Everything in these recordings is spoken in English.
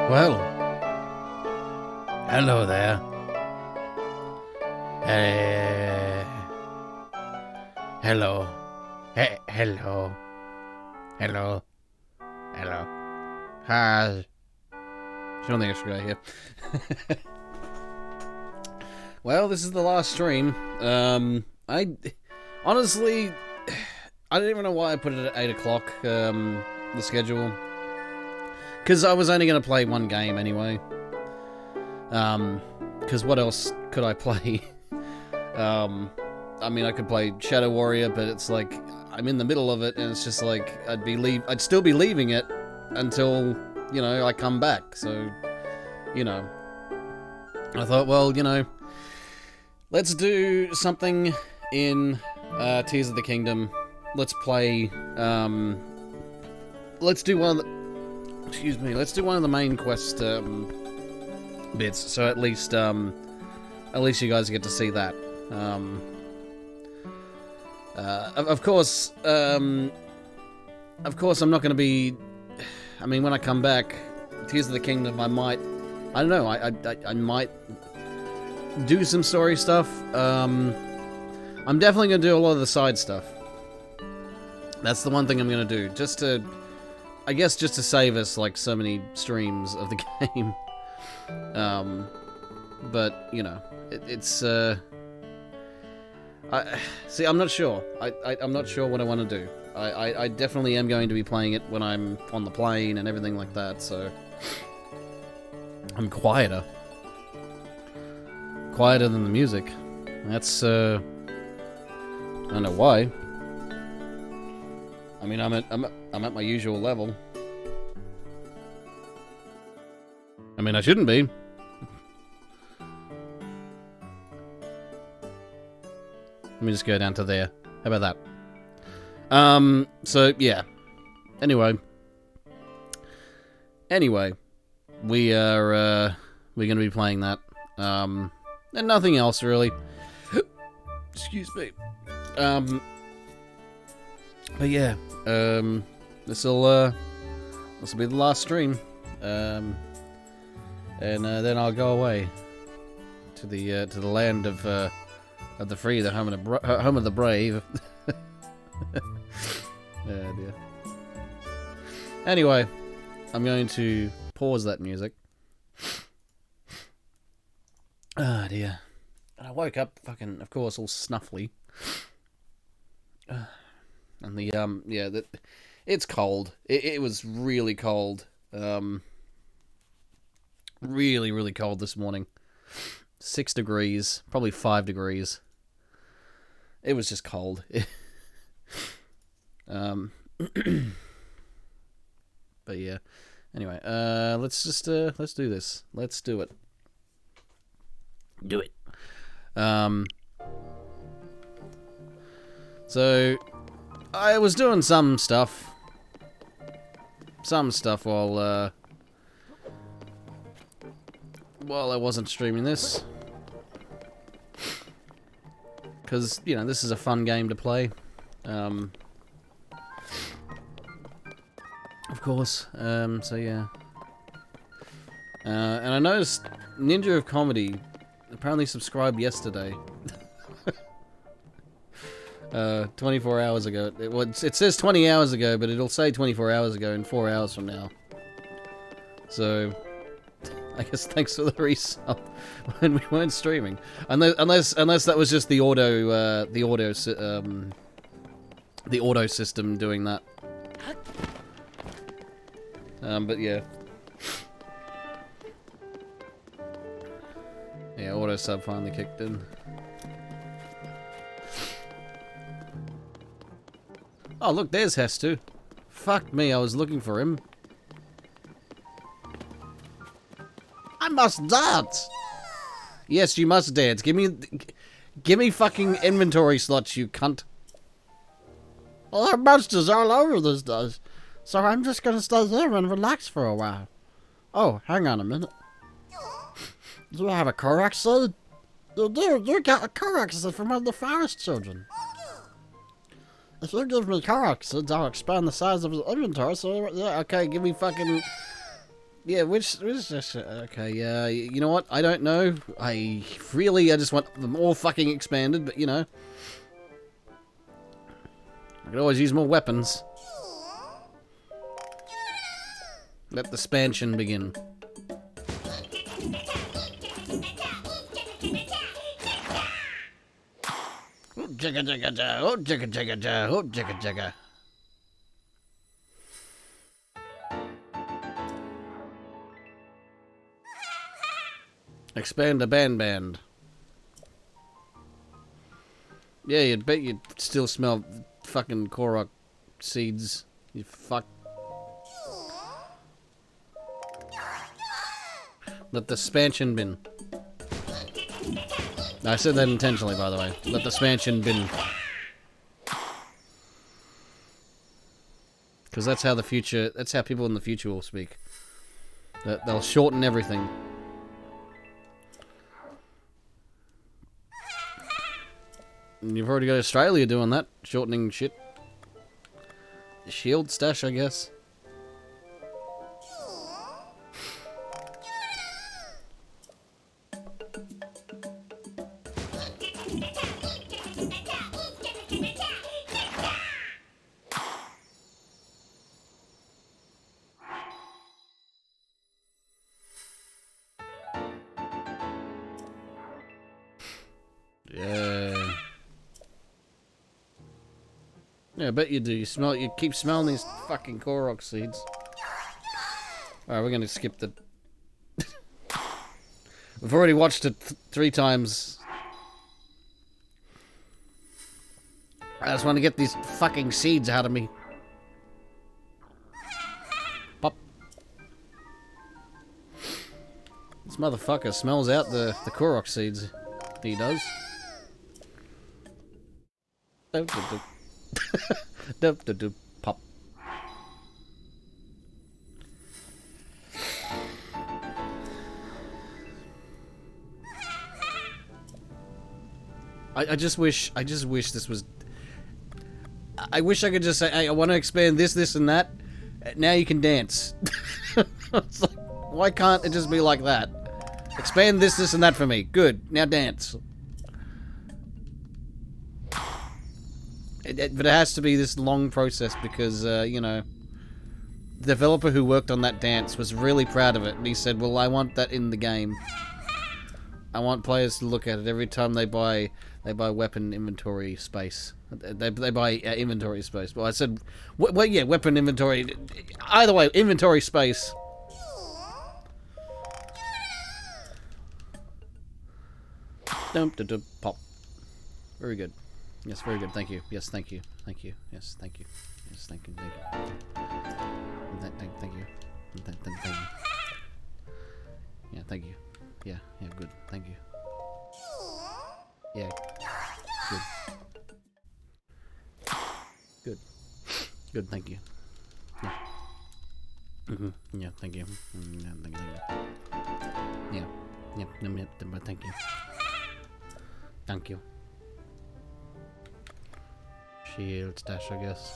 Well, hello there. Hello. Hello. Hello. Hello. Hi. There's nothing extra here. Well, this is the last stream. I honestly, I don't even know why I put it at 8 o'clock, the schedule. Because I was only going to play one game anyway. Because what else could I play? I mean, I could play Shadow Warrior, but it's like, I'm in the middle of it, and it's just like, I'd still be leaving it until, you know, I come back, so, you know. I thought, well, you know, let's do something in Tears of the Kingdom. let's play, let's do one of the, excuse me, let's do one of the main quest, bits, so at least you guys get to see that. Of course, I'm not going to be, I mean, when I come back, Tears of the Kingdom, I might, I don't know, I might do some story stuff. I'm definitely going to do a lot of the side stuff. That's the one thing I'm going to do, just to, I guess, just to save us, like, so many streams of the game. But, you know, it's, see, I'm not sure. I'm not sure what I want to do. I definitely am going to be playing it when I'm on the plane and everything like that, so... I'm quieter. Quieter than the music. That's, I don't know why. I mean, I'm at my usual level. I mean, I shouldn't be. Let me just go down to there. How about that? So, yeah. Anyway, we are, we're gonna be playing that. And nothing else, really. Excuse me. But yeah, this'll be the last stream. And then I'll go away to the land of the free, the home of the brave. Oh dear. Anyway, I'm going to pause that music. Ah dear. And I woke up fucking, of course, all snuffly. And the yeah, it's cold. It was really cold. Really, really cold this morning. 6 degrees, probably 5 degrees. It was just cold. But yeah. Anyway, let's do this. Let's do it. Do it. So I was doing some stuff while I wasn't streaming this. Because, you know, this is a fun game to play. Of course. So yeah. And I noticed Ninja of Comedy apparently subscribed yesterday. 24 hours ago. It says 20 hours ago, but it'll say 24 hours ago in 4 hours from now. So, I guess thanks for the resub when we weren't streaming. Unless that was just the auto system doing that. But yeah. Yeah, auto sub finally kicked in. Oh, look, there's Hestu. Fuck me, I was looking for him. I must dance! Yes, you must dance. Give me fucking inventory slots, you cunt. Well, there are monsters all over this place, so I'm just gonna stay here and relax for a while. Oh, hang on a minute. Do you have a Korok seed? You do. You got a Korok seed from one of the forest children. If you give me Korok seeds, I'll expand the size of the inventory. So yeah, okay, give me fucking. Yeah, which okay, yeah. You know what? I don't know. I just want them all fucking expanded, but you know, I could always use more weapons. Let the expansion begin. Oh, jigga jigga ja, oh jigga jigga ja, oh jigga jigga. Expand the band. Yeah, you'd bet you'd still smell fucking Korok seeds. You fuck. Let the expansion bin. I said that intentionally, by the way. Let the expansion bin. Because that's how people in the future will speak. They'll shorten everything. And you've already got Australia doing that, shortening shit. Shield stash, I guess. Yeah. Yeah, I bet you do. You keep smelling these fucking Korok seeds. Alright, we're gonna skip the... We've already watched it 3 times. I just want to get these fucking seeds out of me. Pop. This motherfucker smells out the Korok seeds. He does. Pop. I just wish this was... I wish I could just say, hey, I want to expand this, and that. Now you can dance. It's like, why can't it just be like that? Expand this, and that for me. Good. Now dance. But it has to be this long process because, you know, the developer who worked on that dance was really proud of it. And he said, well, I want that in the game. I want players to look at it every time they buy weapon inventory space. They buy inventory space. Well, I said, well, yeah, weapon inventory. Either way, inventory space. Pop. Very good. Yes, very good. Thank you. Yes, thank you. Thank you. Yes, thank you. Yes, thank you. Thank you. Thank you. Thank you. Yeah, thank you. Yeah, good. Thank you. Yeah. Good. Good. Good, thank you. Yeah. Yeah, thank you. Yeah, thank you. Yeah. Yep, thank you. Thank you. Shield stash, I guess.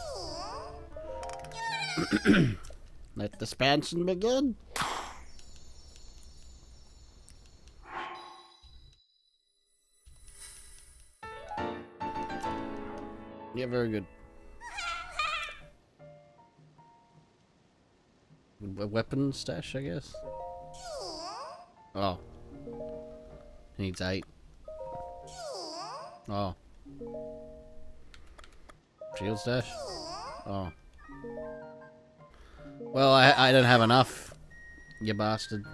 Let the expansion begin. Yeah, very good. A weapon stash, I guess. Oh. He needs 8. Oh. Shield stash? Oh. Well, I don't have enough. You bastard.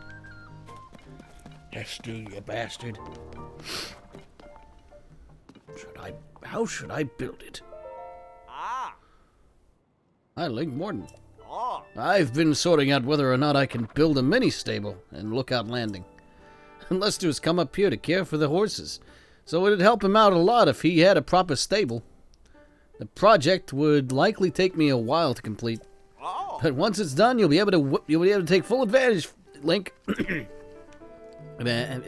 Yes, do you bastard. How should I build it? Hi, Link Morton. I've been sorting out whether or not I can build a mini-stable and Lookout Landing. And Lester has come up here to care for the horses, so it'd help him out a lot if he had a proper stable. The project would likely take me a while to complete, but once it's done, you'll be able to take full advantage, Link. Full advantage.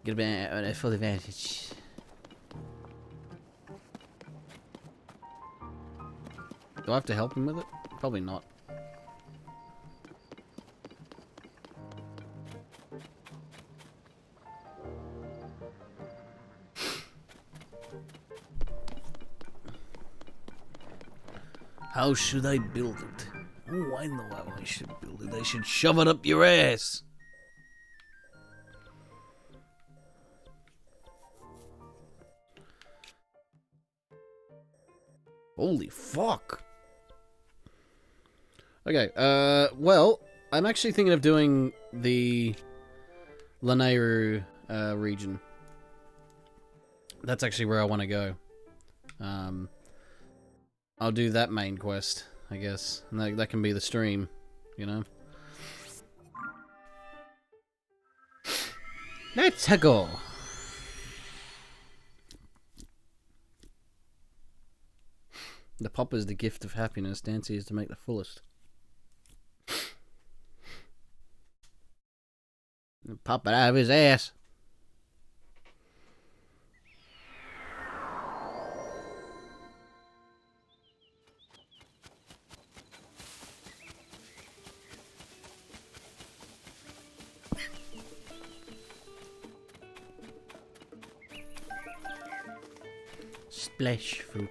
Get full advantage. Do I have to help him with it? Probably not. How should I build it? Oh, I know how I should build it. I should shove it up your ass. Holy fuck. Okay, well, I'm actually thinking of doing the Lanayru region. That's actually where I want to go. I'll do that main quest, I guess. And that can be the stream, you know? Let's go. The pop is the gift of happiness. Dancy is to make the fullest. Pop it out of his ass. Splash fruit.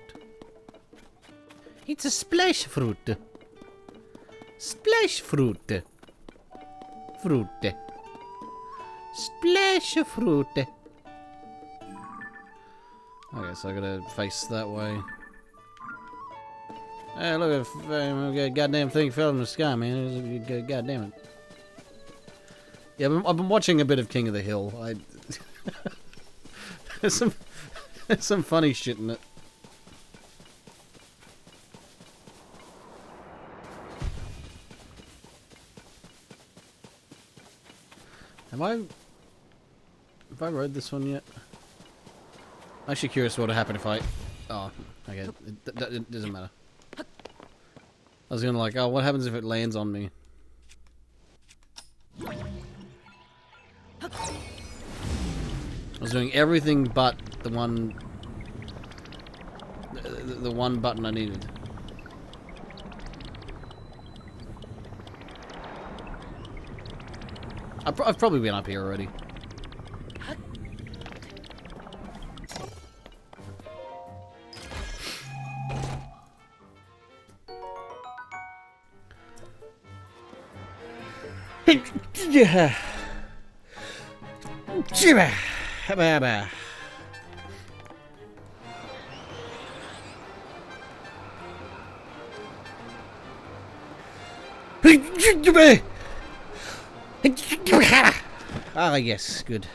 It's a splash fruit. Splash fruit. Fruit. Splash fruit. Okay, so I gotta face that way. Hey, look at that goddamn thing fell in the sky, man. God damn it. Yeah, I've been watching a bit of King of the Hill. There's some funny shit in it. Have I rode this one yet? I'm actually curious what would happen if I... Oh, okay. It doesn't matter. I was gonna like, oh, what happens if it lands on me? I was doing everything but the one... The one button I needed. I've probably been up here already. Yeah. Ah, yes, good.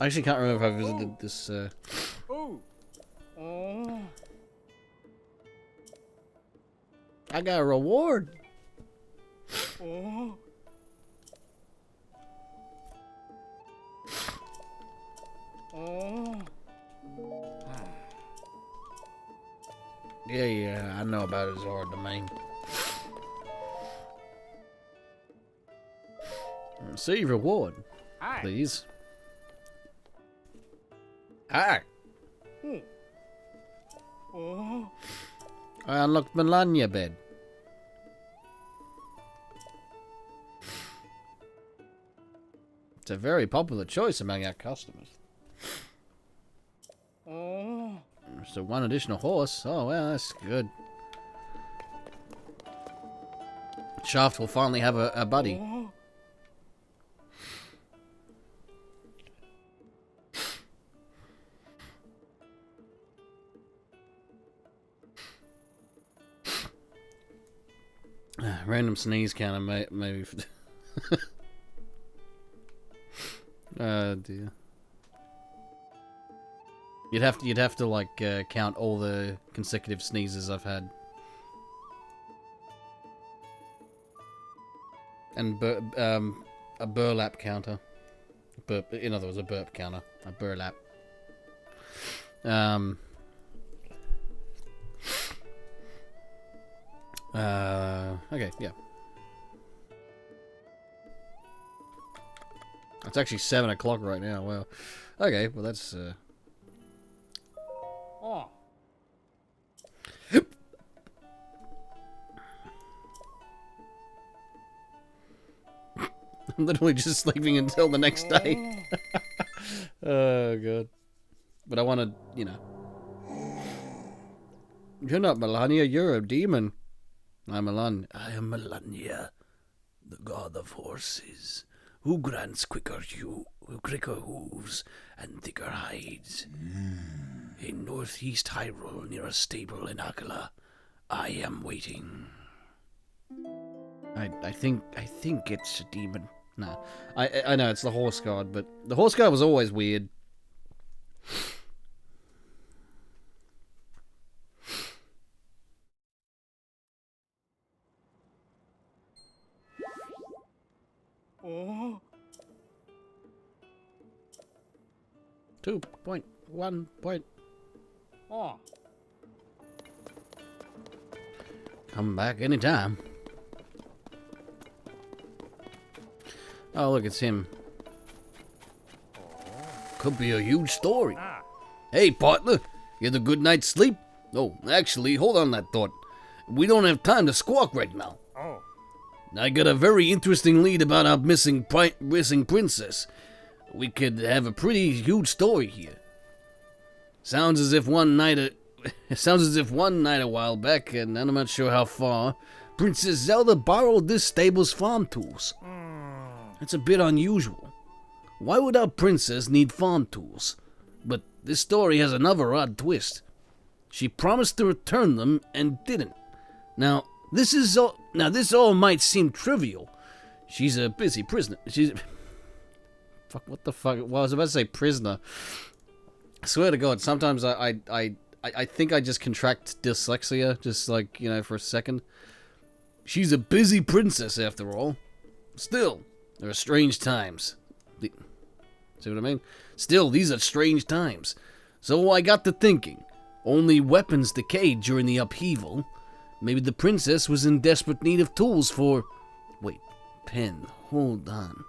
I actually can't remember if I visited this, I got a reward! Yeah, I know about his hard domain. See reward, please. Hi. I unlocked Melania bed. It's a very popular choice among our customers. So one additional horse. Oh well, that's good. Shaft will finally have a buddy. Random sneeze counter, maybe. Oh dear. You'd have to like count all the consecutive sneezes I've had, and a burlap counter. In other words, a burp counter, a burlap. Okay, yeah. It's actually 7 o'clock right now. Well, okay, well that's Oh. I'm literally just sleeping until the next day. Oh god. But I want to, you know. You're not Melania, you're a demon. I'm Melania. I am Melania, the god of horses, who grants quicker hooves and thicker hides. In northeast Hyrule, near a stable in Akala, I am waiting. I think it's a demon. Nah, I know it's the horse god, but the horse god was always weird. Oh. 2.1 point. Oh. Come back anytime. Oh, look, it's him. Could be a huge story. Ah. Hey, partner, you had a good night's sleep? Oh, actually, hold on that thought. We don't have time to squawk right now. Oh. I got a very interesting lead about our missing princess. We could have a pretty huge story here. Sounds as if one night a while back, and I'm not sure how far, Princess Zelda borrowed this stable's farm tools. It's a bit unusual. Why would our princess need farm tools? But this story has another odd twist. She promised to return them and didn't. Now this all might seem trivial. She's a busy prisoner. What the fuck? Well, I was about to say prisoner. I swear to God, sometimes I think I just contract dyslexia, just like, for a second. She's a busy princess after all. Still, there are strange times. See what I mean? Still, these are strange times. So I got to thinking. Only weapons decayed during the upheaval. Maybe the princess was in desperate need of tools for... Wait, pen, hold on.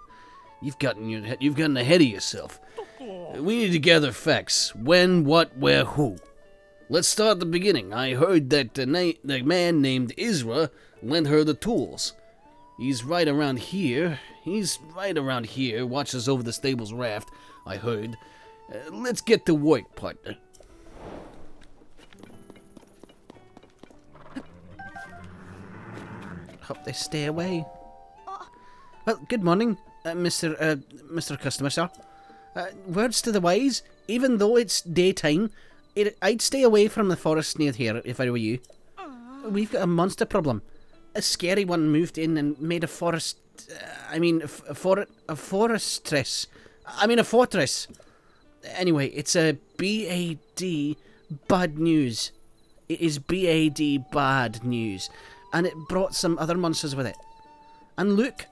You've gotten ahead of yourself. We need to gather facts. When, what, where, who. Let's start at the beginning. I heard that the man named Isra lent her the tools. He's right around here. Watches over the stable's raft, I heard. Let's get to work, partner. Hope they stay away. Well, good morning, Mr. Customer, sir. Words to the wise, even though it's daytime, I'd stay away from the forest near here if I were you. We've got a monster problem. A scary one moved in and made a fortress. Anyway, it's a BAD, bad news. It is BAD, bad news. And it brought some other monsters with it. And look.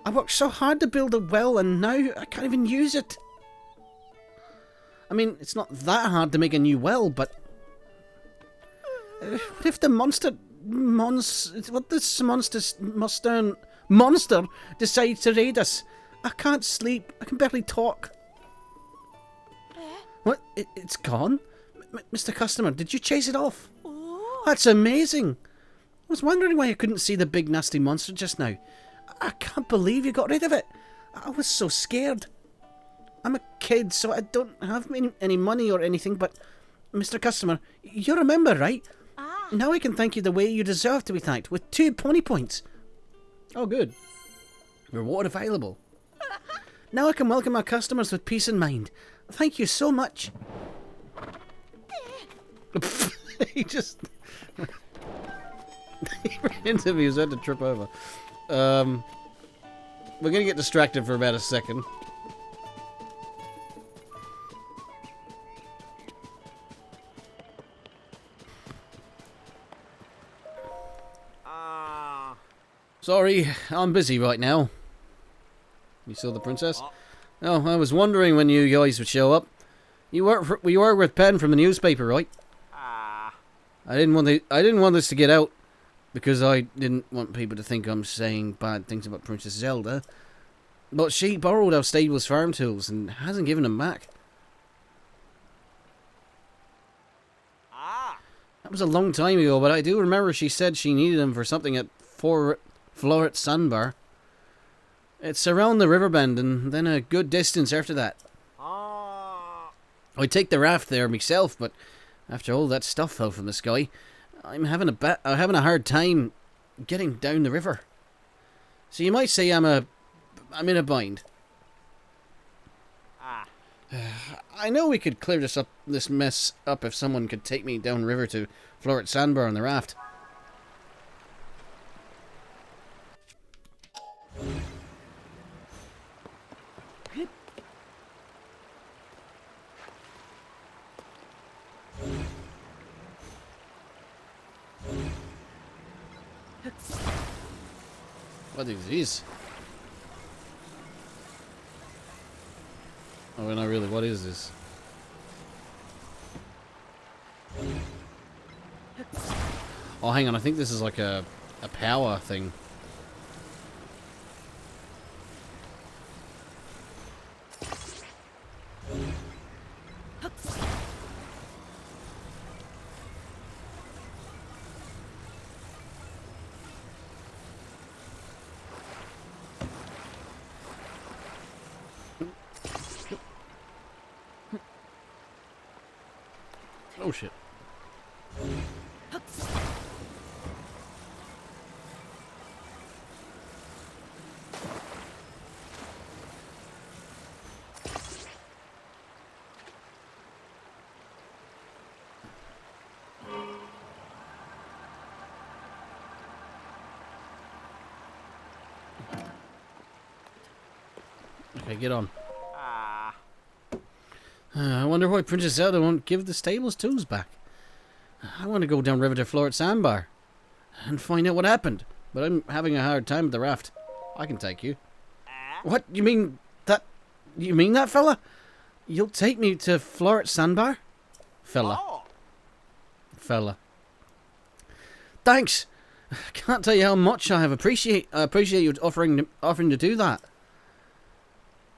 I worked so hard to build a well and now I can't even use it. I mean, it's not that hard to make a new well, but... what if the monster decides to raid us? I can't sleep. I can barely talk. What? It's gone? Mr. Customer, did you chase it off? That's amazing. I was wondering why I couldn't see the big nasty monster just now. I can't believe you got rid of it. I was so scared. I'm a kid, so I don't have any money or anything, but Mr. Customer, you remember, right? Now I can thank you the way you deserve to be thanked, with 2 pony points. Oh, good. Reward available. Now I can welcome our customers with peace in mind. Thank you so much. He just... he ran into me, he was about to trip over. We're gonna get distracted for about a second. Sorry, I'm busy right now. You saw the princess? Oh, I was wondering when you guys would show up. You were with Penn from the newspaper, right? I didn't want this to get out because I didn't want people to think I'm saying bad things about Princess Zelda. But she borrowed our stable's farm tools and hasn't given them back. That was a long time ago, but I do remember she said she needed them for something at Floret Sandbar. It's around the river bend and then a good distance after that. I'd take the raft there myself, but after all that stuff fell from the sky, I'm having a hard time getting down the river. So you might say I'm in a bind. I know we could clear this mess up if someone could take me downriver to Floret Sandbar on the raft. What is this? Oh, no, really, what is this? Oh, hang on. I think this is like a power thing. Oh, shit. Okay, get on. I wonder why Princess Zelda won't give the stable's tools back. I want to go down river to Floret Sandbar and find out what happened, but I'm having a hard time with the raft. I can take you. What? You mean that? You mean that, fella? You'll take me to Floret Sandbar? Fella. Fella. Thanks! I can't tell you how much I appreciate you offering to do that.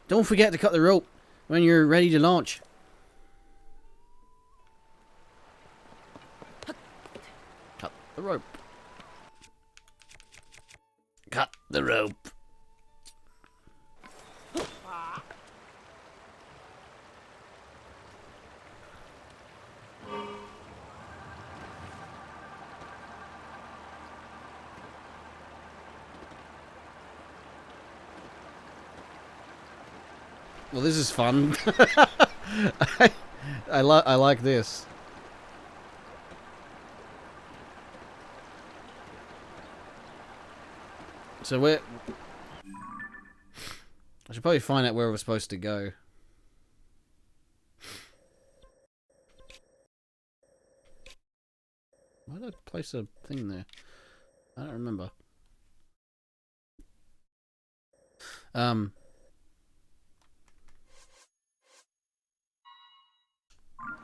Don't forget to cut the rope when you're ready to launch. Cut the rope. Cut the rope. Well, this is fun. I like this. So I should probably find out where we're supposed to go. Why did I place a thing there? I don't remember.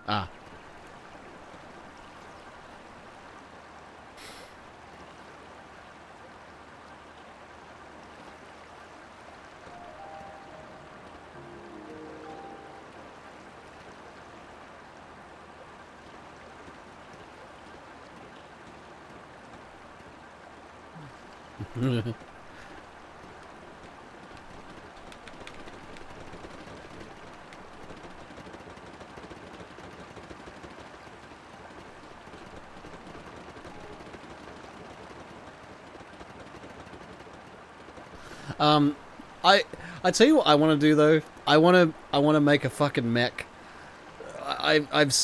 Ah. I tell you what I want to do though. I want to make a fucking mech. I've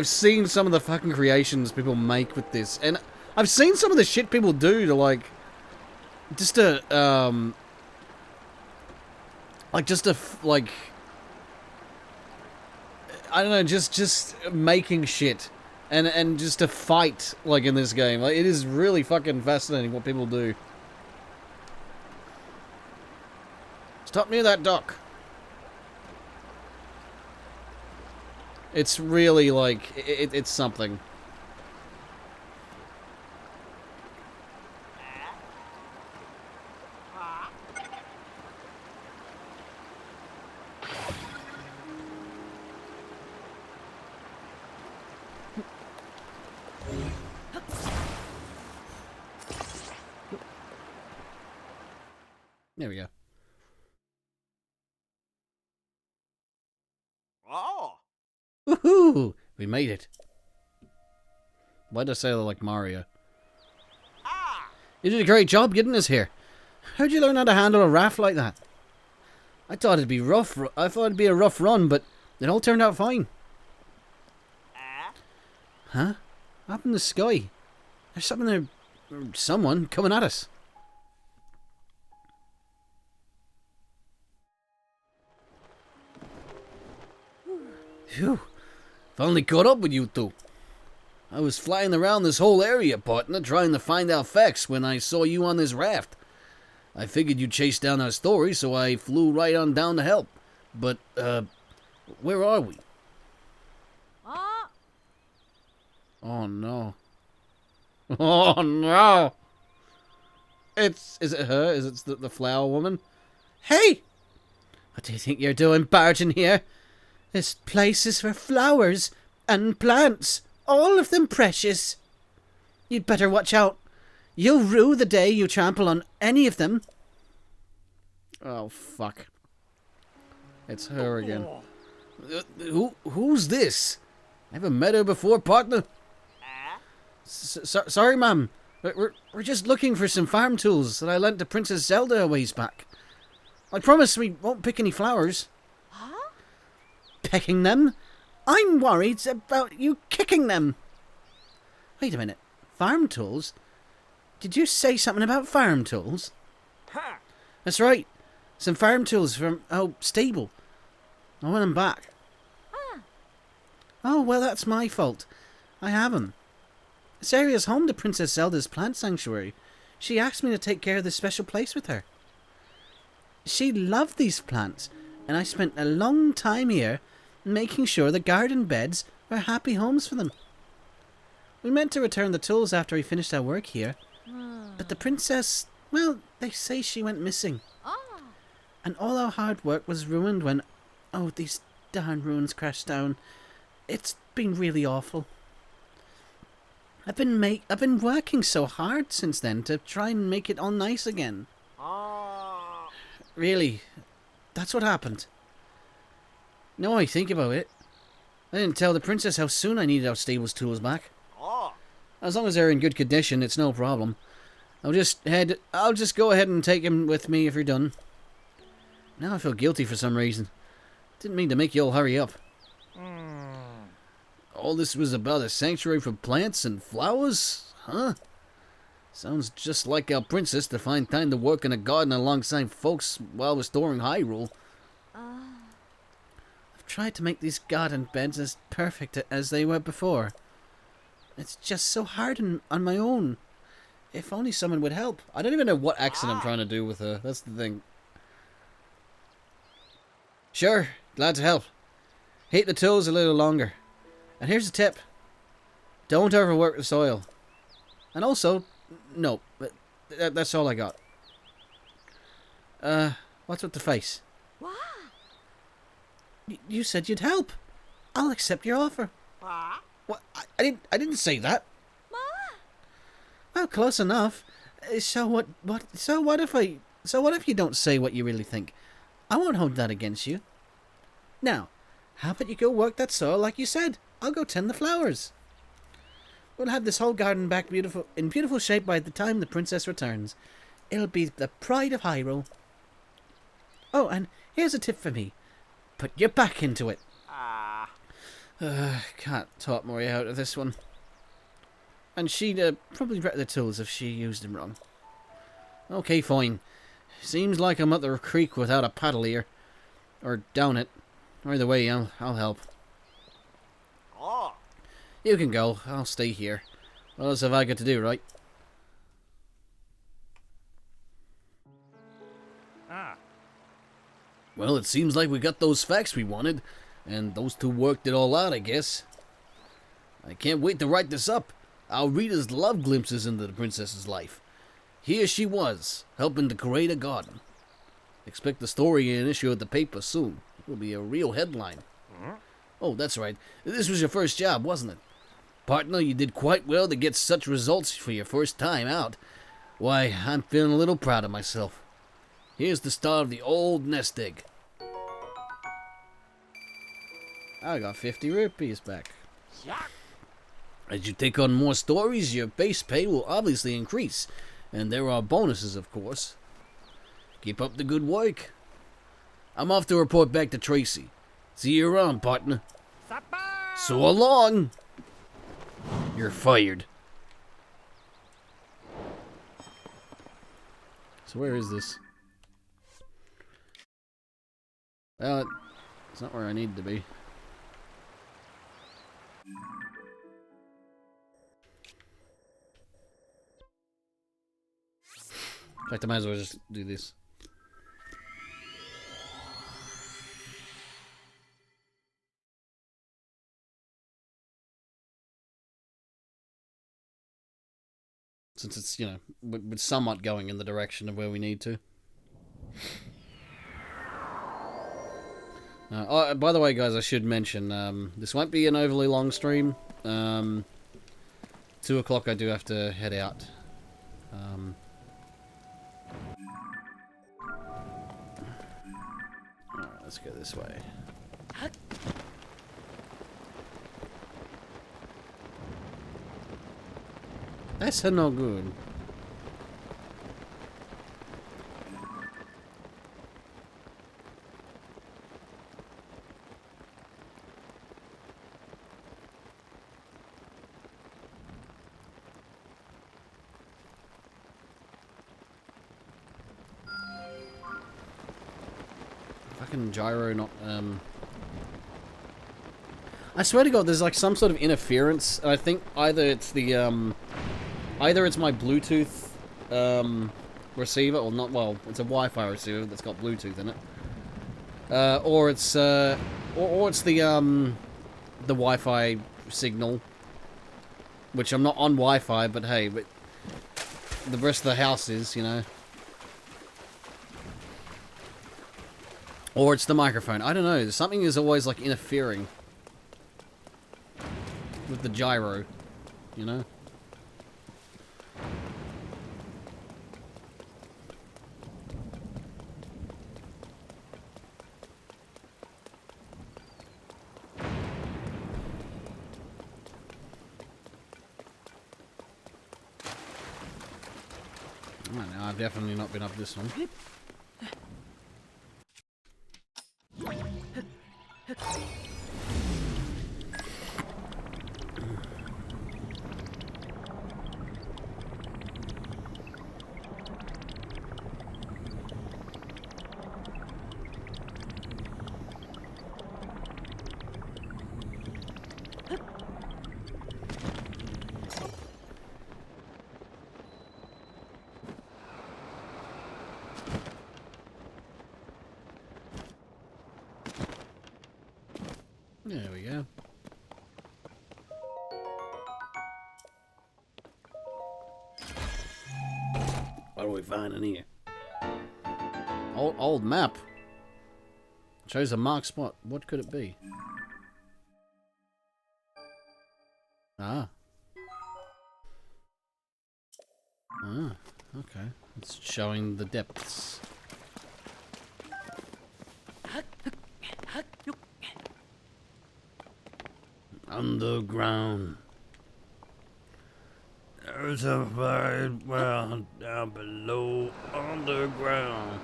seen some of the fucking creations people make with this, and I've seen some of the shit people do to like I don't know, just making shit and just to fight like in this game. Like, it is really fucking fascinating what people do. Stop near that dock. It's really like it's something. There we go. Woohoo! We made it. Why did I say that like Mario? You did a great job getting us here. How'd you learn how to handle a raft like that? I thought it'd be rough. I thought it'd be a rough run, but it all turned out fine. Huh? Up in the sky. There's something there. Someone coming at us. Phew. Finally caught up with you two. I was flying around this whole area, partner, trying to find out facts when I saw you on this raft. I figured you'd chase down our story, so I flew right on down to help. But, where are we? Oh no. Oh no! Is it her? Is it the flower woman? Hey! What do you think you're doing barging here? This place is for flowers and plants. All of them precious. You'd better watch out. You'll rue the day you trample on any of them. Oh, fuck. It's her again. Who's this? I haven't met her before, partner. Sorry, ma'am. We're just looking for some farm tools that I lent to Princess Zelda a ways back. I promise we won't pick any flowers. Huh? Picking them? I'm worried about you kicking them. Wait a minute. Farm tools? Did you say something about farm tools? Ha! That's right. Some farm tools from, stable. I want them back. Ah. Oh, well, that's my fault. I have them. This area's home to Princess Zelda's plant sanctuary. She asked me to take care of this special place with her. She loved these plants, and I spent a long time here making sure the garden beds were happy homes for them. We meant to return the tools after we finished our work here, but the princess, well, they say she went missing. Ah. And all our hard work was ruined when, these darn ruins crashed down. It's been really awful. I've been working so hard since then to try and make it all nice again. Ah. Really, that's what happened. No, I think about it. I didn't tell the princess how soon I needed our stable's tools back. Ah. As long as they're in good condition, it's no problem. I'll just go ahead and take him with me if you're done. Now I feel guilty for some reason. Didn't mean to make you all hurry up. All this was about a sanctuary for plants and flowers? Huh? Sounds just like our princess to find time to work in a garden alongside folks while restoring Hyrule. I've tried to make these garden beds as perfect as they were before. It's just so hard on my own. If only someone would help. I don't even know what accent I'm trying to do with her. That's the thing. Sure, glad to help. Heat the tools a little longer. And here's a tip. Don't overwork the soil. And also, no, that's all I got. What's with the face? What? You said you'd help. I'll accept your offer. Ah. What? I didn't say that. Ma? Well, close enough. So what if you don't say what you really think? I won't hold that against you. Now, how about you go work that soil like you said? I'll go tend the flowers. We'll have this whole garden back in beautiful shape by the time the princess returns. It'll be the pride of Hyrule. Oh, and here's a tip for me. Put your back into it. Ah. Can't talk more out of this one. And she'd probably wreck the tools if she used them wrong. Okay, fine. Seems like I'm up the creek without a paddle here. Or down it. Either way, I'll help. Ah. You can go. I'll stay here. What else have I got to do, right? Ah. Well, it seems like we got those facts we wanted. And those two worked it all out, I guess. I can't wait to write this up. Our readers love glimpses into the princess's life. Here she was, helping to create a garden. Expect the story in an issue of the paper soon. It'll be a real headline. Oh, that's right. This was your first job, wasn't it? Partner, you did quite well to get such results for your first time out. Why, I'm feeling a little proud of myself. Here's the start of the old nest egg. I got 50 rupees back. As you take on more stories, your base pay will obviously increase. And there are bonuses, of course. Keep up the good work. I'm off to report back to Tracy. See you around, partner. So long. You're fired. So where is this? Well, it's not where I need to be. In fact, I might as well just do this. since it's, you know, we're somewhat going in the direction of where we need to. Oh, by the way, guys, I should mention, this won't be an overly long stream. 2 o'clock I do have to head out. Alright, let's go this way. That's no good. Fucking gyro not, I swear to God, there's like some sort of interference, and I think either it's the, either it's my Bluetooth, receiver, or not, well, it's a Wi-Fi receiver that's got Bluetooth in it. Or it's the, the Wi-Fi signal, which I'm not on Wi-Fi, but hey, but the rest of the house is, you know. Or it's the microphone. I don't know. Something is always, like, interfering with the gyro, you know? I don't know. I've definitely not been up this one. There we go. What do we find in here? Old map. Shows a marked spot. What could it be? Ah. Ah, okay. It's showing the depths. Underground. There's a wide world down below, underground.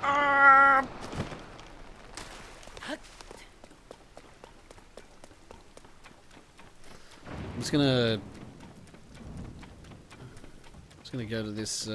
Ah! I'm just gonna go to this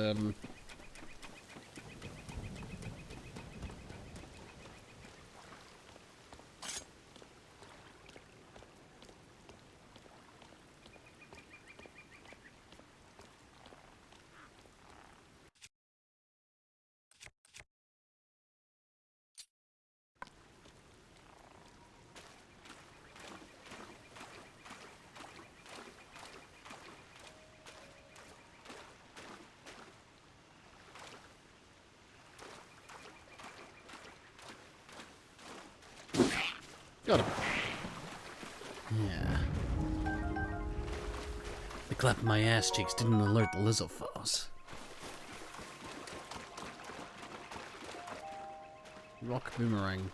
got him. Yeah. The clap of my ass cheeks didn't alert the lizard foss. Rock boomerang.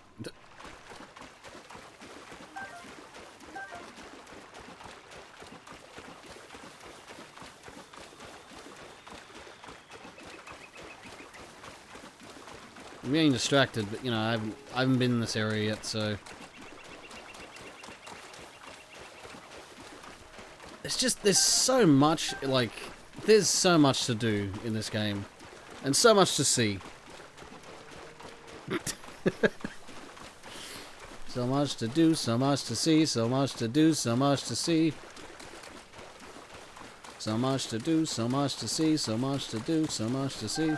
I'm getting distracted, but you know, I haven't been in this area yet, so it's just, there's so much, like, there's so much to do in this game. And so much to see. So much to do, so much to see, so much to do, so much to see. So much to do, so much to see, so much to do, so much to see.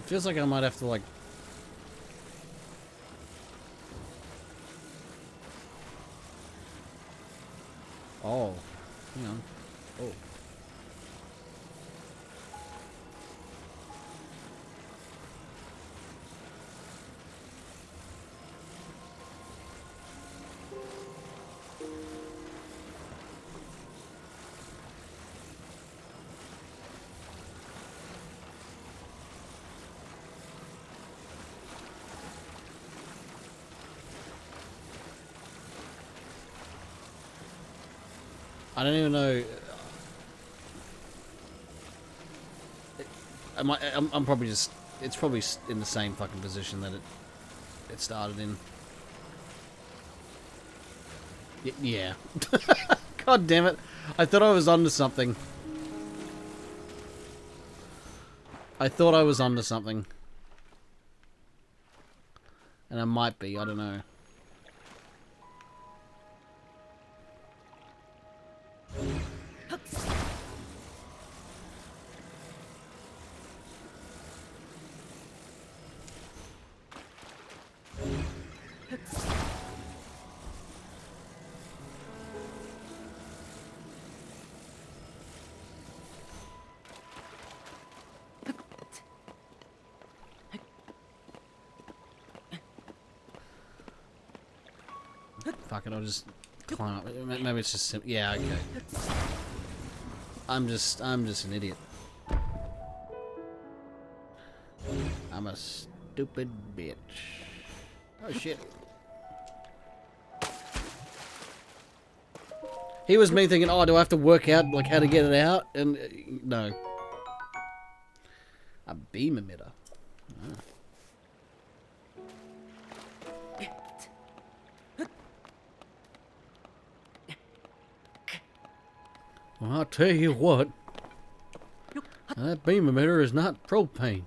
It feels like I might have to, like... Oh. Hang on. Oh. I don't even know. I'm probably just. It's probably in the same fucking position that it started in. Yeah. God damn it! I thought I was onto something. I thought I was onto something, and I might be. I don't know. Fuck it, I'll just climb up. Maybe it's just yeah, okay. I'm just an idiot. I'm a stupid bitch. Oh shit. He was me thinking, oh, do I have to work out like how to get it out? And no. A beam emitter. Oh. Well, I'll tell you what. That beam emitter is not propane.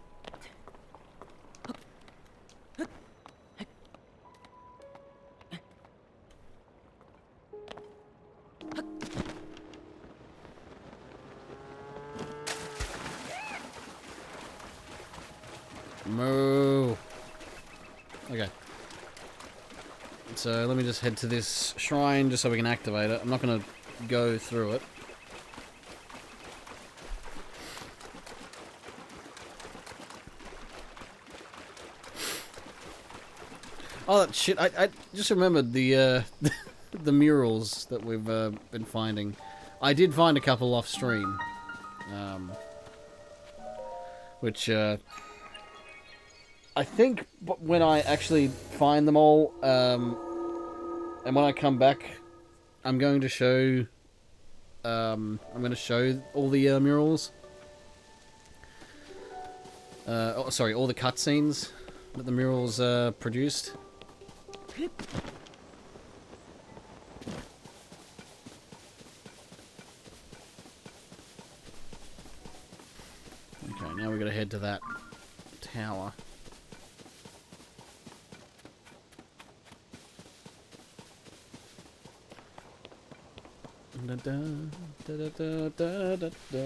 Moo. Okay. So let me just head to this shrine just so we can activate it. I'm not going to go through it. Oh, that shit. I just remembered the the murals that we've been finding. I did find a couple off stream. Which I think when I actually find them all, and when I come back, I'm going to show all the murals. Oh, sorry, all the cutscenes that the murals produced. Okay, now we gotta head to that tower. Da da da da da da da.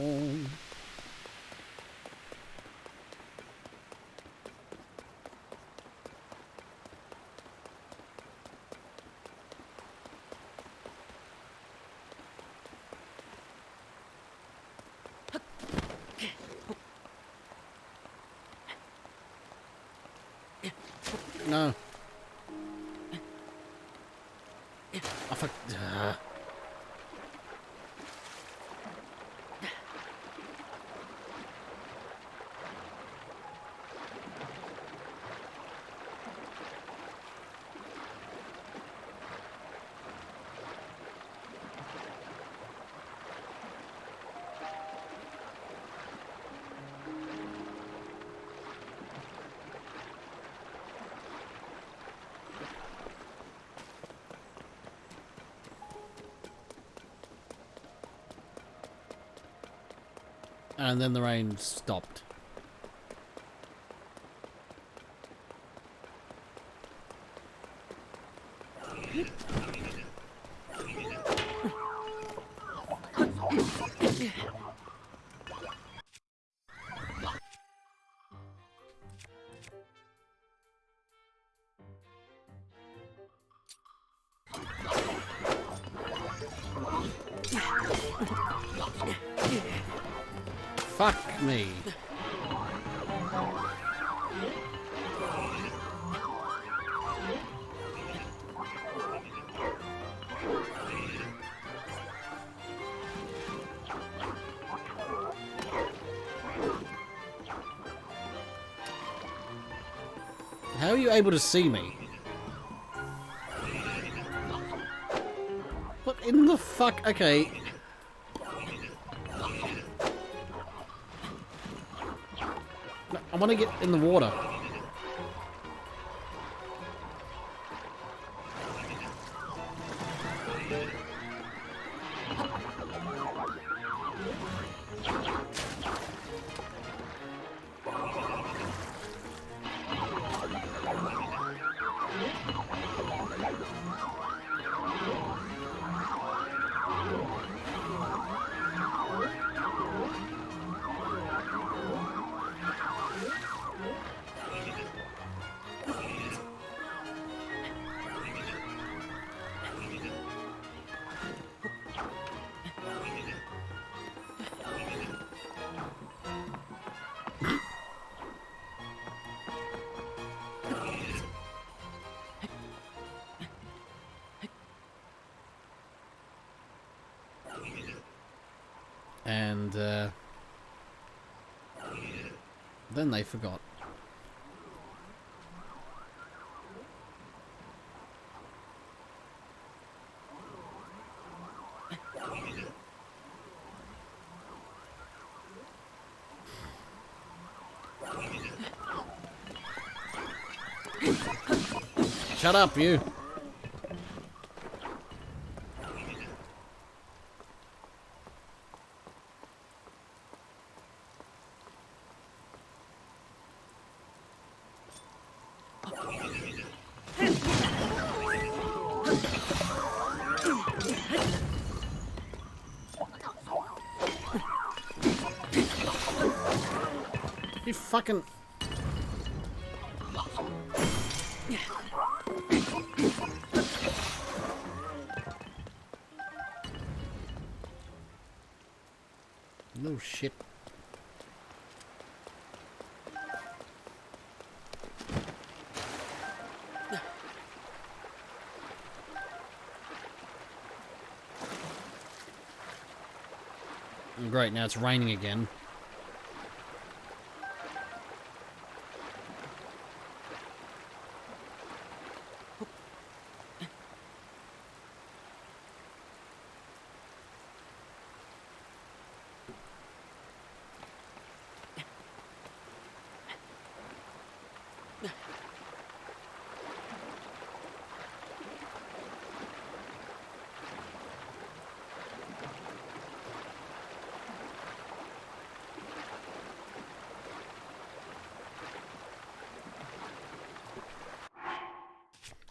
No. Oh, fuck. And then the rain stopped. Fuck me. How are you able to see me? What in the fuck? Okay. No, I want to get in the water. And then they forgot. Shut up, you. You fucking... No shit. Great, now it's raining again.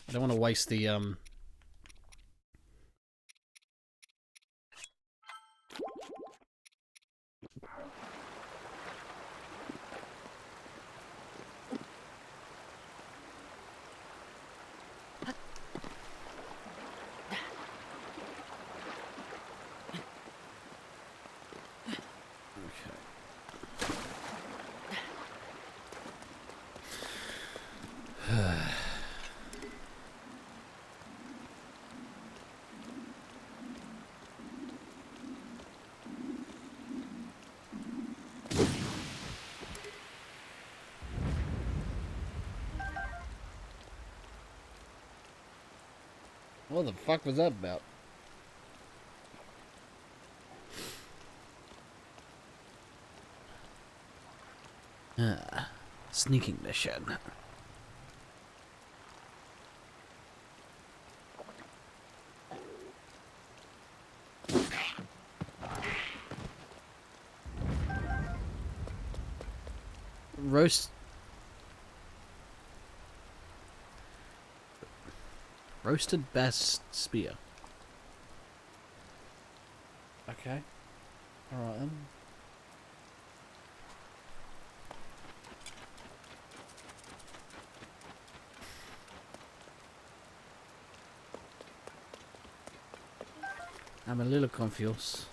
I don't want to waste the what the fuck was that about? Sneaking mission. Roasted bass spear. Okay. Alright then. I'm a little confused.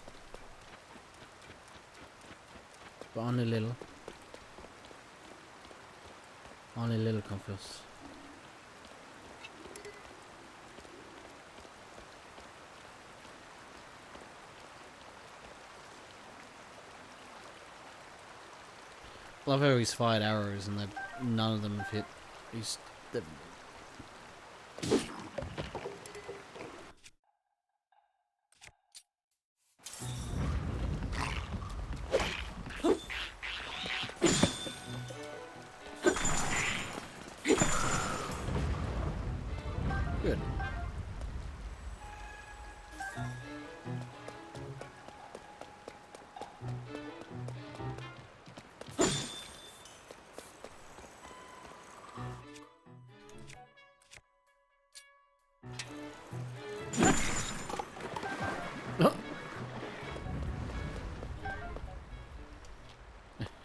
But only little. Only little confused. Love how he's fired arrows and that none of them have hit. He's good.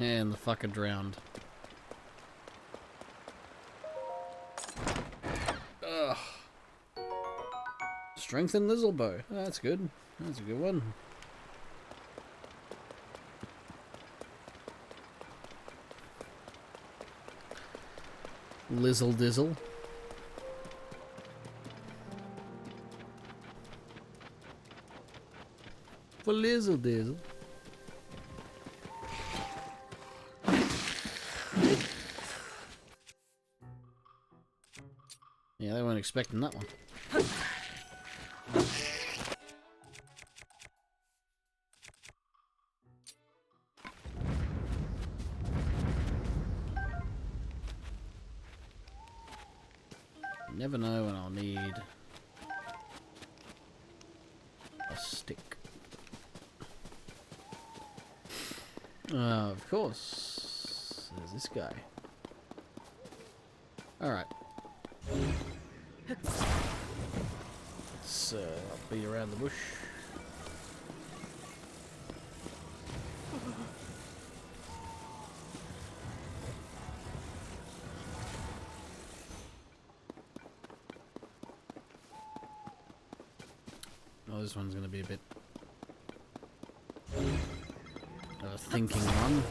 And the fucker drowned. Ugh. Strengthen Lizzlebow. Oh, that's good. That's a good one. Lizzle Dizzle. For Lizzle Dizzle. Yeah, they weren't expecting that one. Never know when I'll need a stick. Of course. There's this guy. Alright. Let's be around the bush. Oh, this one's gonna be a bit of a thinking one.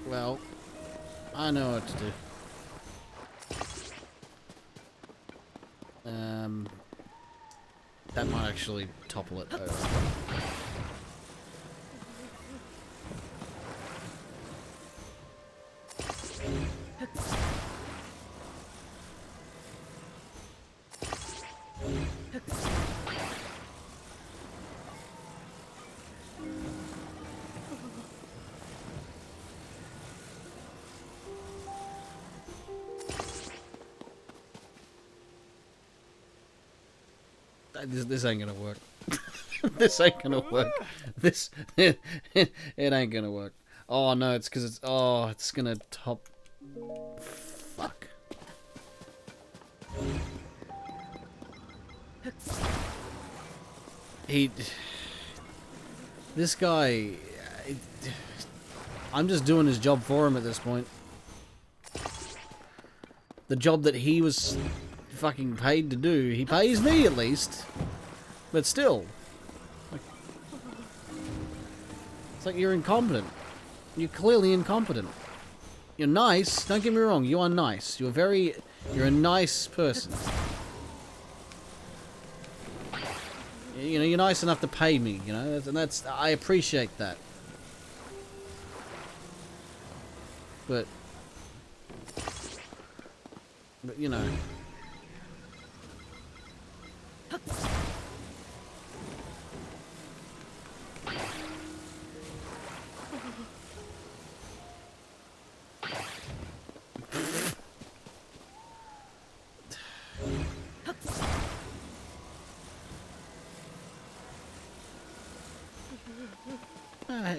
Well, I know what to do. That might actually topple it over. This ain't gonna work. This ain't gonna work. This it ain't gonna work. Oh no, it's because it's gonna top. Fuck. This guy. I'm just doing his job for him at this point. The job that he was fucking paid to do. He pays me at least. But still. It's like you're incompetent. You're clearly incompetent. You're nice. Don't get me wrong. You are nice. You're a nice person. You know, you're nice enough to pay me, you know, and I appreciate that. But you know.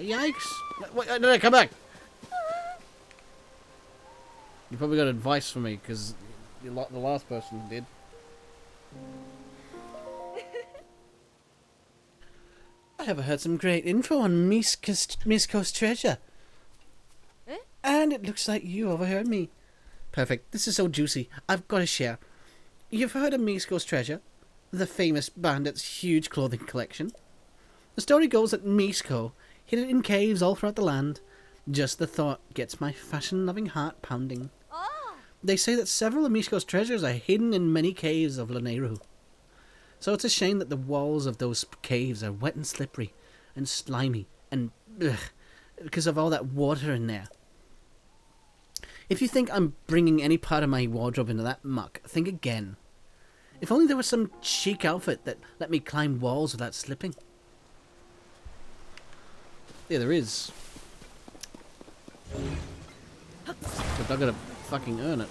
Yikes! Wait, no, come back! You probably got advice for me, because the last person did. I overheard some great info on Misko's treasure. Eh? And it looks like you overheard me. Perfect. This is so juicy. I've got to share. You've heard of Misko's treasure? The famous bandit's huge clothing collection? The story goes that Misko hid it in caves all throughout the land. Just the thought gets my fashion-loving heart pounding. Oh! They say that several of Misko's treasures are hidden in many caves of Lanayru. So it's a shame that the walls of those caves are wet and slippery and slimy and because of all that water in there. If you think I'm bringing any part of my wardrobe into that muck, think again. If only there was some chic outfit that let me climb walls without slipping. Yeah, there is. But I've got to fucking earn it.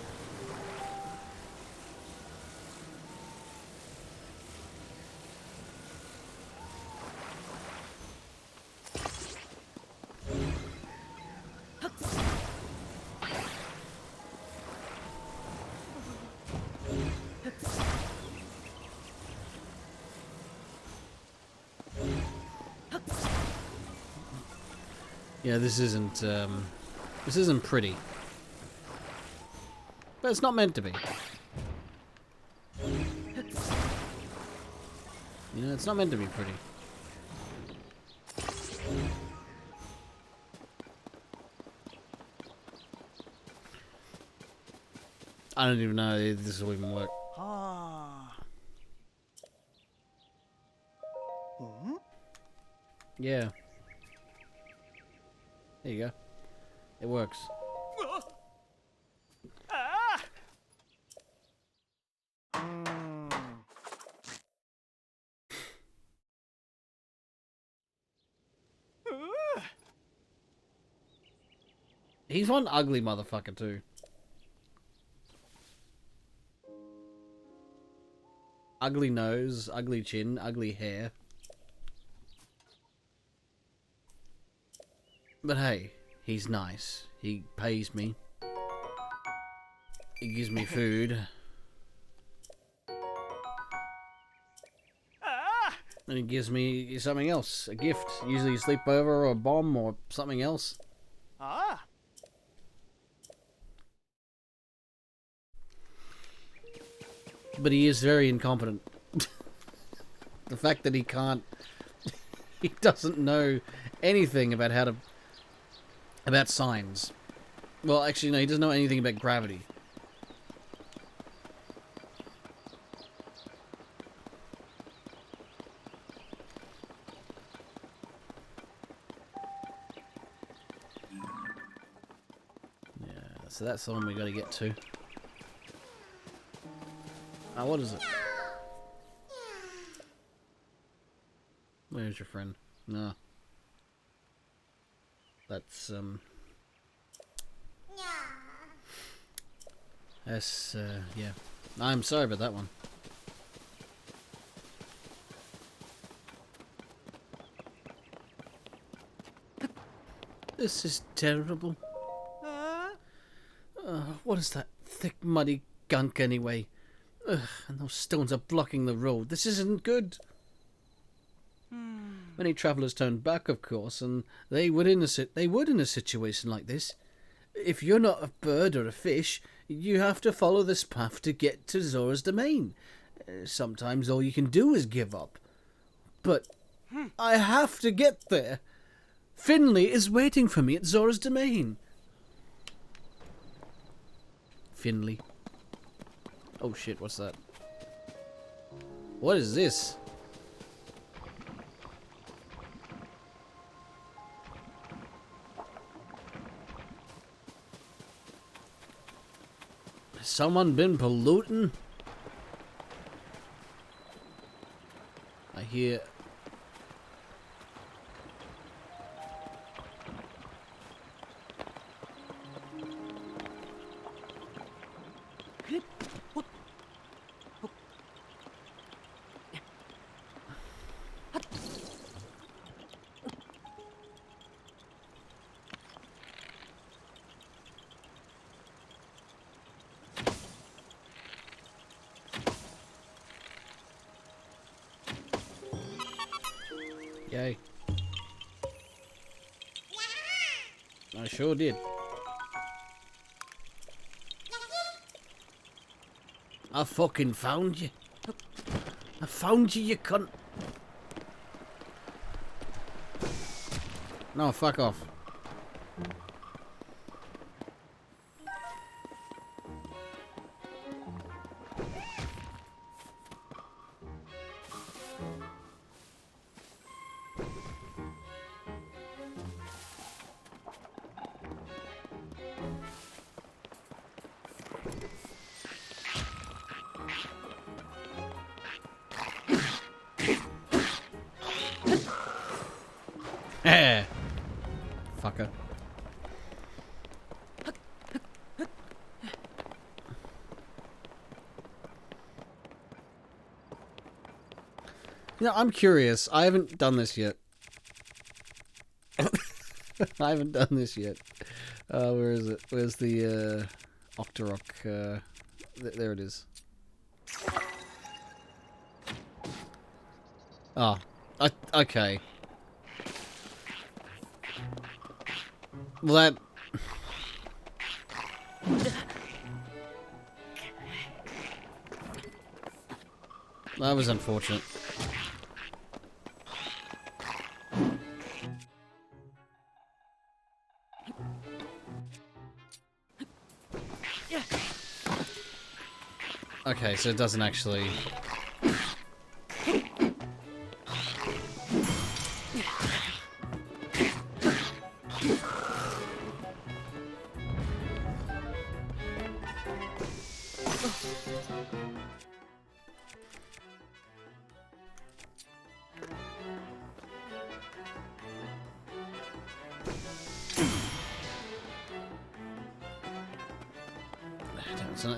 Yeah, this isn't pretty. But it's not meant to be. You know, it's not meant to be pretty. I don't even know if this will even work. Ah. Yeah. There you go. It works. Ah. Mm. He's one ugly motherfucker too. Ugly nose, ugly chin, ugly hair. But hey, he's nice. He pays me. He gives me food. Ah. And he gives me something else. A gift. Usually a sleepover or a bomb or something else. Ah. But he is very incompetent. The fact that he can't... He doesn't know anything about how to... About signs. Well, actually, no, he doesn't know anything about gravity. Yeah, so that's the one we gotta get to. Ah, what is it? Where's your friend? No. That's, That's, yeah. I'm sorry about that one. This is terrible. What is that thick, muddy gunk anyway? Ugh, and those stones are blocking the road. This isn't good. Many travellers turned back, of course, and they would in a situation like this. If you're not a bird or a fish, you have to follow this path to get to Zora's domain. Sometimes all you can do is give up. But I have to get there. Finley is waiting for me at Zora's domain. Finley. Oh shit, what's that? What is this? Has someone been polluting? I hear... Yay. I sure did. I fucking found you. I found you, you cunt. No, fuck off. Fucker. You know, I'm curious. I haven't done this yet. I haven't done this yet. Where is it? Where's the Octorok? There it is. Oh, okay. Well, that was unfortunate. Okay, so it doesn't actually...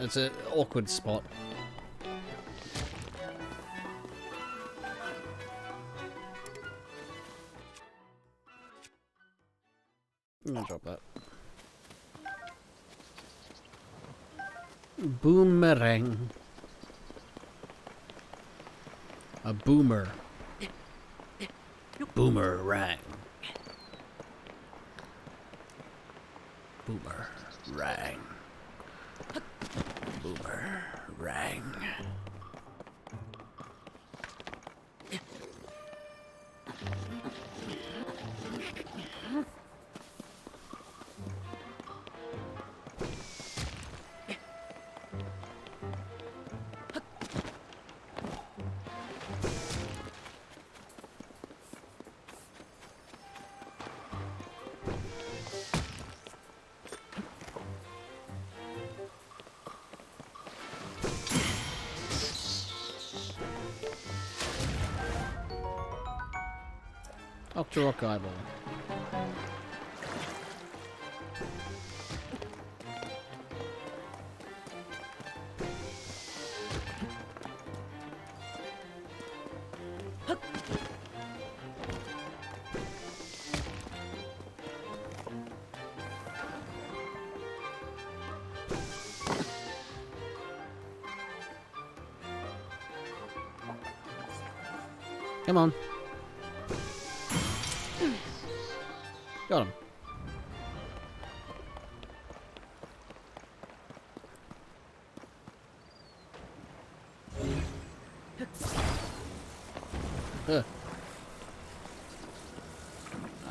It's an awkward spot. I'm gonna drop that. Boomerang. A boomer. Boomerang. Boomerang. Boomerang. Octorok eyeball. Come on. Got him. Huh.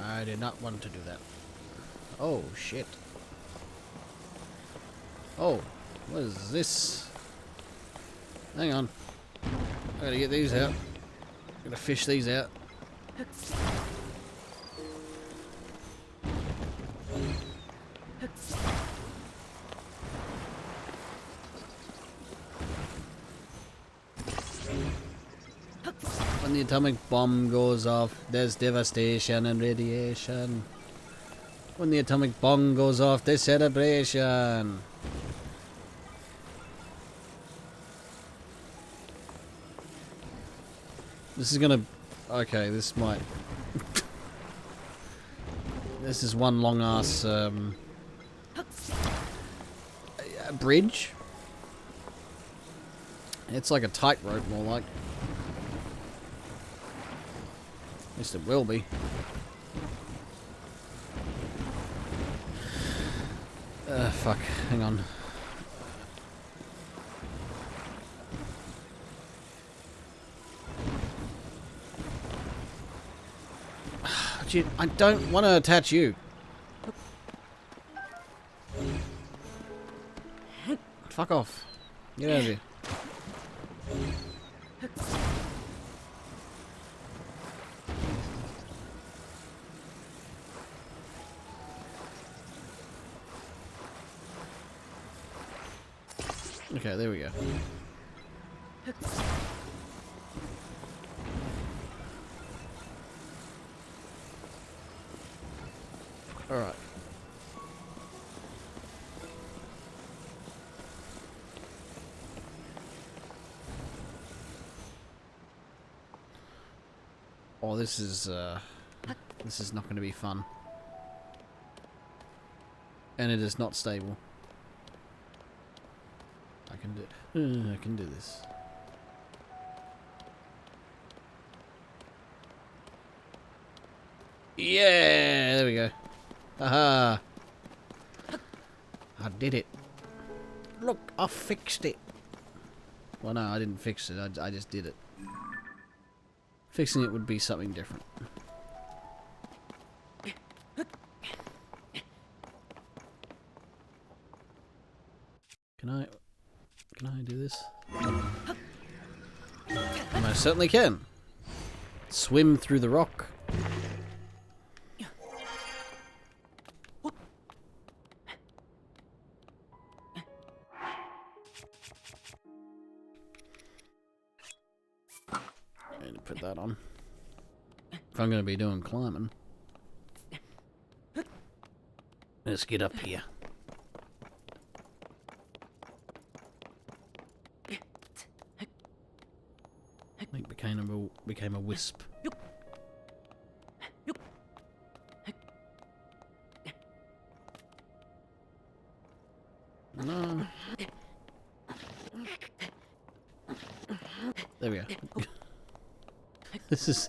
I did not want to do that. Oh, shit. Oh, what is this? Hang on. I gotta get these out. Gotta fish these out. When the atomic bomb goes off, there's devastation and radiation. When the atomic bomb goes off, there's celebration. This is gonna... Okay, this might... This is one long ass bridge. It's like a tightrope, more like. At least it will be. Fuck. Hang on. I don't want to attach you. Fuck off. Get out of here. Okay, there we go. Alright. Oh, this is not going to be fun. And it is not stable. I can do this. Yeah, there we go. Haha. I did it. Look, I fixed it. Well, no, I didn't fix it. I just did it. Fixing it would be something different. Can I do this? And I certainly can. Swim through the rock. I need to put that on. If I'm going to be doing climbing. Let's get up here. I think became a wisp. No. There we go. This is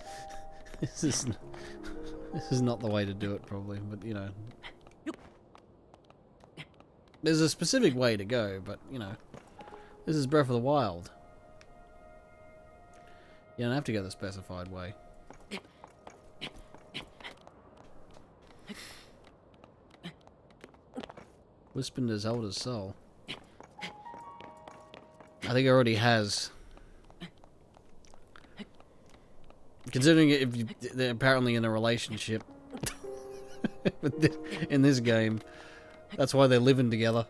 not the way to do it, probably, but you know. There's a specific way to go, but you know, this is Breath of the Wild. You don't have to go the specified way. Wisp into Zelda's soul. I think it already has. Considering if they're apparently in a relationship in this game, that's why they're living together.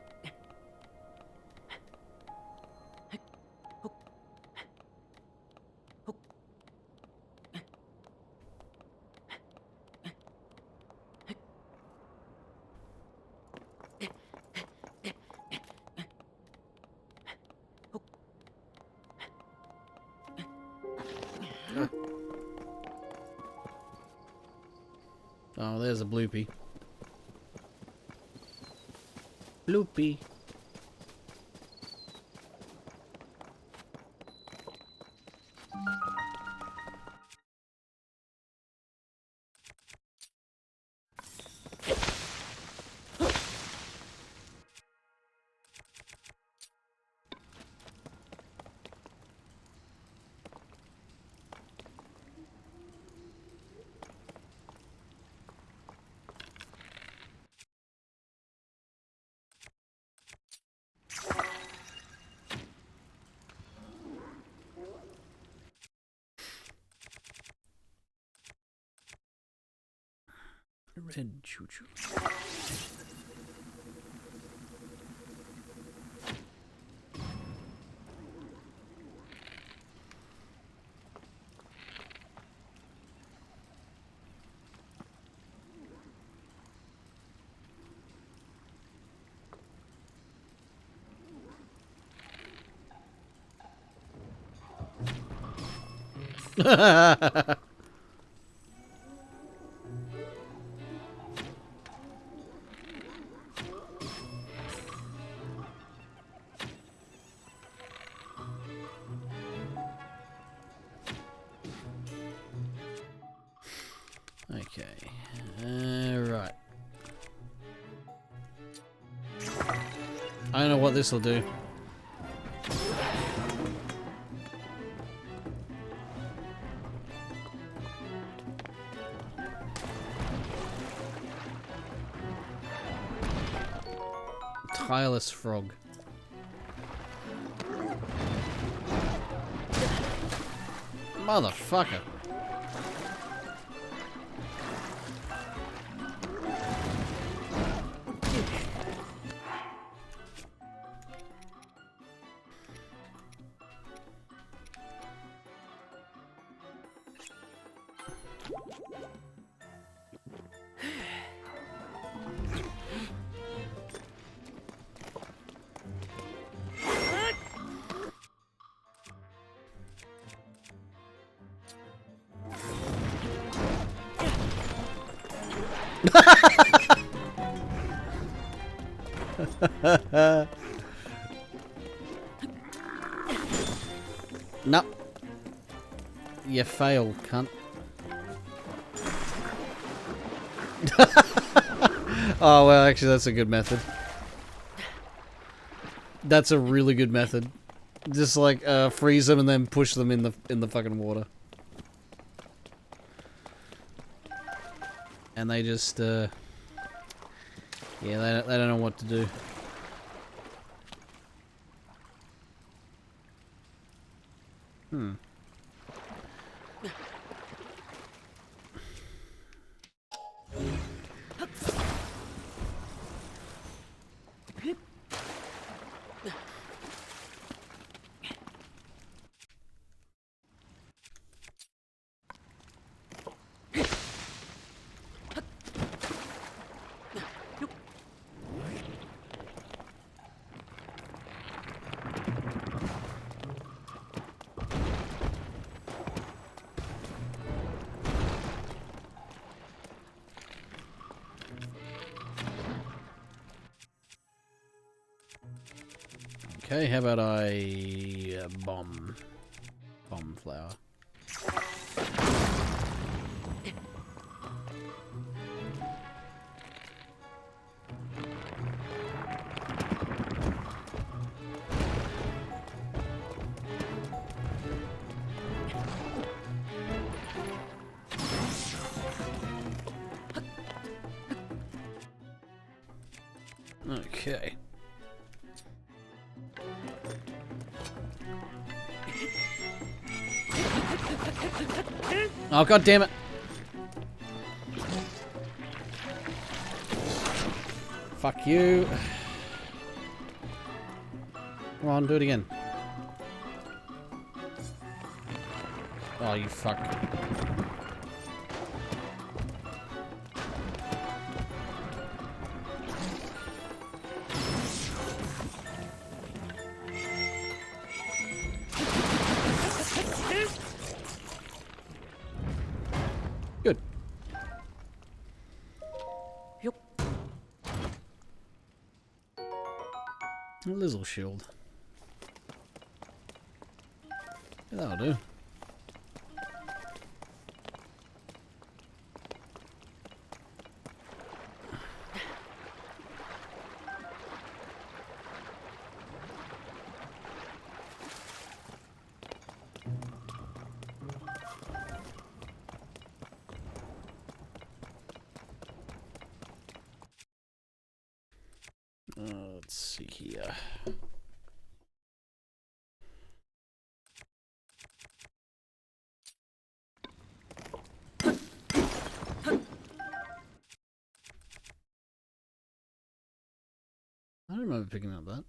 Oh, there's a bloopy. Bloopy. Red choo-choo. Right. I don't know what this will do. Tireless frog. Motherfucker. Nope. You failed, cunt. Oh, well, actually, that's a good method. That's a really good method. Just like freeze them and then push them in the fucking water. And they just yeah, they don't know what to do. Hmm. Okay, how about I bomb flower? Okay. Oh, god damn it. Fuck you. Come on, do it again. Oh, you fuck. Good. Yep. A Lizzle shield. Yeah, that'll do. Let's see here. I don't remember picking up that.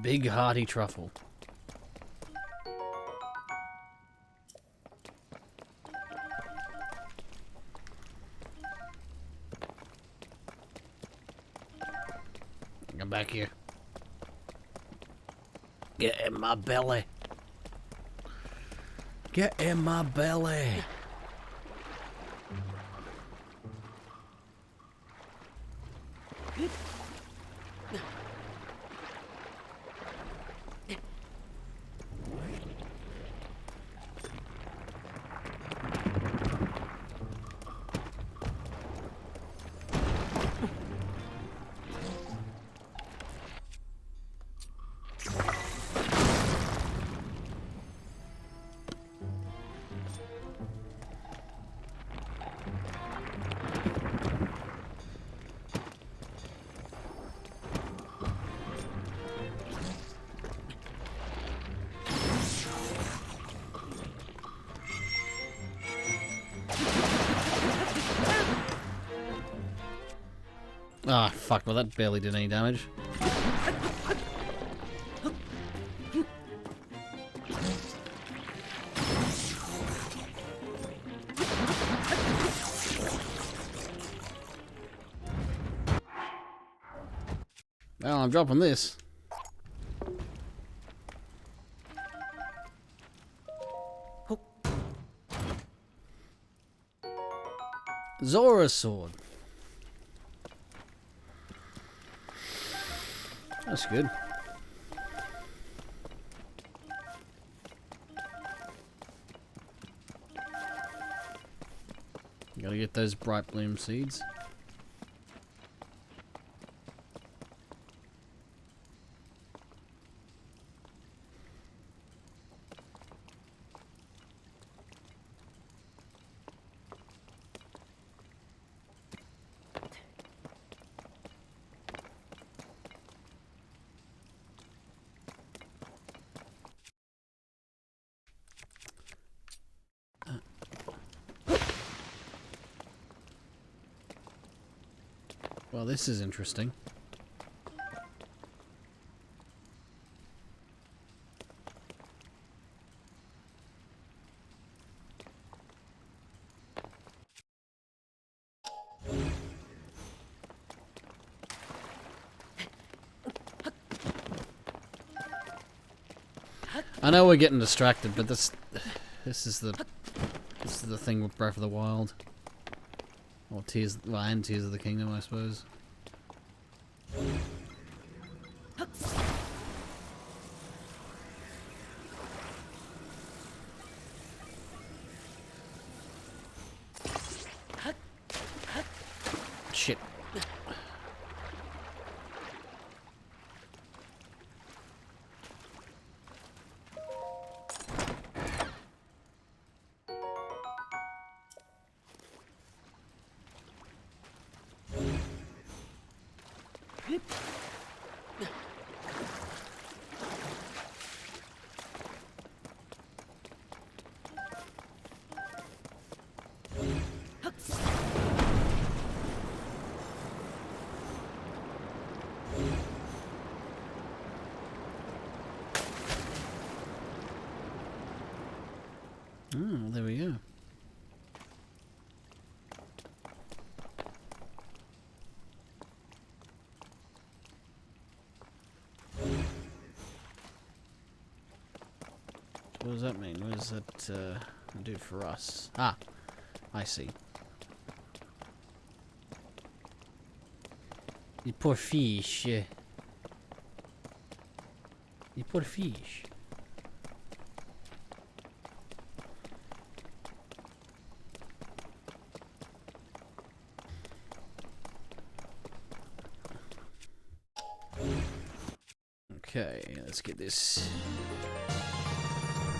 Big hearty truffle. Come back here. Get in my belly. Get in my belly. Ah, fuck, well that barely did any damage. Well, I'm dropping this. Zora sword. That's good. Gotta get those bright bloom seeds. Well, this is interesting. I know we're getting distracted, but this is the thing with Breath of the Wild, or Tears, well, and Tears of the Kingdom, I suppose. Shit. Oh, there we go. What does that mean? What does that do for us? Ah, I see. You poor fish. You poor fish. Okay, let's get this.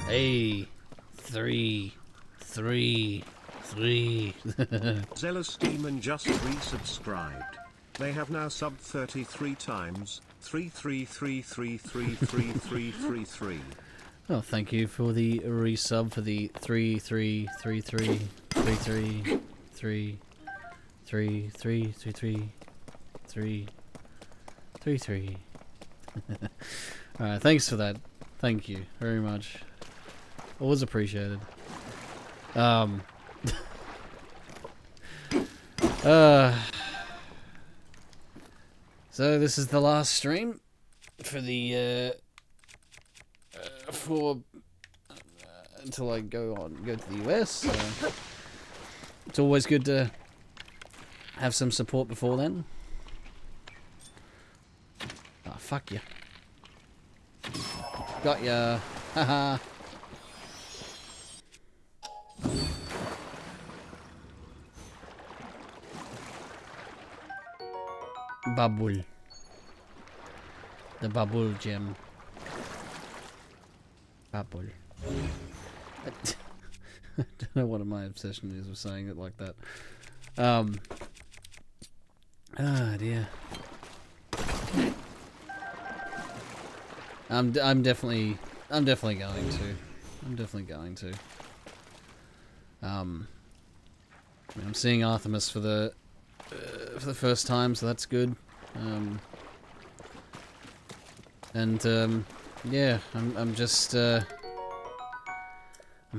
Hey, three. Zealous Demon just resubscribed. They have now subbed 33 times. 333333333. Oh, thank you for the resub for the 3333333333333. Alright, thanks for that. Thank you very much. Always appreciated. So this is the last stream for the until I go to the US. It's always good to have some support before then. Oh, fuck you. Got ya. Haha. Bubble. The bubble gem. Bubble. I don't know what my obsession is with saying it like that. Ah, dear. I'm definitely going to. I'm seeing Artemis for the for the first time, so that's good. Yeah, I'm just I'm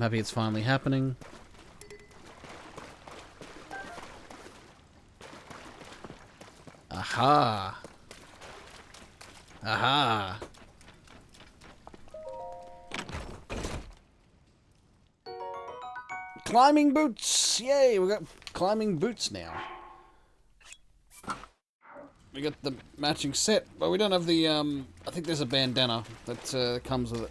happy it's finally happening. Aha! Aha! Climbing boots! Yay, we got climbing boots now. We got the matching set, but we don't have the, I think there's a bandana that comes with it.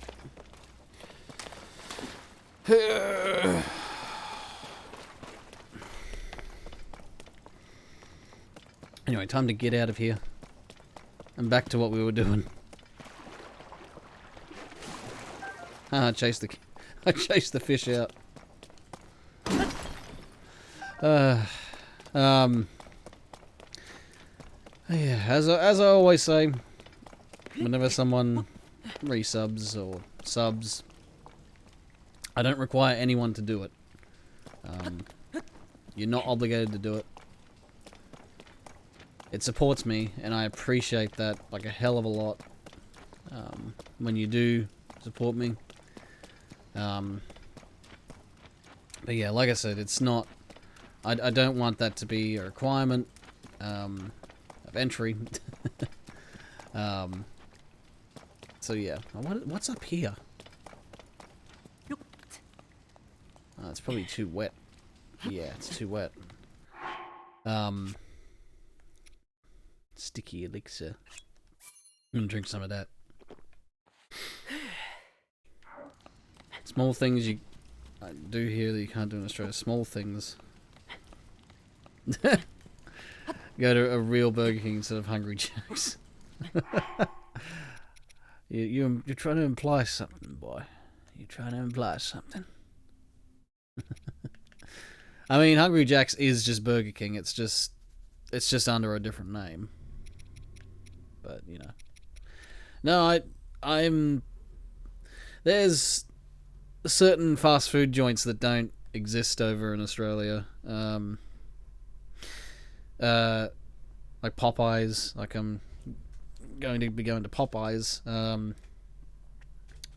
Anyway, time to get out of here. And back to what we were doing. I chased the fish out. Yeah, as I always say, whenever someone resubs or subs, I don't require anyone to do it. You're not obligated to do it. It supports me, and I appreciate that like a hell of a lot when you do support me. But yeah, like I said, it's not... I don't want that to be a requirement of entry. So yeah, what's up here? Oh, it's probably too wet. Yeah, it's too wet. Sticky elixir. I'm gonna drink some of that. Small things you do here that you can't do in Australia. Small things. Go to a real Burger King instead of Hungry Jack's. You're trying to imply something, boy. You're trying to imply something. I mean, Hungry Jack's is just Burger King. It's just under a different name. But you know, no, I'm. There's certain fast food joints that don't exist over in Australia. Like Popeyes. Like I'm going to be going to Popeyes.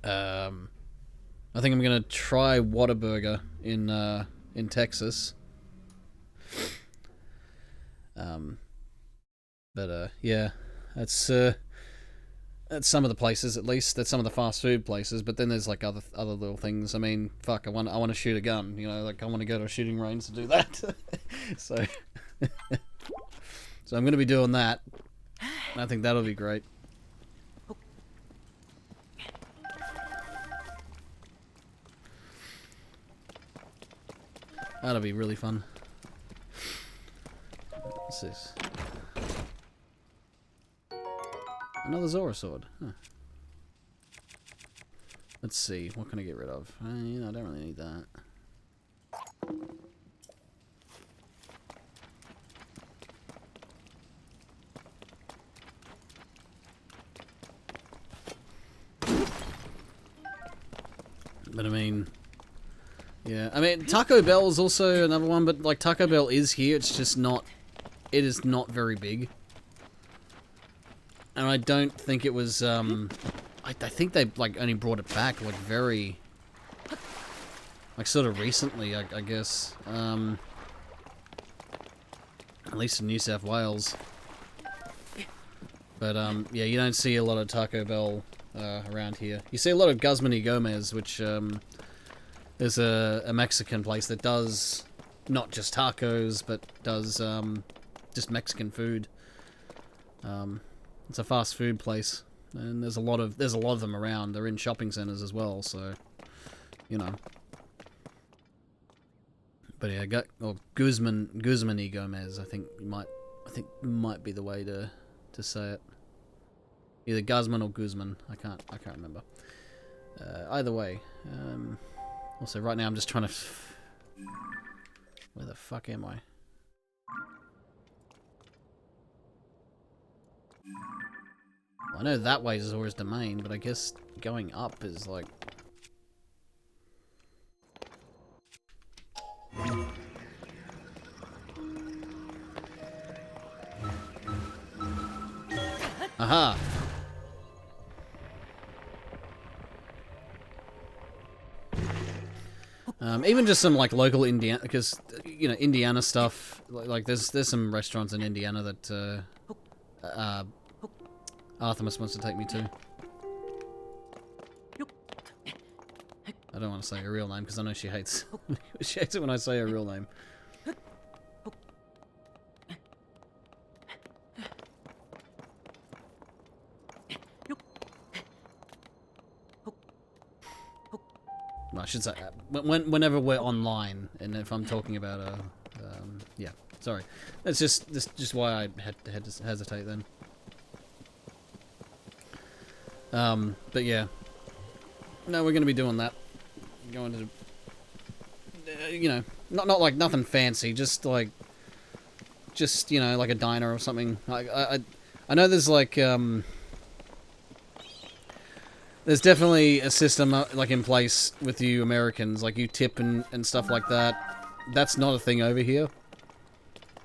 I think I'm gonna try Whataburger in Texas. Yeah, that's some of the places, at least. That's some of the fast food places. But then there's like other little things. I mean, fuck, I want to shoot a gun. You know, like I want to go to a shooting range to do that. So, so I'm gonna be doing that. I think that'll be great. That'll be really fun. What's this? Another Zora sword. Huh. Let's see. What can I get rid of? You know, I don't really need that. But I mean... Yeah, I mean, Taco Bell is also another one, but like Taco Bell is here, it's just not... It is not very big. And I don't think it was, I think they, like, only brought it back, like, very... Like, sort of recently, I guess. At least in New South Wales. But, yeah, you don't see a lot of Taco Bell around here. You see a lot of Guzman y Gomez, which, is a Mexican place that does not just tacos, but does, just Mexican food. It's a fast food place, and there's a lot of them around. They're in shopping centers as well, so you know. But yeah, Guzman y Gomez. I think might be the way to say it. Either Guzman or Guzman. I can't remember. Either way. Also, right now I'm just trying to. Where the fuck am I? Well, I know that way is Zora's domain, but I guess going up is like... Aha! Even just some like local Indiana, because you know Indiana stuff. Like there's some restaurants in Indiana that Artemis wants to take me to. I don't want to say her real name because I know she hates she hates it when I say her real name. Well, I should say whenever we're online, and if I'm talking about yeah, sorry, that's just why I had to hesitate then. But yeah, no, we're gonna be doing that. Going to, you know, not like nothing fancy, just you know, like a diner or something. I know there's like there's definitely a system like in place with you Americans, like you tip and stuff like that. That's not a thing over here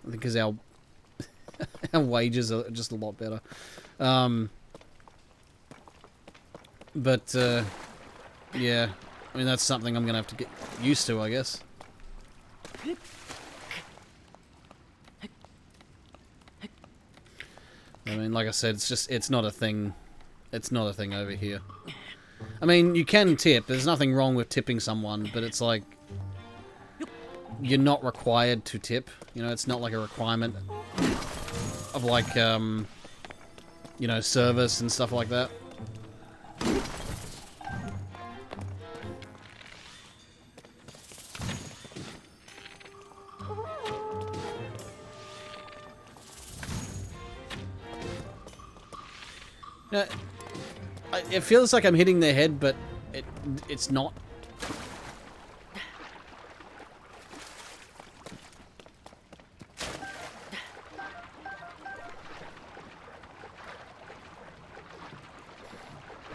because our wages are just a lot better. But yeah, I mean that's something I'm gonna have to get used to, I guess. I mean, like I said, it's not a thing. It's not a thing over here. I mean, you can tip. There's nothing wrong with tipping someone, but it's like you're not required to tip. You know, it's not like a requirement of like you know, service and stuff like that. No, it feels like I'm hitting their head, but it's not.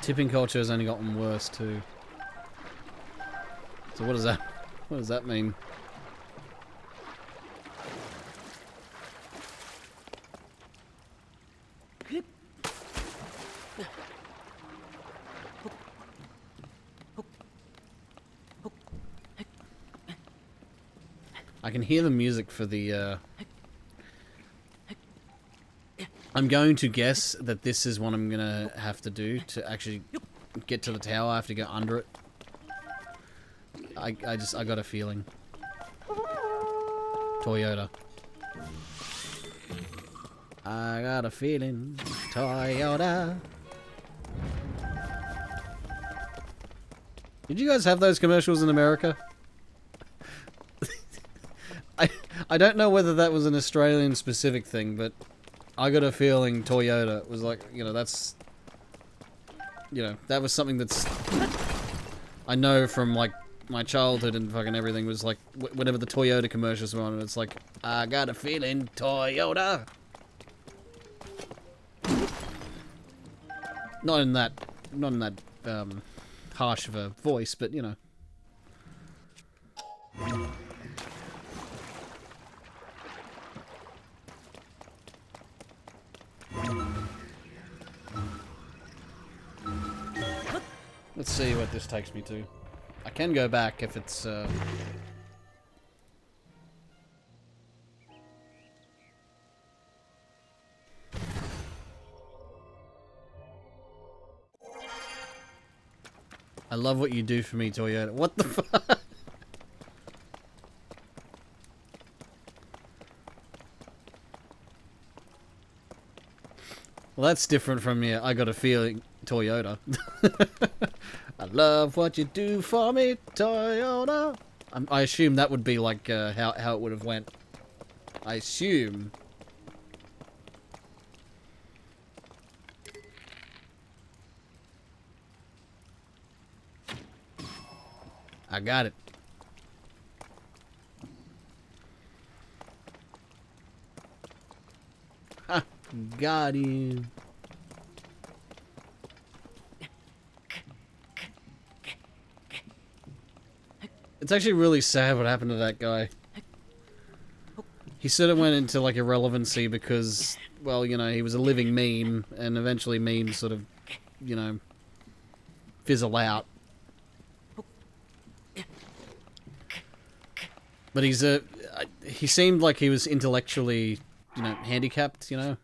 Tipping culture has only gotten worse too. So what does that mean? I can hear the music for the, I'm going to guess that this is what I'm gonna have to do to actually get to the tower. I have to go under it. I got a feeling. Toyota. I got a feeling. Toyota. Did you guys have those commercials in America? I don't know whether that was an Australian specific thing, but I got a feeling Toyota was like, you know, that's, you know, that was something that's, I know from like my childhood and fucking everything was like, whenever the Toyota commercials were on, it's like, I got a feeling Toyota. Not in that harsh of a voice, but you know. Let's see what this takes me to. I can go back if it's, I love what you do for me, Toyota. What the fuck? Well, that's different from, yeah, I got a feeling, Toyota. I love what you do for me, Toyota. I assume that would be like how it would have went. I assume. I got it. Ha! Got him. It's actually really sad what happened to that guy. He sort of went into like irrelevancy because well, you know, he was a living meme, and eventually memes sort of, you know, fizzle out. But he seemed like he was intellectually, you know, handicapped, you know?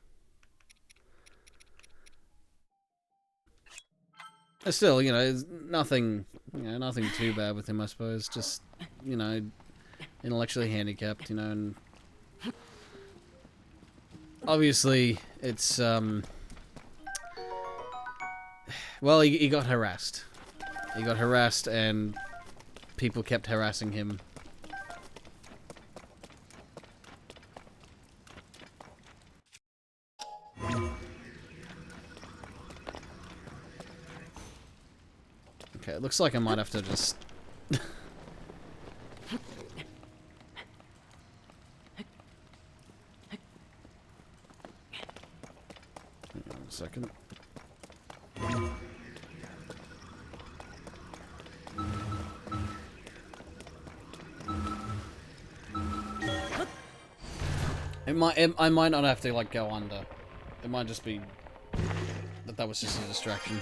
But still, you know, there's nothing, you know, nothing too bad with him, I suppose. Just, you know, intellectually handicapped, you know, and obviously it's, well, he got harassed. He got harassed and people kept harassing him. Okay, it looks like I might have to just... Hang on a second. I might not have to, like, go under. It might just be that was just a distraction.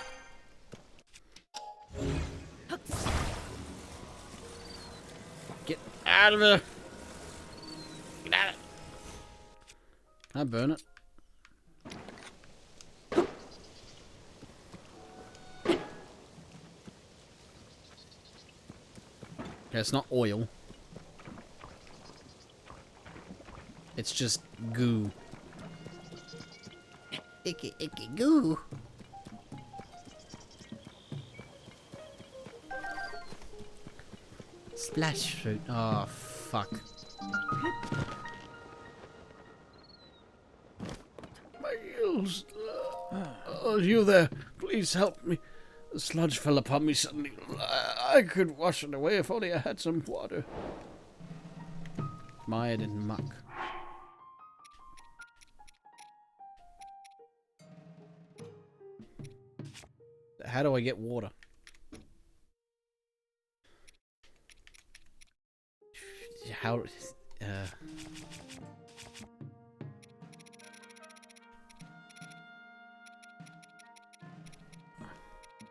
Get out of there! Get out of it! Can I burn it? Okay, it's not oil. It's just goo. Icky, icky goo. Splash fruit. Oh, fuck. My gills. Oh, you there. Please help me. The sludge fell upon me suddenly. I could wash it away if only I had some water. Mired in muck. How do I get water? How...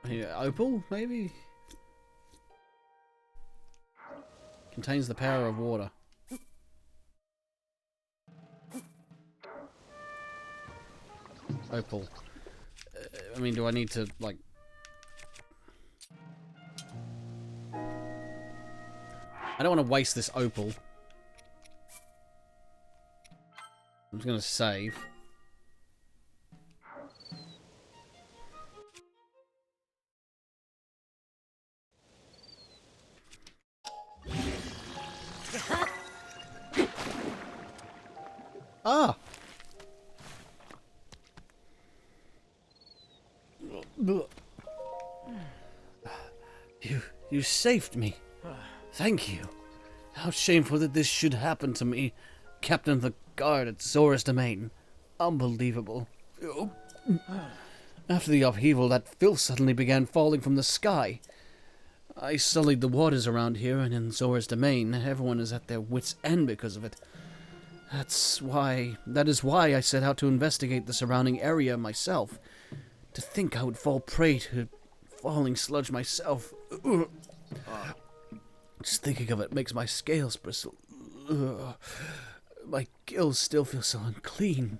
Yeah, opal, maybe? Contains the power of water. Opal. I mean, do I need to, like... I don't want to waste this opal. I'm just going to save. Ah! You saved me. Thank you. How shameful that this should happen to me, Captain of the Guard at Zora's Domain. Unbelievable. After the upheaval, that filth suddenly began falling from the sky. I sullied the waters around here, and in Zora's Domain, everyone is at their wits' end because of it. That is why I set out to investigate the surrounding area myself. To think I would fall prey to falling sludge myself. Just thinking of it makes my scales bristle. My gills still feel so unclean.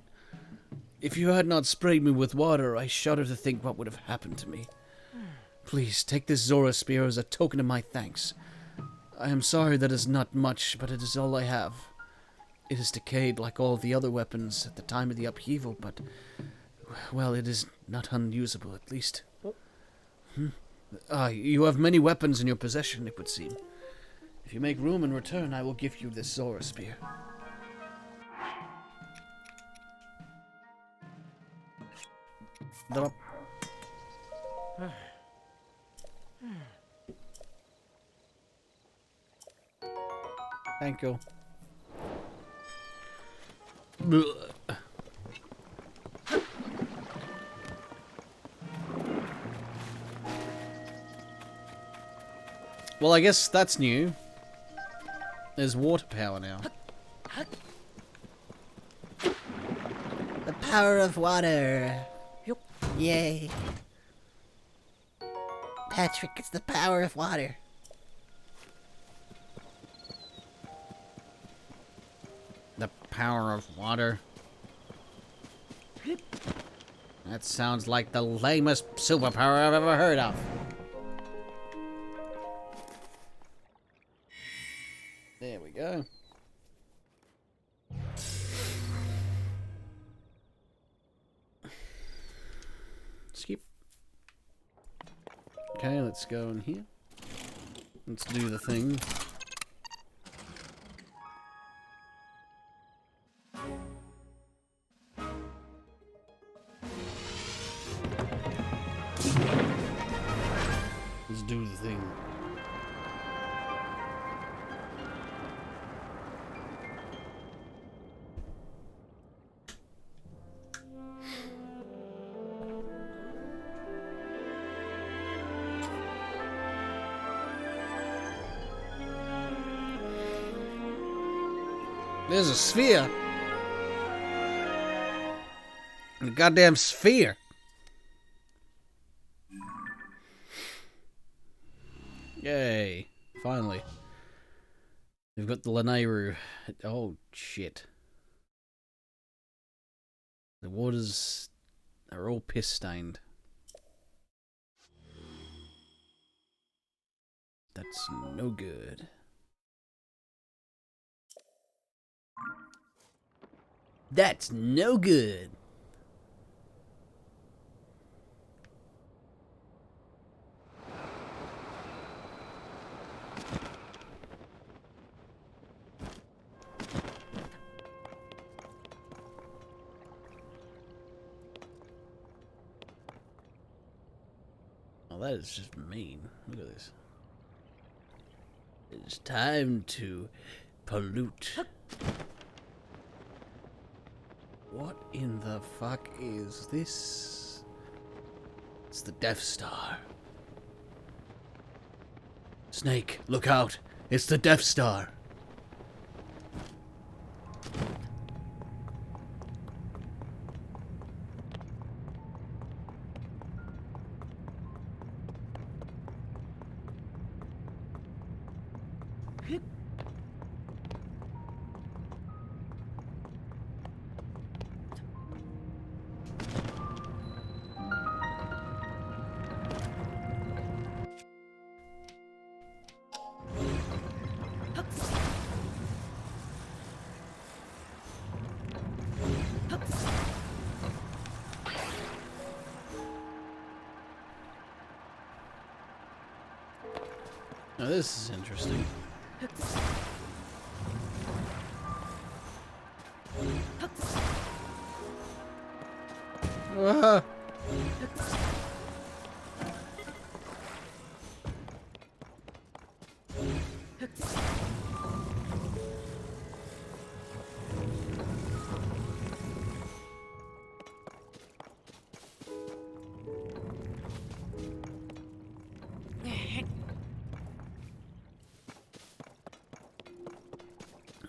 If you had not sprayed me with water, I shudder to think what would have happened to me. Please, take this Zora spear as a token of my thanks. I am sorry that is not much, but it is all I have. It is decayed like all the other weapons at the time of the upheaval, but... well, it is not unusable, at least. You have many weapons in your possession, it would seem. If you make room in return, I will give you this Zora spear. Thank you. Well, I guess that's new. There's water power now. power of water. Yay. Patrick, it's the power of water. The power of water. That sounds like the lamest superpower I've ever heard of. There we go. Skip. Okay, let's go in here. Let's do the thing. Let's do the thing. There's a sphere. A goddamn sphere. Yay. Finally. We've got the Lanayru. Oh, shit. The waters are all piss-stained. That's no good. That's no good. Oh, that is just mean. Look at this. It's time to pollute. What in the fuck is this? It's the Death Star. Snake, look out. It's the Death Star. Now this is interesting. Ah.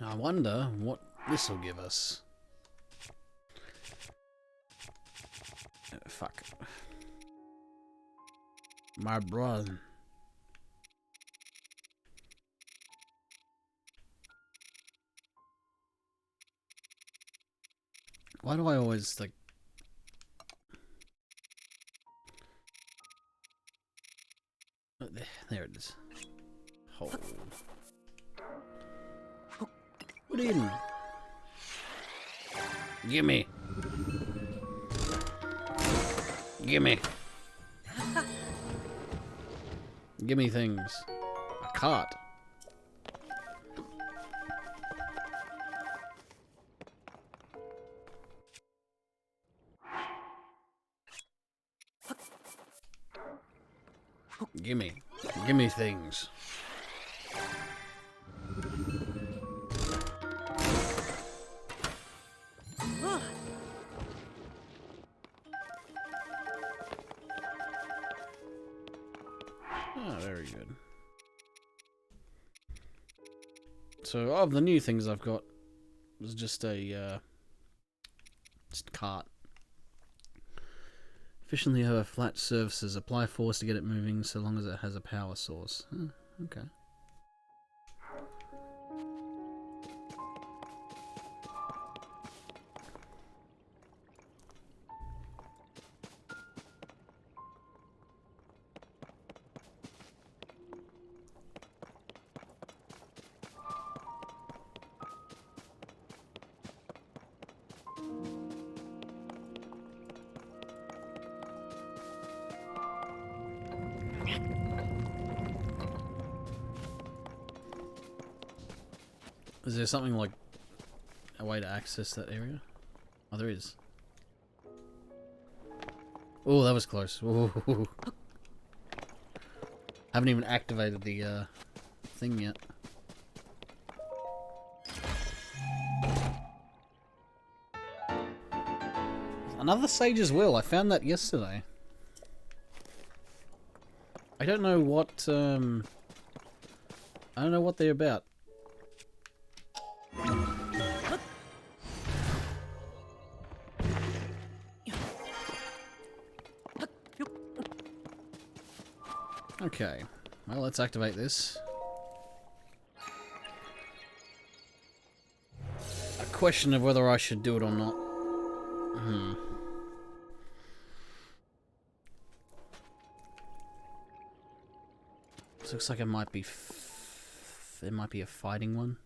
I wonder what this will give us. Fuck. My brother. Why do I always like... Oh, there it is. Hold. What in? Gimme. Gimme. Gimme things. A cart. Gimme. Gimme things. Oh, very good. So, of the new things I've got, was just a Just cart. Efficiently over flat surfaces. Apply force to get it moving so long as it has a power source. Huh, okay. Is there something like a way to access that area? Oh, there is. Oh, that was close. Ooh. Haven't even activated the thing yet. Another Sage's Will. I found that yesterday. I don't know what I don't know what they're about. Okay, well, let's activate this. A question of whether I should do it or not. This looks like it might be. There might be a fighting one.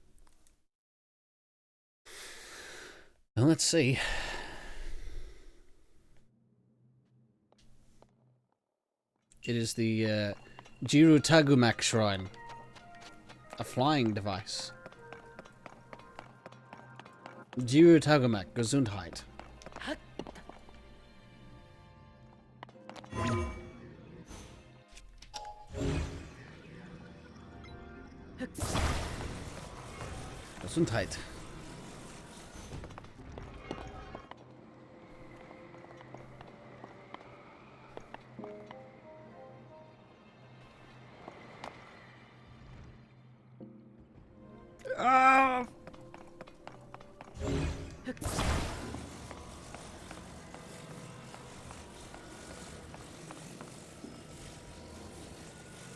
Well, let's see. It is the Jirutagumak Shrine. A flying device. Jirutagumak, Gesundheit. Gesundheit. Ah!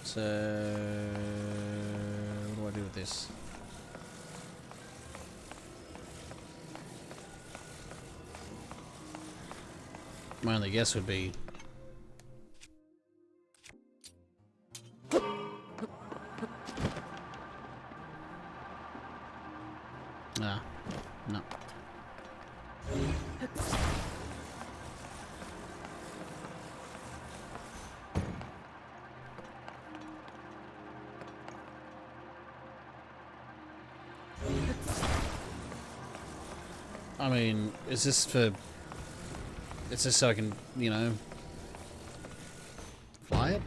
So, what do I do with this? My only guess would be no. I mean, is this for... It's just so I can, you know, fly it?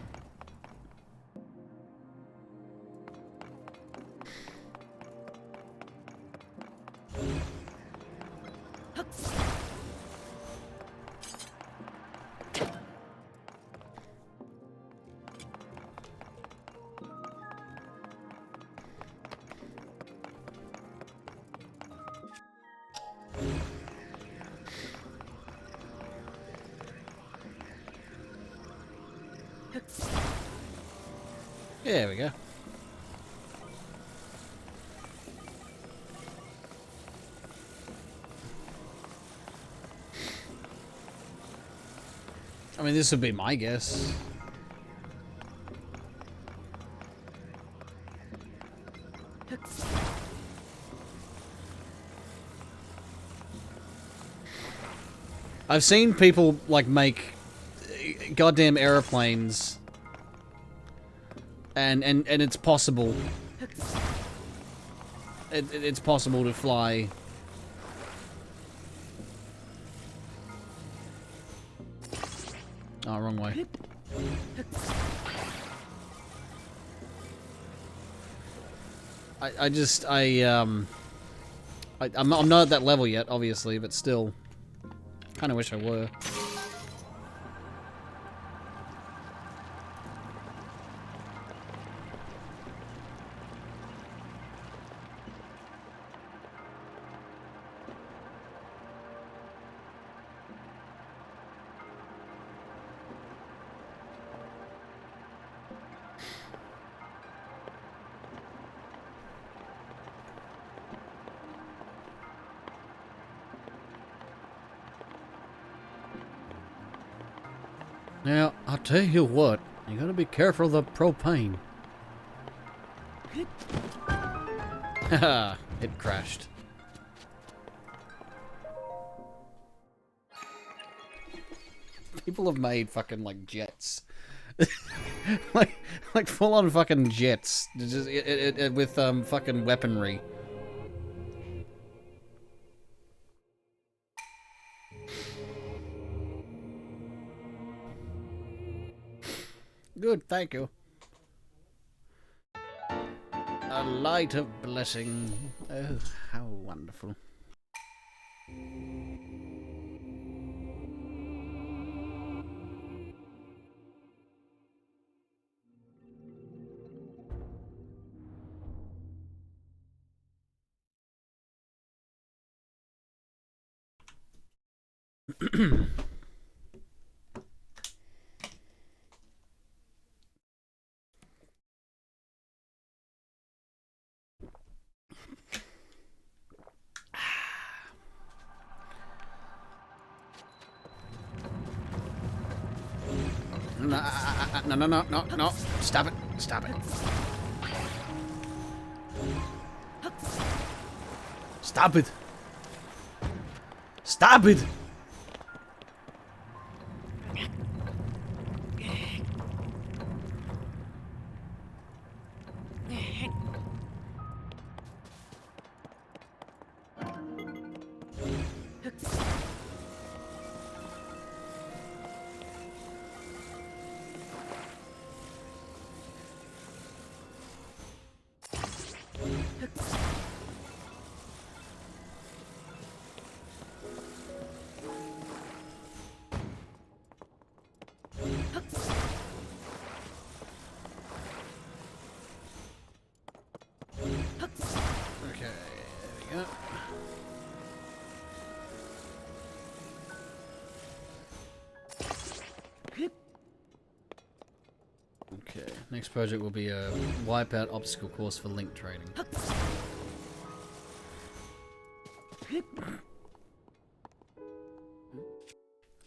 There we go. I mean, this would be my guess. I've seen people, like, make goddamn aeroplanes, and it's possible. It's possible to fly. Oh, wrong way. I'm not at that level yet, obviously, but still, kind of wish I were. Now, I'll tell you what, you gotta be careful of the propane. Haha, it crashed. People have made fucking like jets. like full on fucking jets. Just, with fucking weaponry. Good, thank you. A light of blessing. Oh, how wonderful. No. Stop it. Stop it. Stop it. Stop it. Okay, there we go. Okay, next project will be a wipeout obstacle course for link training.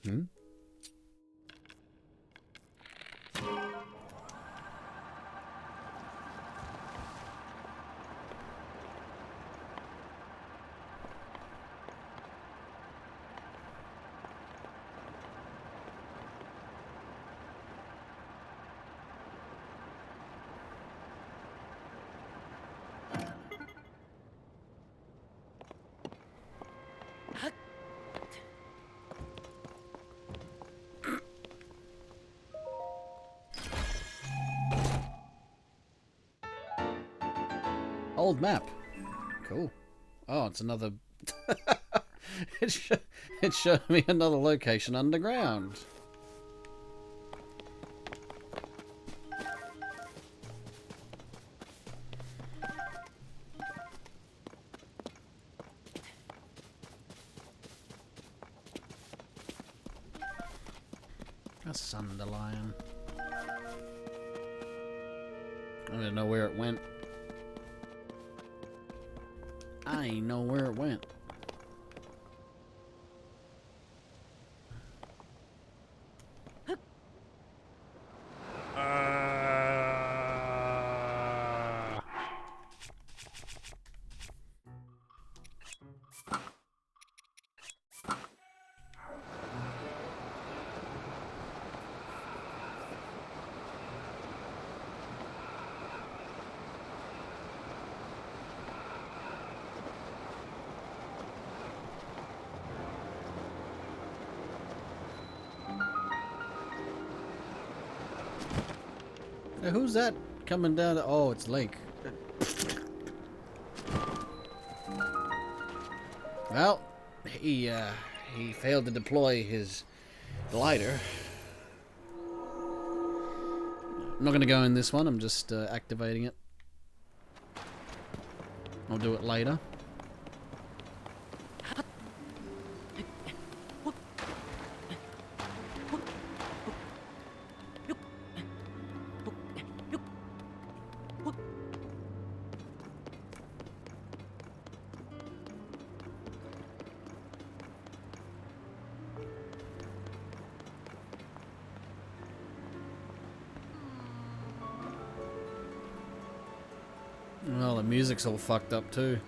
Hmm? Old map. Cool. Oh, it's another... it showed me another location underground. A Sunderlion. I don't know where it went. I ain't know where it went. Hey, who's that coming down? Oh, it's Link. Well, he failed to deploy his glider. I'm not going to go in this one. I'm just activating it. I'll do it later. Well, the music's all fucked up too.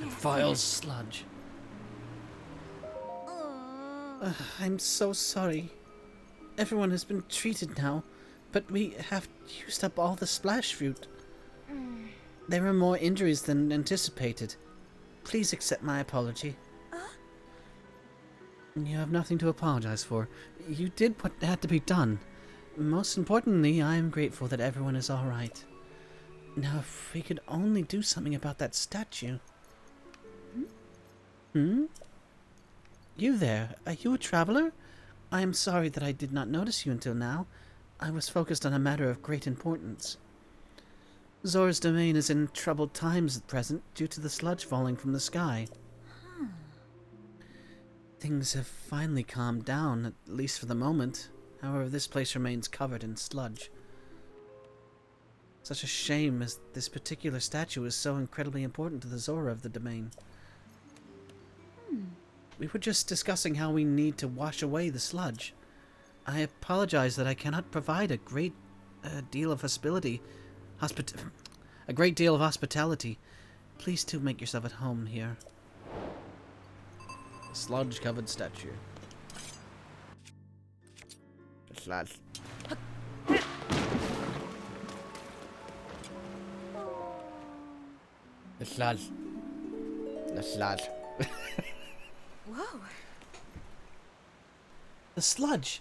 It files sludge. I'm so sorry. Everyone has been treated now, but we have used up all the splash fruit. There are more injuries than anticipated. Please accept my apology. You have nothing to apologize for. You did what had to be done. Most importantly, I am grateful that everyone is alright. Now, if we could only do something about that statue. Hmm? You there? Are you a traveler? I am sorry that I did not notice you until now. I was focused on a matter of great importance. Zora's domain is in troubled times at present due to the sludge falling from the sky. Things have finally calmed down, at least for the moment. However, this place remains covered in sludge. Such a shame, as this particular statue is so incredibly important to the Zora of the domain. We were just discussing how we need to wash away the sludge. I apologize that I cannot provide a great deal of hospitality. Please do make yourself at home here. Sludge-covered statue. Sludge. The sludge. The sludge. Whoa. The sludge.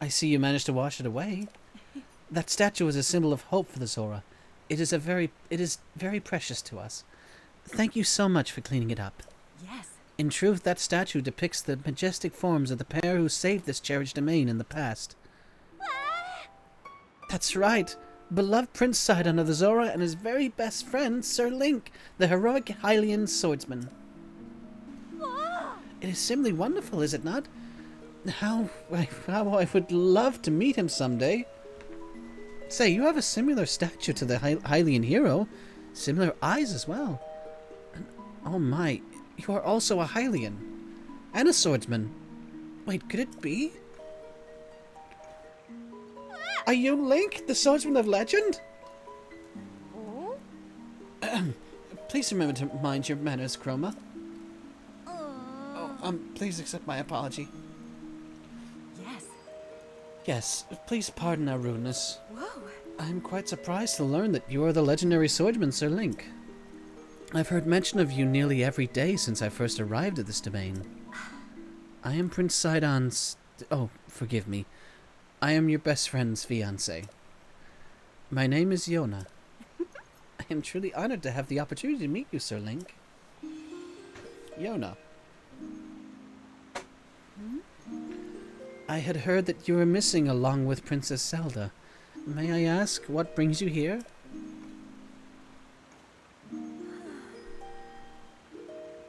I see you managed to wash it away. That statue is a symbol of hope for the Zora. It is very precious to us. Thank you so much for cleaning it up. Yes. In truth, that statue depicts the majestic forms of the pair who saved this cherished domain in the past. That's right. Beloved Prince Sidon of the Zora and his very best friend, Sir Link, the heroic Hylian swordsman. It is simply wonderful, is it not? How I would love to meet him someday. Say, you have a similar stature to the Hylian hero. Similar eyes as well. And, oh my, you are also a Hylian. And a swordsman. Wait, could it be? Are you Link, the swordsman of legend? Please remember to mind your manners, Chroma. Please accept my apology. Yes. Yes, please pardon our rudeness. Whoa. I'm quite surprised to learn that you are the legendary swordsman, Sir Link. I've heard mention of you nearly every day since I first arrived at this domain. I am Prince Sidon's... Oh, forgive me. I am your best friend's fiancé. My name is Yona. I am truly honored to have the opportunity to meet you, Sir Link. Yona. I had heard that you were missing along with Princess Zelda. May I ask what brings you here?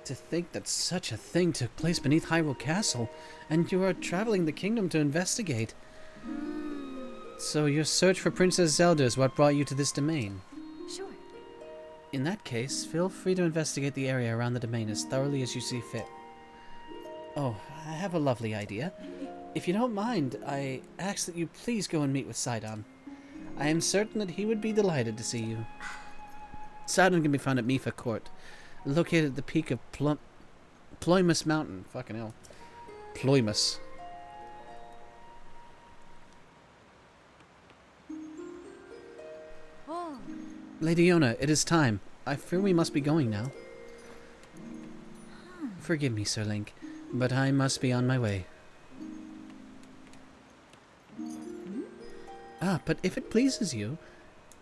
To think that such a thing took place beneath Hyrule Castle, and you are traveling the kingdom to investigate. So your search for Princess Zelda is what brought you to this domain? Sure. In that case, feel free to investigate the area around the domain as thoroughly as you see fit. Oh, I have a lovely idea. If you don't mind, I ask that you please go and meet with Sidon. I am certain that he would be delighted to see you. Sidon can be found at Mifa Court, located at the peak of Ploymus Mountain. Fucking hell. Ploymus. Oh. Lady Yona, it is time. I fear we must be going now. Forgive me, Sir Link, but I must be on my way. But if it pleases you,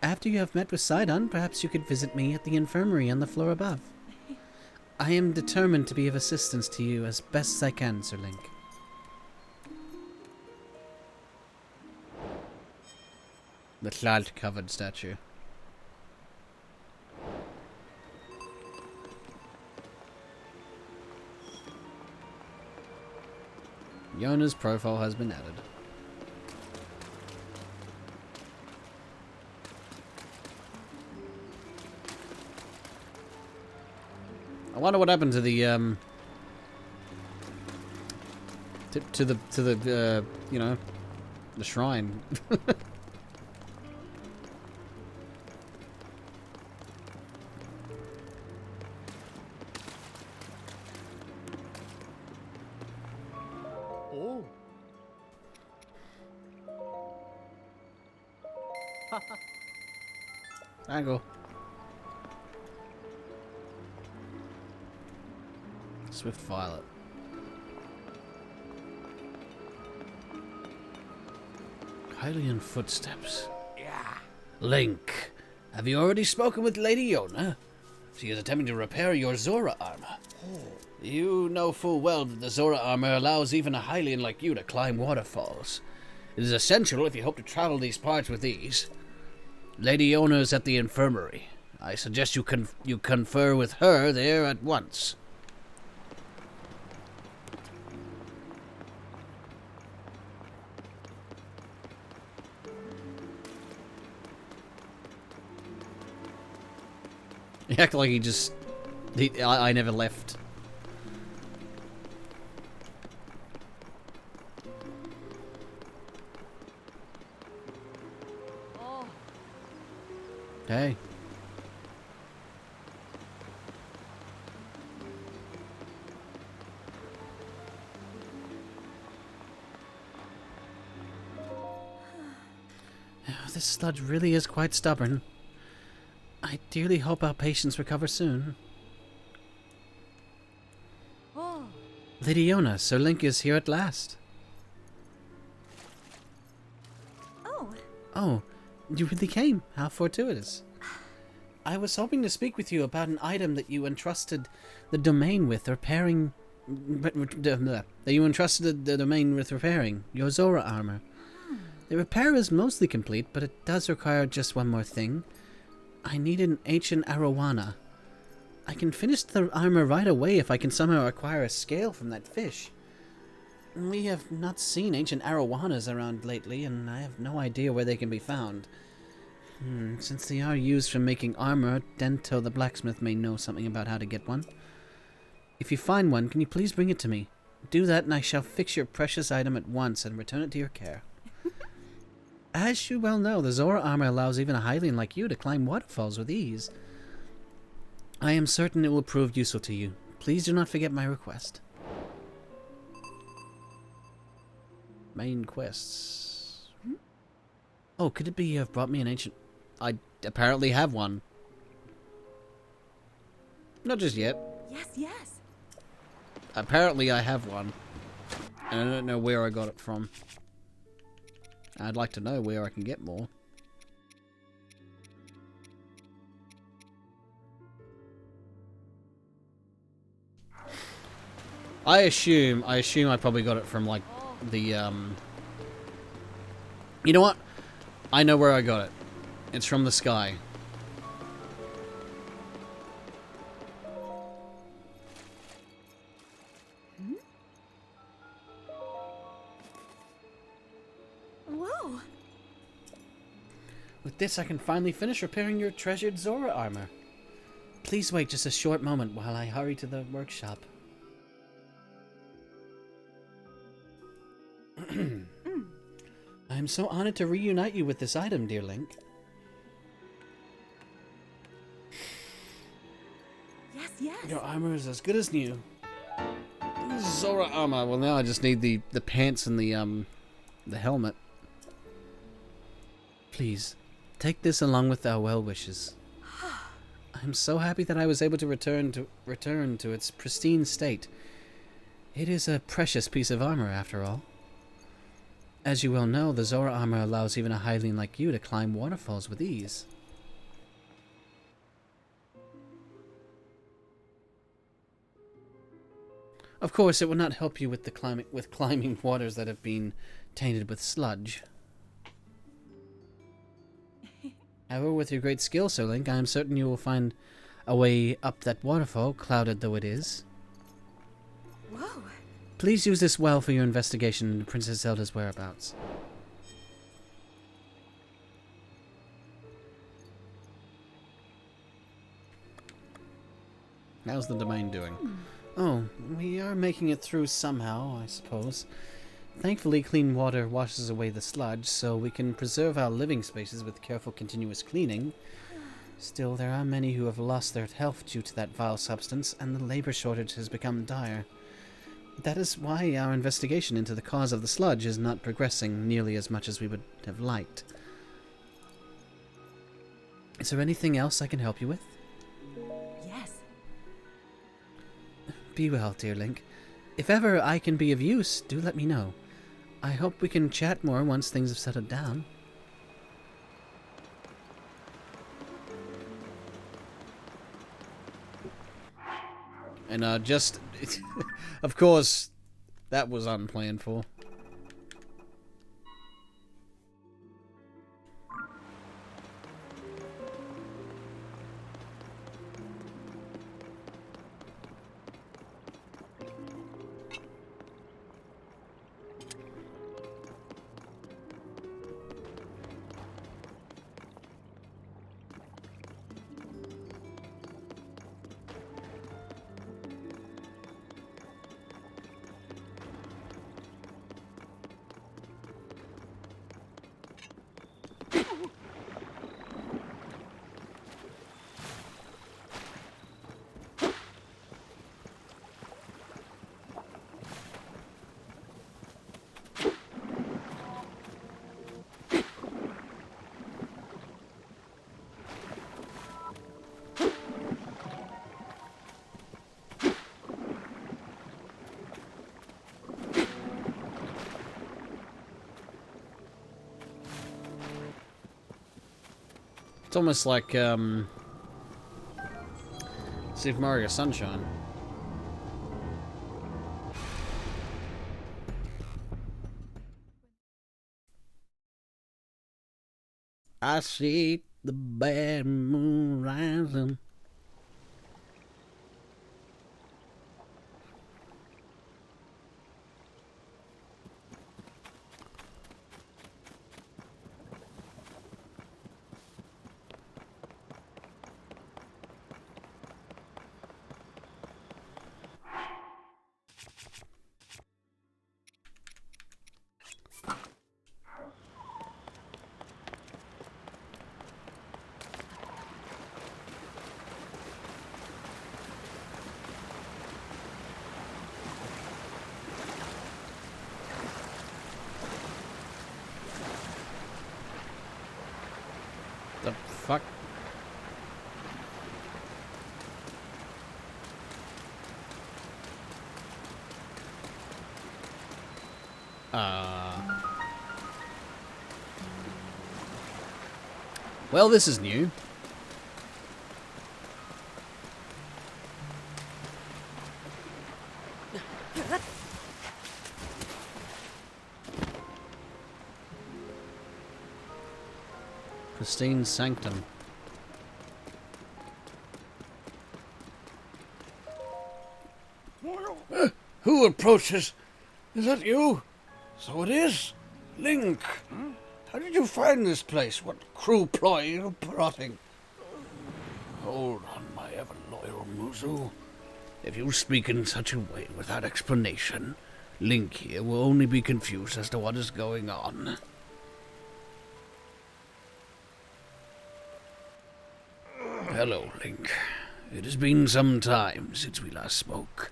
after you have met with Sidon, perhaps you could visit me at the infirmary on the floor above. I am determined to be of assistance to you as best as I can, Sir Link. The cloud-covered statue. Yona's profile has been added. I wonder what happened to the To the you know, the shrine. Oh. Angle. Swift Violet. Hylian footsteps. Yeah. Link, have you already spoken with Lady Yona? She is attempting to repair your Zora armor. You know full well that the Zora armor allows even a Hylian like you to climb waterfalls. It is essential if you hope to travel these parts with ease. Lady Yona is at the infirmary. I suggest you confer with her there at once. He acted like he just... I never left. Oh. Hey. This sludge really is quite stubborn. I dearly hope our patients recover soon. Oh. Lady Yona, Sir Link is here at last. Oh. Oh, you really came. How fortuitous. I was hoping to speak with you about an item that you entrusted the domain with repairing... that you entrusted the domain with repairing, your Zora armor. The repair is mostly complete, but it does require just one more thing. I need an ancient arowana. I can finish the armor right away if I can somehow acquire a scale from that fish. We have not seen ancient arowanas around lately, and I have no idea where they can be found. Since they are used for making armor, Dento the blacksmith may know something about how to get one. If you find one, can you please bring it to me? Do that and I shall fix your precious item at once and return it to your care. As you well know, the Zora armor allows even a Hylian like you to climb waterfalls with ease. I am certain it will prove useful to you. Please do not forget my request. Main quests. Oh, could it be you have brought me an ancient... I apparently have one. Not just yet. Yes, yes. Apparently I have one. And I don't know where I got it from. I'd like to know where I can get more. I assume I probably got it from like the You know what? I know where I got it. It's from the sky. Whoa. With this, I can finally finish repairing your treasured Zora armor. Please wait just a short moment while I hurry to the workshop. I am so honored to reunite you with this item, dear Link. Yes, yes. Your armor is as good as new. Zora armor. Well, now I just need the pants and the helmet. Please, take this along with our well wishes. I am so happy that I was able to return to its pristine state. It is a precious piece of armor, after all. As you well know, the Zora armor allows even a Hylian like you to climb waterfalls with ease. Of course, it will not help you with the climbing waters that have been tainted with sludge. However, with your great skill, Sir Link, I am certain you will find a way up that waterfall, clouded though it is. Whoa. Please use this well for your investigation into Princess Zelda's whereabouts. How's the domain doing? Oh, we are making it through somehow, I suppose. Thankfully, clean water washes away the sludge, so we can preserve our living spaces with careful continuous cleaning. Still, there are many who have lost their health due to that vile substance, and the labor shortage has become dire. That is why our investigation into the cause of the sludge is not progressing nearly as much as we would have liked. Is there anything else I can help you with? Yes. Be well, dear Link. If ever I can be of use, do let me know. I hope we can chat more once things have settled down. And just... of course, that was unplanned for. It's almost like, Super Mario Sunshine. I see the bad moon rising. The fuck? Well, this is new. Pristine Sanctum. Who approaches? Is that you? So it is. Link. How did you find this place? What cruel ploy are you plotting? Hold on, my ever-loyal Muzu. If you speak in such a way without explanation, Link here will only be confused as to what is going on. Hello, Link. It has been some time since we last spoke.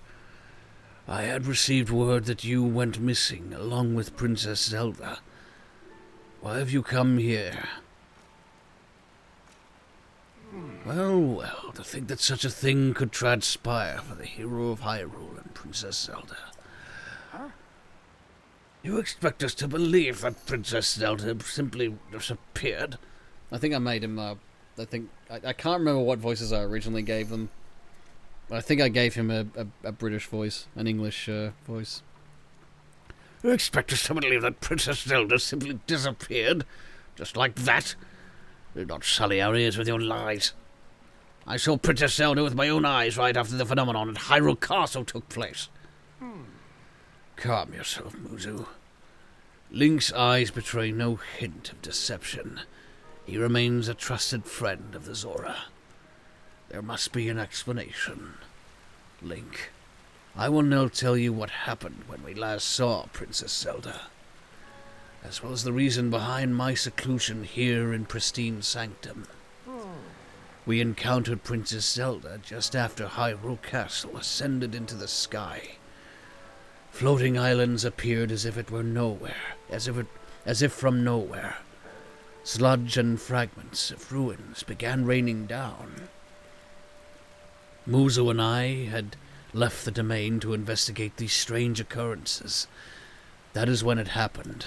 I had received word that you went missing along with Princess Zelda. Why have you come here? Well, well, to think that such a thing could transpire for the hero of Hyrule and Princess Zelda. You expect us to believe that Princess Zelda simply disappeared? I think I made him, I can't remember what voices I originally gave them. I think I gave him a British voice, an English voice. You expect us to believe that Princess Zelda simply disappeared? Just like that? Do not sully our ears with your lies. I saw Princess Zelda with my own eyes right after the phenomenon at Hyrule Castle took place. Calm yourself, Muzu. Link's eyes betray no hint of deception. He remains a trusted friend of the Zora. There must be an explanation. Link, I will now tell you what happened when we last saw Princess Zelda, as well as the reason behind my seclusion here in pristine Sanctum. We encountered Princess Zelda just after Hyrule Castle ascended into the sky. Floating islands appeared as if it were nowhere, as if from nowhere. Sludge and fragments of ruins began raining down. Muzo and I had left the domain to investigate these strange occurrences. That is when it happened.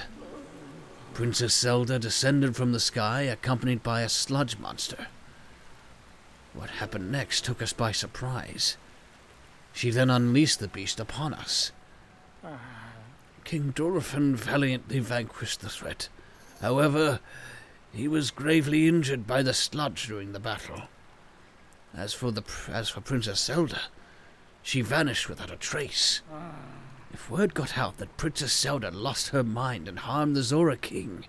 Princess Zelda descended from the sky, accompanied by a sludge monster. What happened next took us by surprise. She then unleashed the beast upon us. King Dorephan valiantly vanquished the threat. However, he was gravely injured by the sludge during the battle. As for Princess Zelda, she vanished without a trace. If word got out that Princess Zelda lost her mind and harmed the Zora King,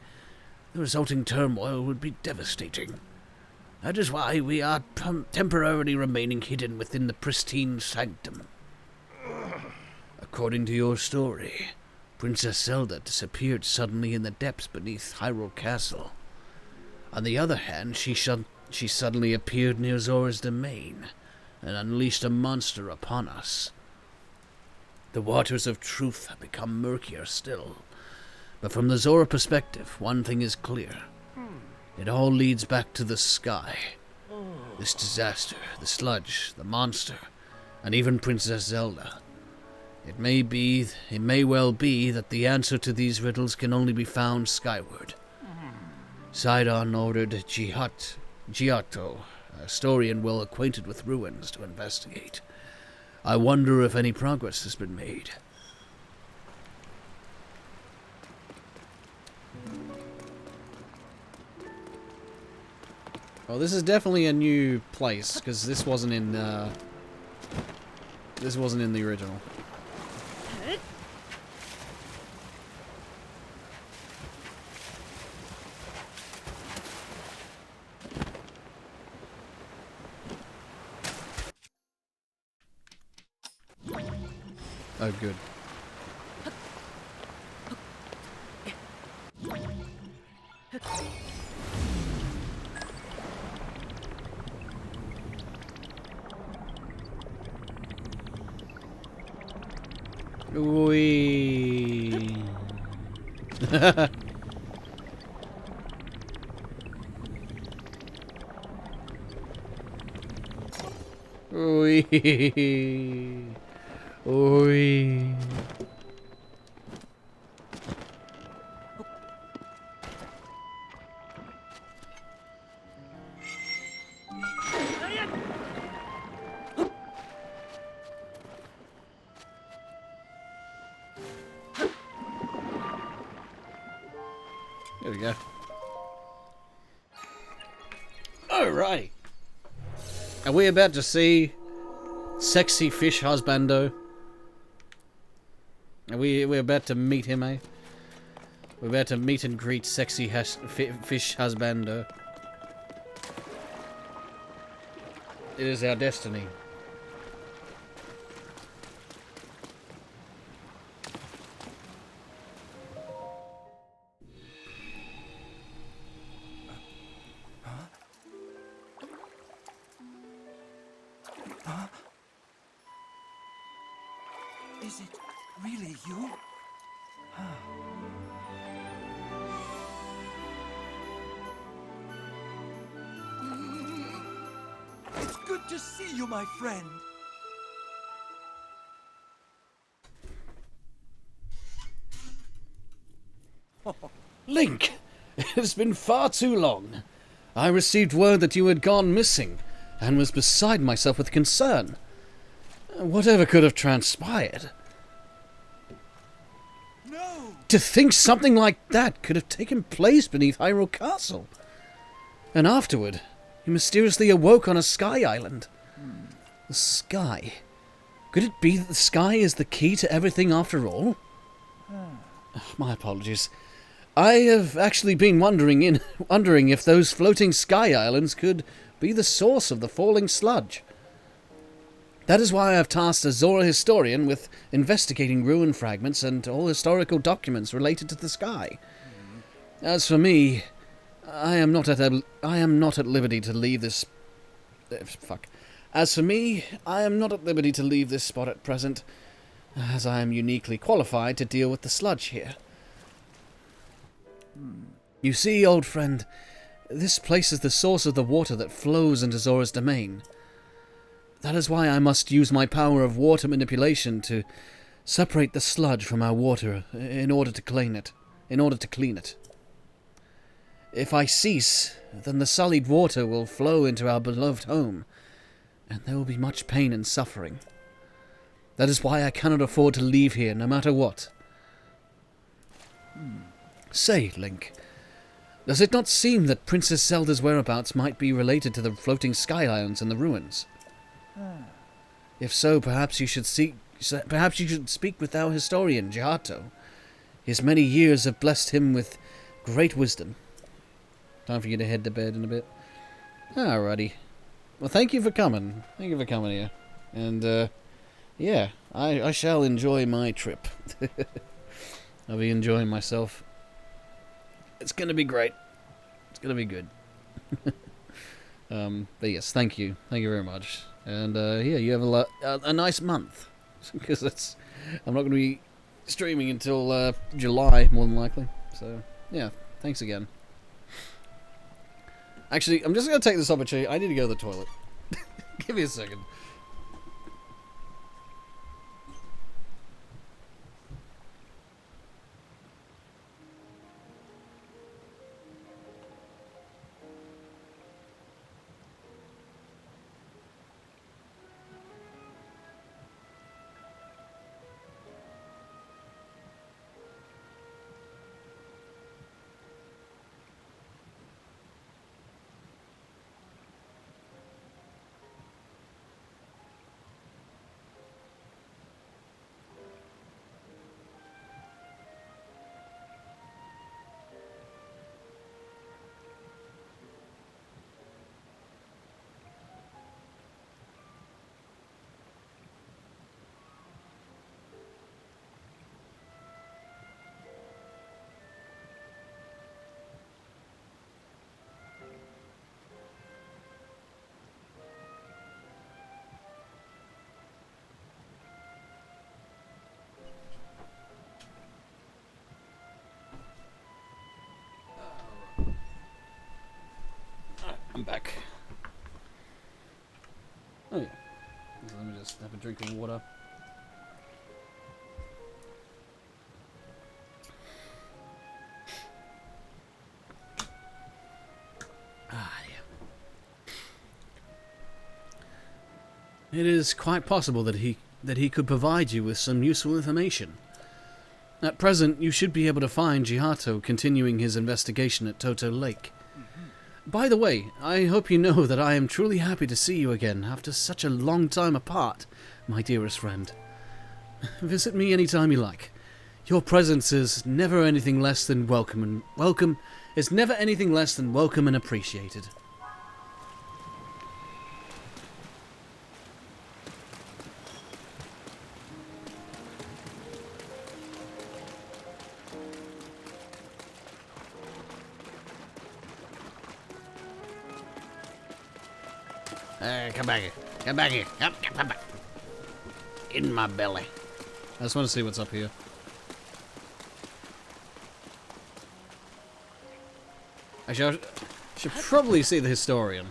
the resulting turmoil would be devastating. That is why we are temporarily remaining hidden within the pristine sanctum. According to your story, Princess Zelda disappeared suddenly in the depths beneath Hyrule Castle. On the other hand, she suddenly appeared near Zora's domain and unleashed a monster upon us. The waters of truth have become murkier still, but from the Zora perspective, one thing is clear. It all leads back to the sky. This disaster, the sludge, the monster, and even Princess Zelda. It may well be that the answer to these riddles can only be found skyward. Sidon ordered Giotto, a historian well acquainted with ruins, to investigate. I wonder if any progress has been made. Well, this is definitely a new place, because this wasn't in the original. Oh, good. Wee. Wee. Wee. There we go. Alright. Are we about to see sexy fish husbando? We're about to meet him, eh? We're about to meet and greet sexy fish husbando. It is our destiny. Is it really you? It's good to see you, my friend. Link! It has been far too long. I received word that you had gone missing, and was beside myself with concern. Whatever could have transpired? No! To think something like that could have taken place beneath Hyrule Castle. And afterward, you mysteriously awoke on a sky island. The sky? Could it be that the sky is the key to everything after all? My apologies. I have actually been wondering if those floating sky islands could be the source of the falling sludge. That is why I have tasked a Zora historian with investigating ruin fragments and all historical documents related to the sky. As for me, I am not at liberty to leave this. Fuck. As for me, I am not at liberty to leave this spot at present, as I am uniquely qualified to deal with the sludge here. You see, old friend, this place is the source of the water that flows into Zora's domain. That is why I must use my power of water manipulation to separate the sludge from our water in order to clean it. If I cease, then the sullied water will flow into our beloved home, and there will be much pain and suffering. That is why I cannot afford to leave here, no matter what. Say, Link, does it not seem that Princess Zelda's whereabouts might be related to the floating sky islands and the ruins? If so, perhaps you should speak with our historian, Giotto. His many years have blessed him with great wisdom. Time for you to head to bed in a bit. Alrighty. Well, thank you for coming. Thank you for coming here. And, yeah, I shall enjoy my trip. I'll be enjoying myself. It's gonna be great. It's gonna be good. But yes, thank you. Thank you very much. And, yeah, you have a nice month. Because I'm not going to be streaming until, July, more than likely. So, yeah, thanks again. Actually, I'm just going to take this opportunity. I need to go to the toilet. Give me a second. I'm back. Oh yeah. So let me just have a drink of water. Ah, yeah. It is quite possible that he could provide you with some useful information. At present, you should be able to find Giotto continuing his investigation at Toto Lake. By the way, I hope you know that I am truly happy to see you again after such a long time apart, my dearest friend. Visit me anytime you like. Your presence is never anything less than welcome and appreciated. Come back here. Come back here. Come back. In my belly. I just want to see what's up here. Actually, I should probably see the historian.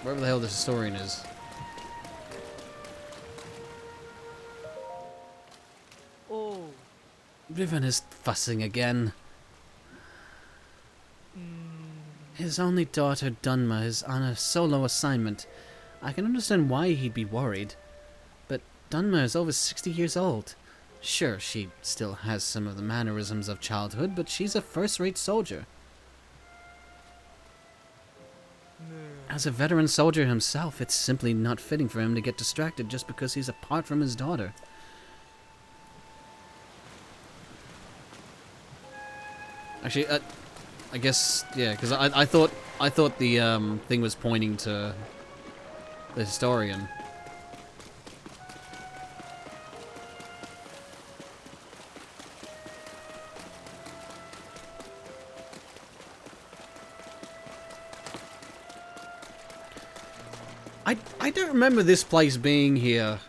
Wherever the hell this historian is. Oh. Riven is fussing again. His only daughter, Dunma, is on a solo assignment. I can understand why he'd be worried. But Dunma is over 60 years old. Sure, she still has some of the mannerisms of childhood, but she's a first-rate soldier. As a veteran soldier himself, it's simply not fitting for him to get distracted just because he's apart from his daughter. Actually, I guess, yeah, because I thought the thing was pointing to the historian. I don't remember this place being here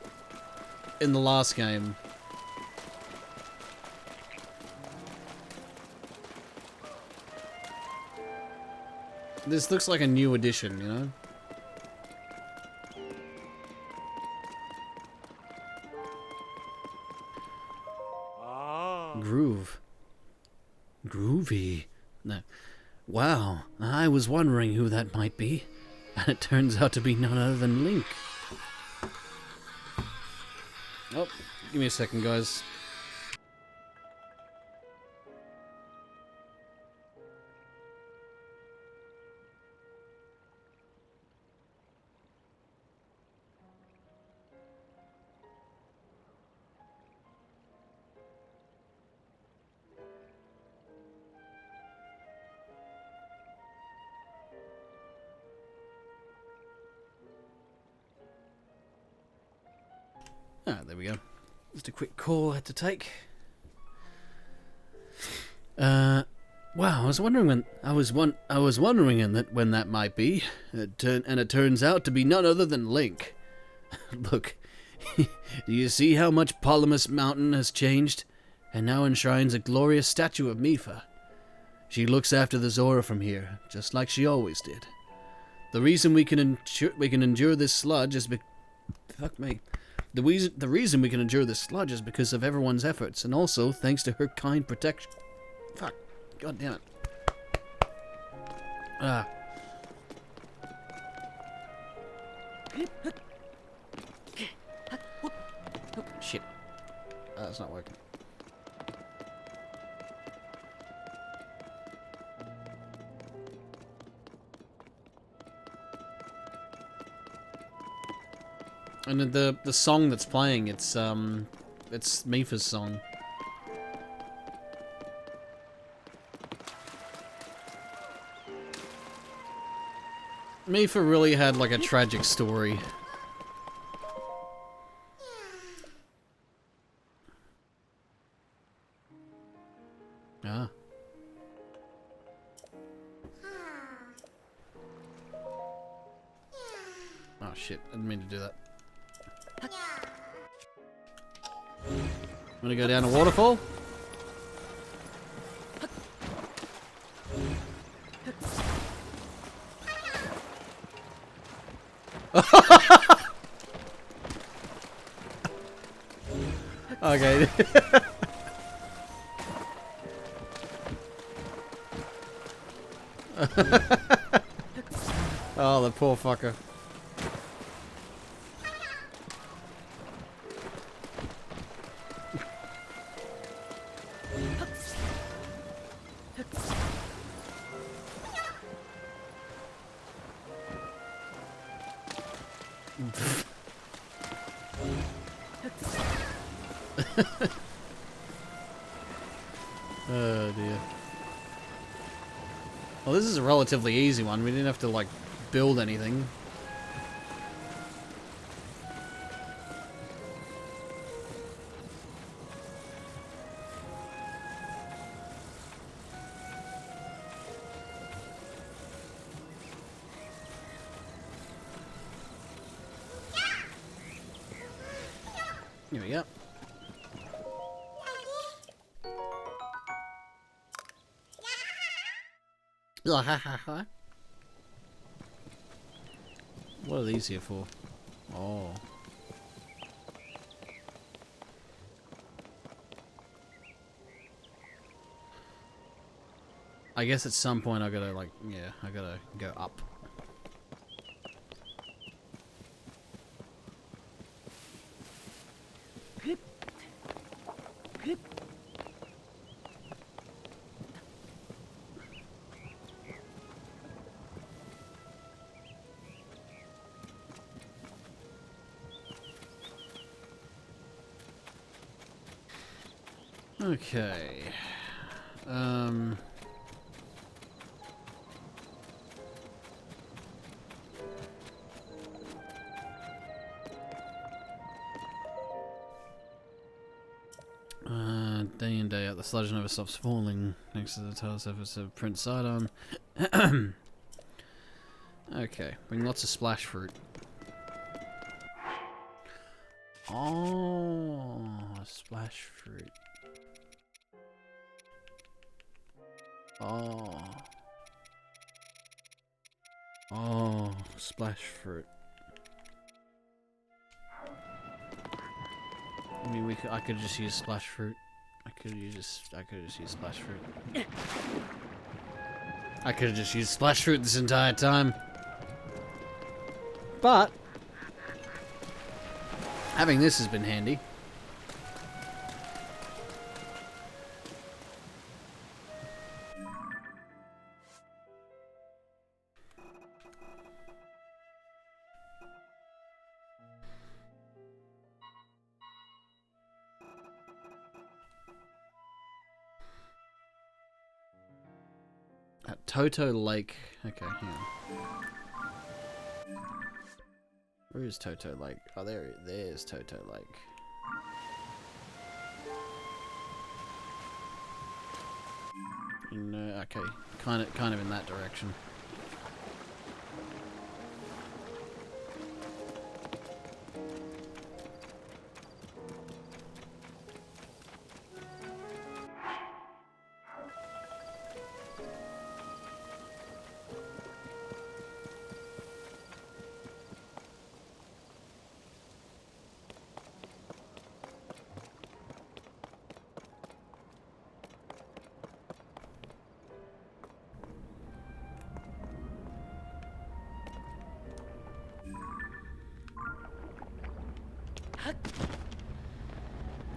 in the last game. This looks like a new addition, you know? Ah. Groove. Groovy. No. Wow, I was wondering who that might be. And it turns out to be none other than Link. Oh, give me a second, guys. Ah, there we go. Just a quick call I had to take. Wow, I was wondering when when that might be. And it turns out to be none other than Link. Look, do you see how much Polymus Mountain has changed, and now enshrines a glorious statue of Mifa? She looks after the Zora from here, just like she always did. The reason we can endure this sludge is fuck me. The reason we can endure this sludge is because of everyone's efforts, and also thanks to her kind protection. Fuck. God damn it. Ah. Shit. That's not working. And the song that's playing, it's Mifa's song. Mifa really had like a tragic story. Ah. Oh shit, I didn't mean to do that. I'm gonna go down a waterfall. Okay. Oh, the poor fucker. Oh dear. Well, this is a relatively easy one. We didn't have to like build anything. Here we go. What are these here for? Oh. I guess at some point I gotta like, yeah, I gotta go up. Okay. Day in, day out, the sludge never stops falling next to the tail surface of Prince Sidon. Okay, bring lots of splash fruit. Oh, splash fruit. Oh. Oh, splash fruit. I mean, I could just use splash fruit. I could just use splash fruit. I could have just used splash fruit this entire time. But having this has been handy. At Toto Lake. Okay, hang on. Where is Toto Lake? Oh, there's Toto Lake. No, okay, kind of in that direction.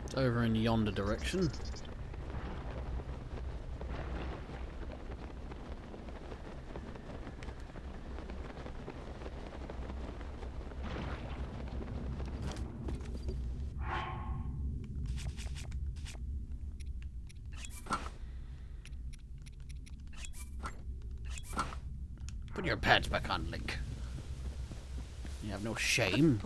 It's over in yonder direction. Put your pads back on, Link. You have no shame.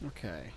Okay.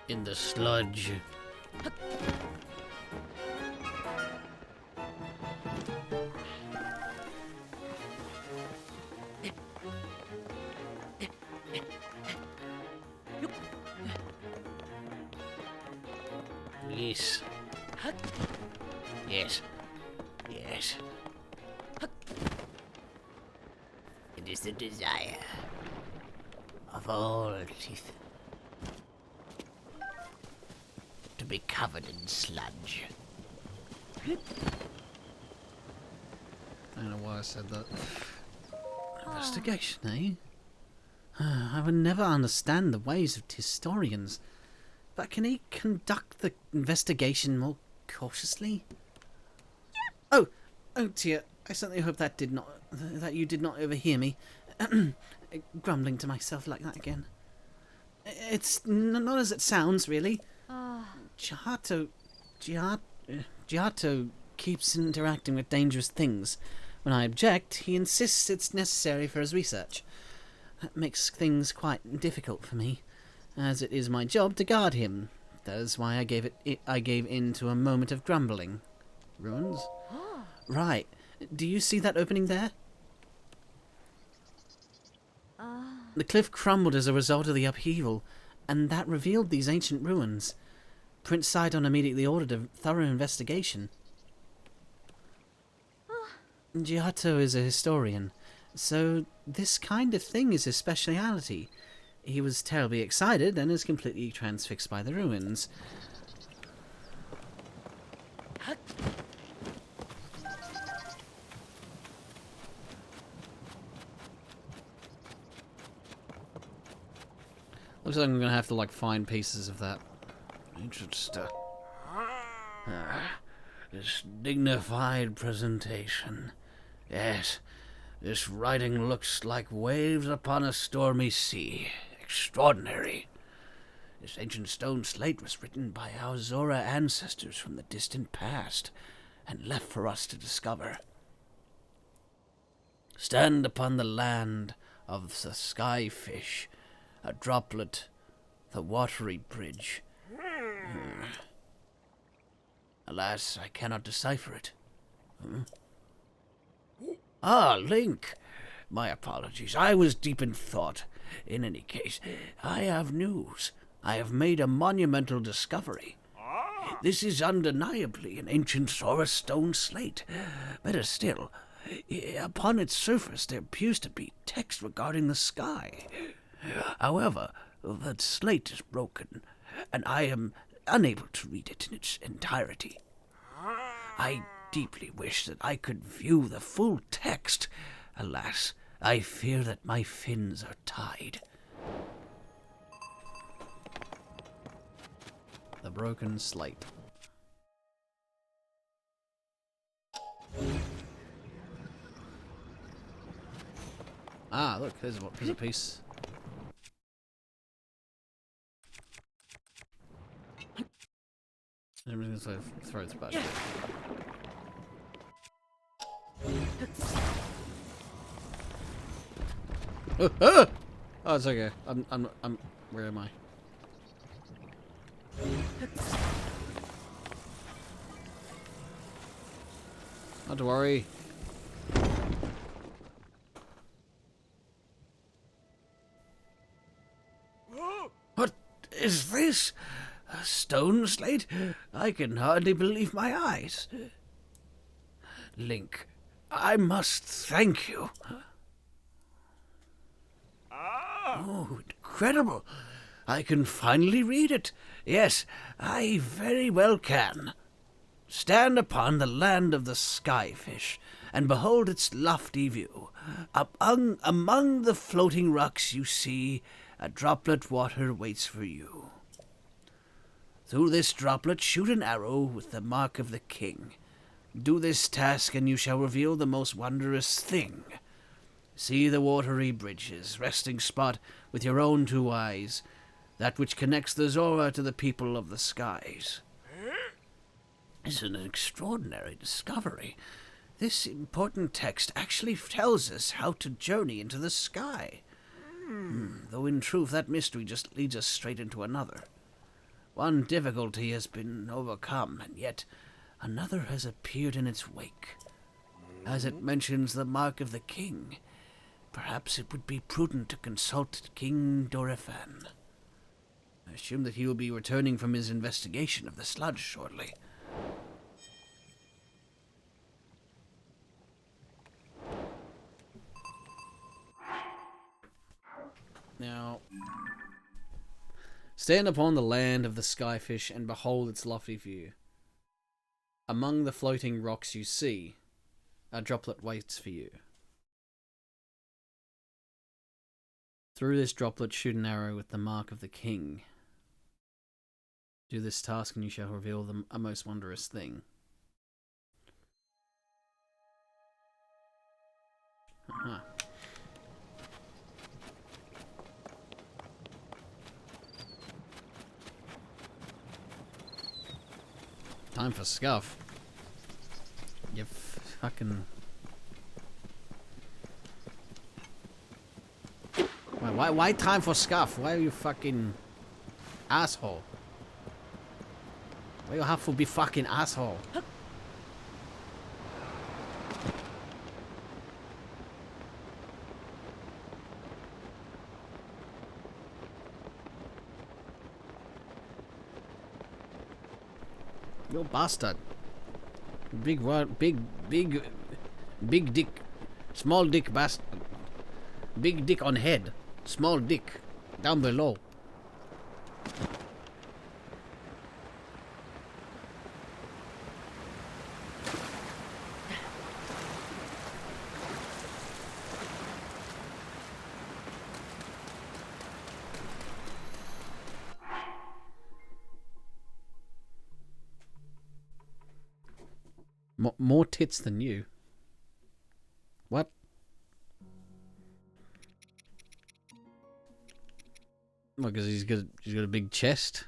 In the sludge. Yes. Yes. Yes. It is the desire of all teeth to be covered in sludge. I don't know why I said that. Investigation, eh? I would never understand the ways of historians. But can he conduct the investigation more cautiously? Oh dear! I certainly hope that you did not overhear me grumbling to myself like that again. It's not as it sounds, really. Giotto keeps interacting with dangerous things. When I object, he insists it's necessary for his research. That makes things quite difficult for me, as it is my job to guard him. That is why I gave in to a moment of grumbling. Ruins? Right. Do you see that opening there? The cliff crumbled as a result of the upheaval, and that revealed these ancient ruins. Prince Sidon immediately ordered a thorough investigation. Giotto is a historian, so this kind of thing is his speciality. He was terribly excited and is completely transfixed by the ruins. Looks like I'm gonna have to like find pieces of that. Interesting. This dignified presentation. Yes, this writing looks like waves upon a stormy sea. Extraordinary. This ancient stone slate was written by our Zora ancestors from the distant past, and left for us to discover. Stand upon the land of the sky fish, a droplet, the watery bridge. Alas, I cannot decipher it. Ah, Link! My apologies, I was deep in thought. In any case, I have news. I have made a monumental discovery. This is undeniably an ancient Zora stone slate. Better still, upon its surface there appears to be text regarding the sky. However, that slate is broken, and I am unable to read it in its entirety. I deeply wish that I could view the full text. Alas, I fear that my fins are tied. The broken slate. Ah, look, there's a piece. Everything's like throws back. Oh, it's okay. I'm. Where am I? Not to worry. What is this? A stone slate? I can hardly believe my eyes. Link, I must thank you. Oh, incredible. I can finally read it. Yes, I very well can. Stand upon the land of the skyfish, and behold its lofty view. Among the floating rocks you see, a droplet water waits for you. Through this droplet shoot an arrow with the mark of the king. Do this task, and you shall reveal the most wondrous thing. See the watery bridges, resting spot with your own two eyes, that which connects the Zora to the people of the skies. It's an extraordinary discovery. This important text actually tells us how to journey into the sky. Though in truth that mystery just leads us straight into another. One difficulty has been overcome, and yet another has appeared in its wake. As it mentions the mark of the king, perhaps it would be prudent to consult King Dorephan. I assume that he will be returning from his investigation of the sludge shortly. Now, stand upon the land of the skyfish and behold its lofty view. Among the floating rocks you see, a droplet waits for you. Through this droplet shoot an arrow with the mark of the king. Do this task and you shall reveal a most wondrous thing. Aha. Time for scuff. You fucking... Why time for scuff? Why are you fucking asshole? Why you have to be fucking asshole? You bastard. Big Big dick. Small dick bastard. Big dick on head. Small dick. Down below. More tits than you. What? Well, because he's got a big chest.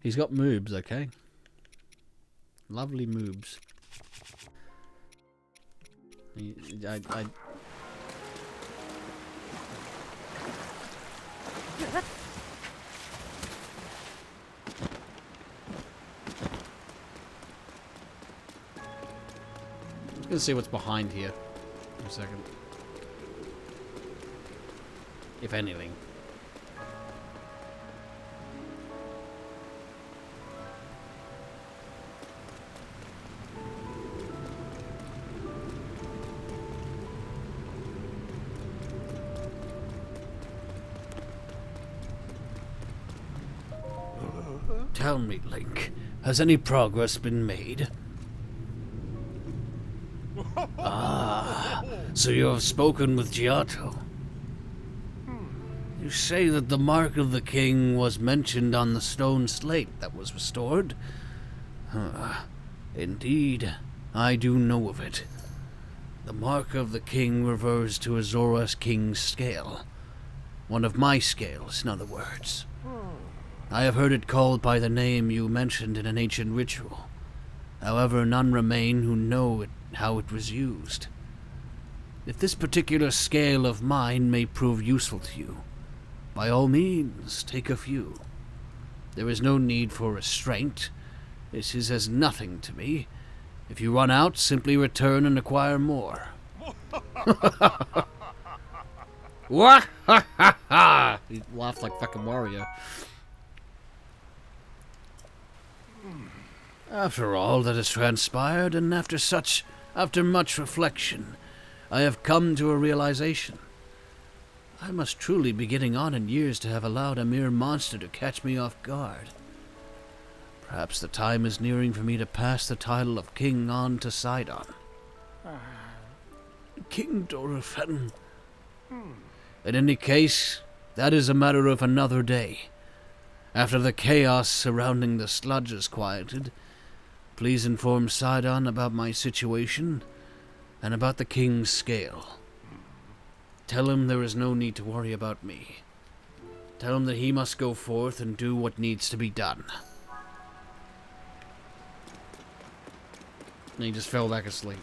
He's got moobs, okay? Lovely moobs. I Let's see what's behind here for a second. If anything. Tell me, Link, has any progress been made? So you have spoken with Giotto. You say that the mark of the king was mentioned on the stone slate that was restored? Indeed, I do know of it. The mark of the king refers to Azora's king's scale. One of my scales, in other words. I have heard it called by the name you mentioned in an ancient ritual. However, none remain who know how it was used. If this particular scale of mine may prove useful to you, by all means, take a few. There is no need for restraint. This is as nothing to me. If you run out, simply return and acquire more. What? He laughed like fucking Wario. After all that has transpired, and after much reflection, I have come to a realization. I must truly be getting on in years to have allowed a mere monster to catch me off guard. Perhaps the time is nearing for me to pass the title of king on to Sidon. King Dorothen. In any case, that is a matter of another day. After the chaos surrounding the sludge is quieted, please inform Sidon about my situation and about the king's scale. Tell him there is no need to worry about me. Tell him that he must go forth and do what needs to be done. And he just fell back asleep.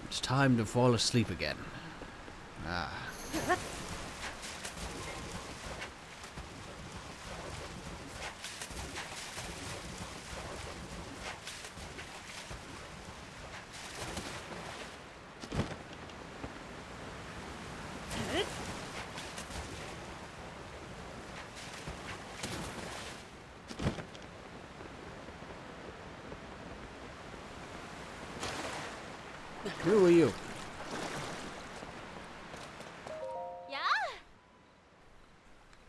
It's time to fall asleep again. Who are you? Yeah?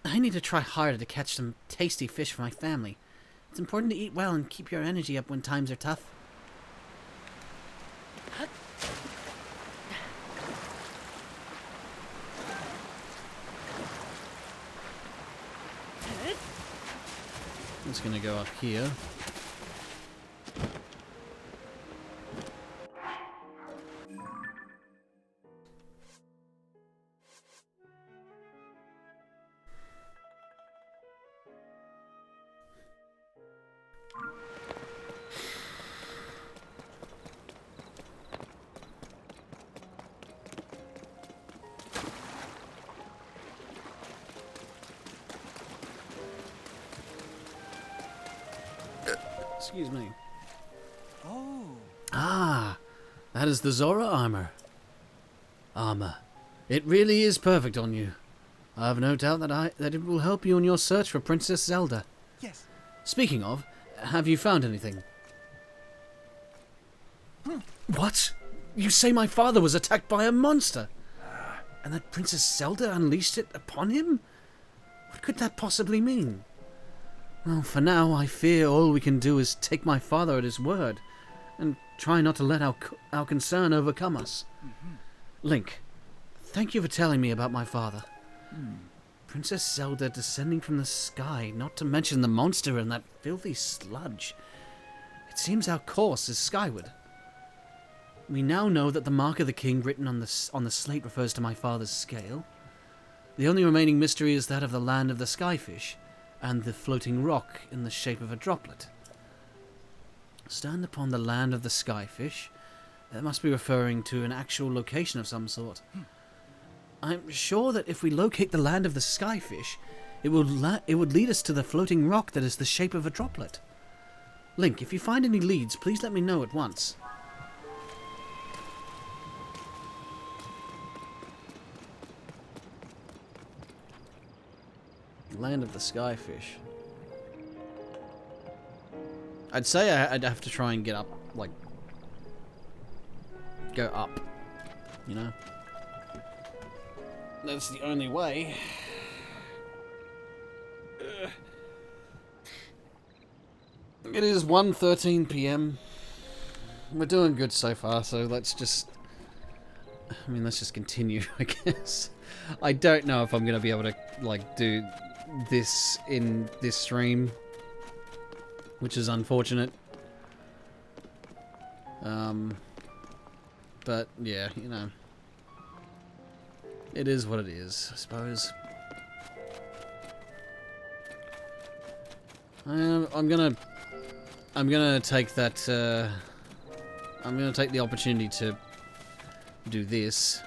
I need to try harder to catch some tasty fish for my family. It's important to eat well and keep your energy up when times are tough. I'm just gonna go up here. Excuse me. Oh. Ah, that is the Zora armor. It really is perfect on you. I have no doubt that it will help you in your search for Princess Zelda. Yes. Speaking of, Have you found anything? What? You say my father was attacked by a monster? And that Princess Zelda unleashed it upon him? What could that possibly mean? Well, for now, I fear all we can do is take my father at his word, and try not to let our concern overcome us. Link, thank you for telling me about my father. Princess Zelda descending from the sky, not to mention the monster and that filthy sludge. It seems our course is skyward. We now know that the mark of the king written on the slate refers to my father's scale. The only remaining mystery is that of the land of the skyfish, and the floating rock in the shape of a droplet. Stand upon the land of the skyfish. That must be referring to an actual location of some sort. I'm sure that if we locate the land of the skyfish, it would lead us to the floating rock that is the shape of a droplet. Link, if you find any leads, please let me know at once. Land of the skyfish. I'd say I'd have to try and get up, like, go up, you know? That's the only way. It is 1:13 p.m. We're doing good so far, so let's just continue, I guess. I don't know if I'm going to be able to, like, do this in this stream, which is unfortunate. But yeah, you know, it is what it is, I suppose. I'm gonna take that. I'm gonna take the opportunity to do this.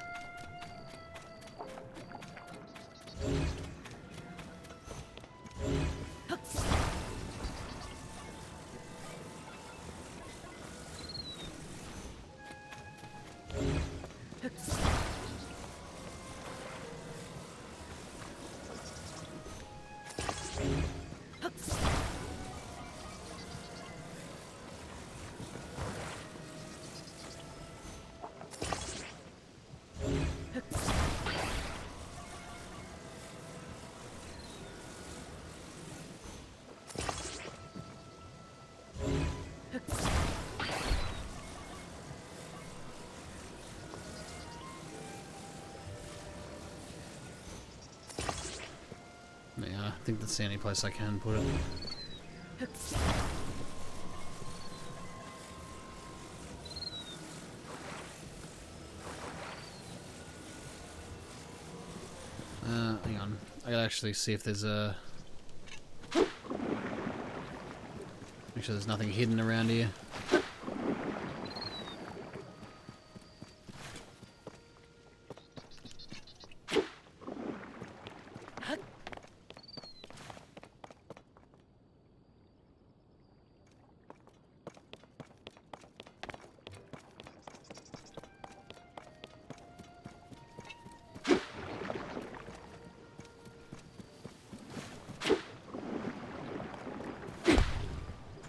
Yeah, I think that's the only place I can put it. Hang on. I gotta actually see if there's a... Make sure there's nothing hidden around here.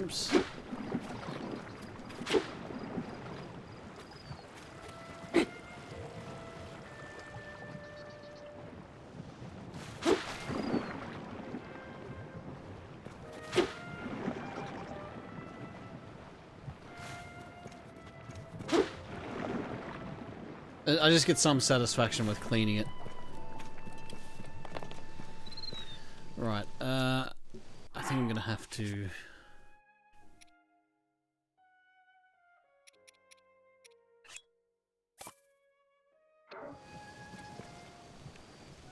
Oops. I just get some satisfaction with cleaning it. Right, I think I'm gonna have to...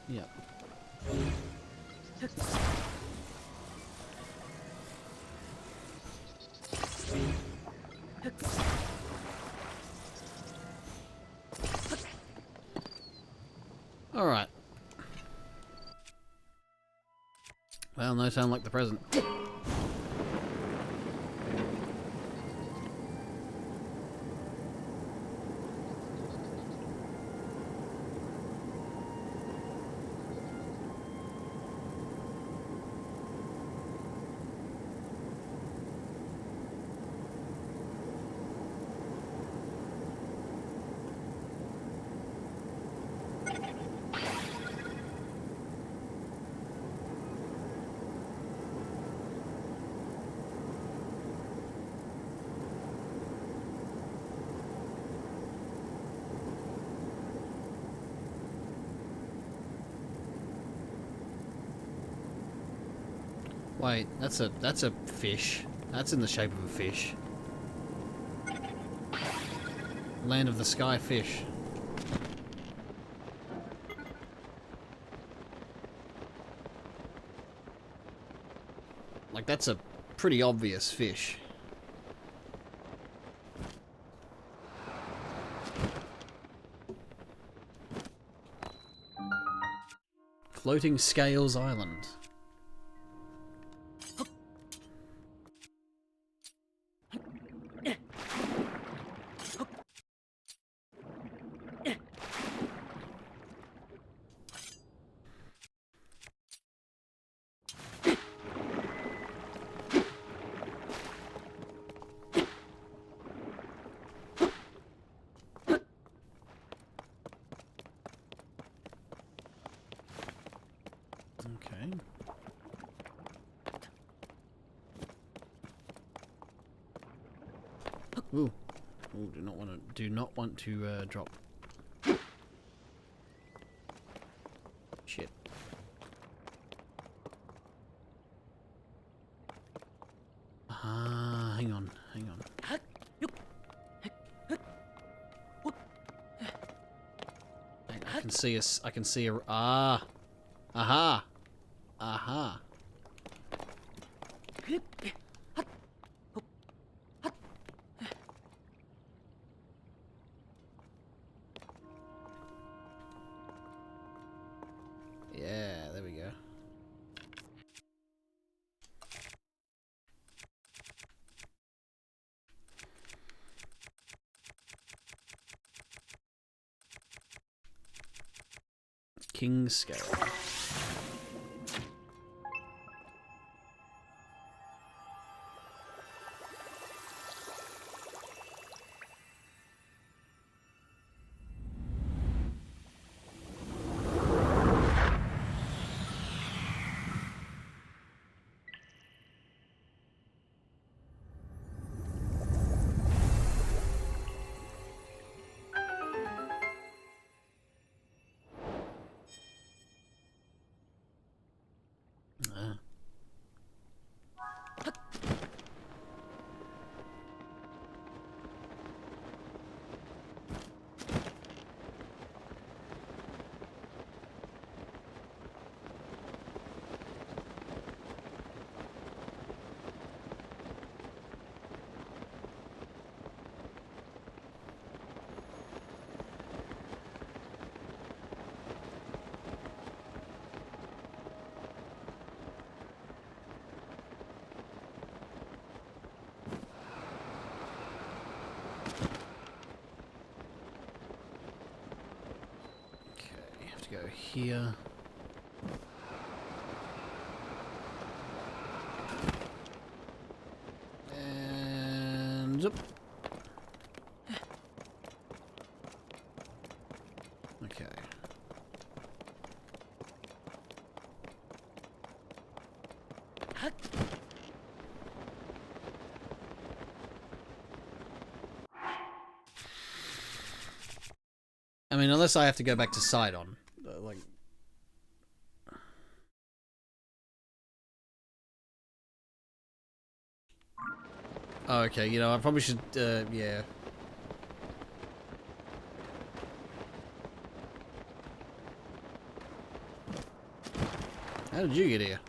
Yep. Alright. Well, no time like the present. Wait, that's a fish. That's in the shape of a fish. Land of the sky fish. Like, that's a pretty obvious fish. Floating Scales Island. Okay. Ooh. Ooh, do not want to drop. Shit. Ah, hang on. I can see us. I can see a. Ah. Aha. Aha. Yeah, there we go. King Scale. Ah. Okay, have to go here. And up. Okay. I mean, unless I have to go back to Sidon. Like... Oh, okay, you know, I probably should, yeah. How did you get here?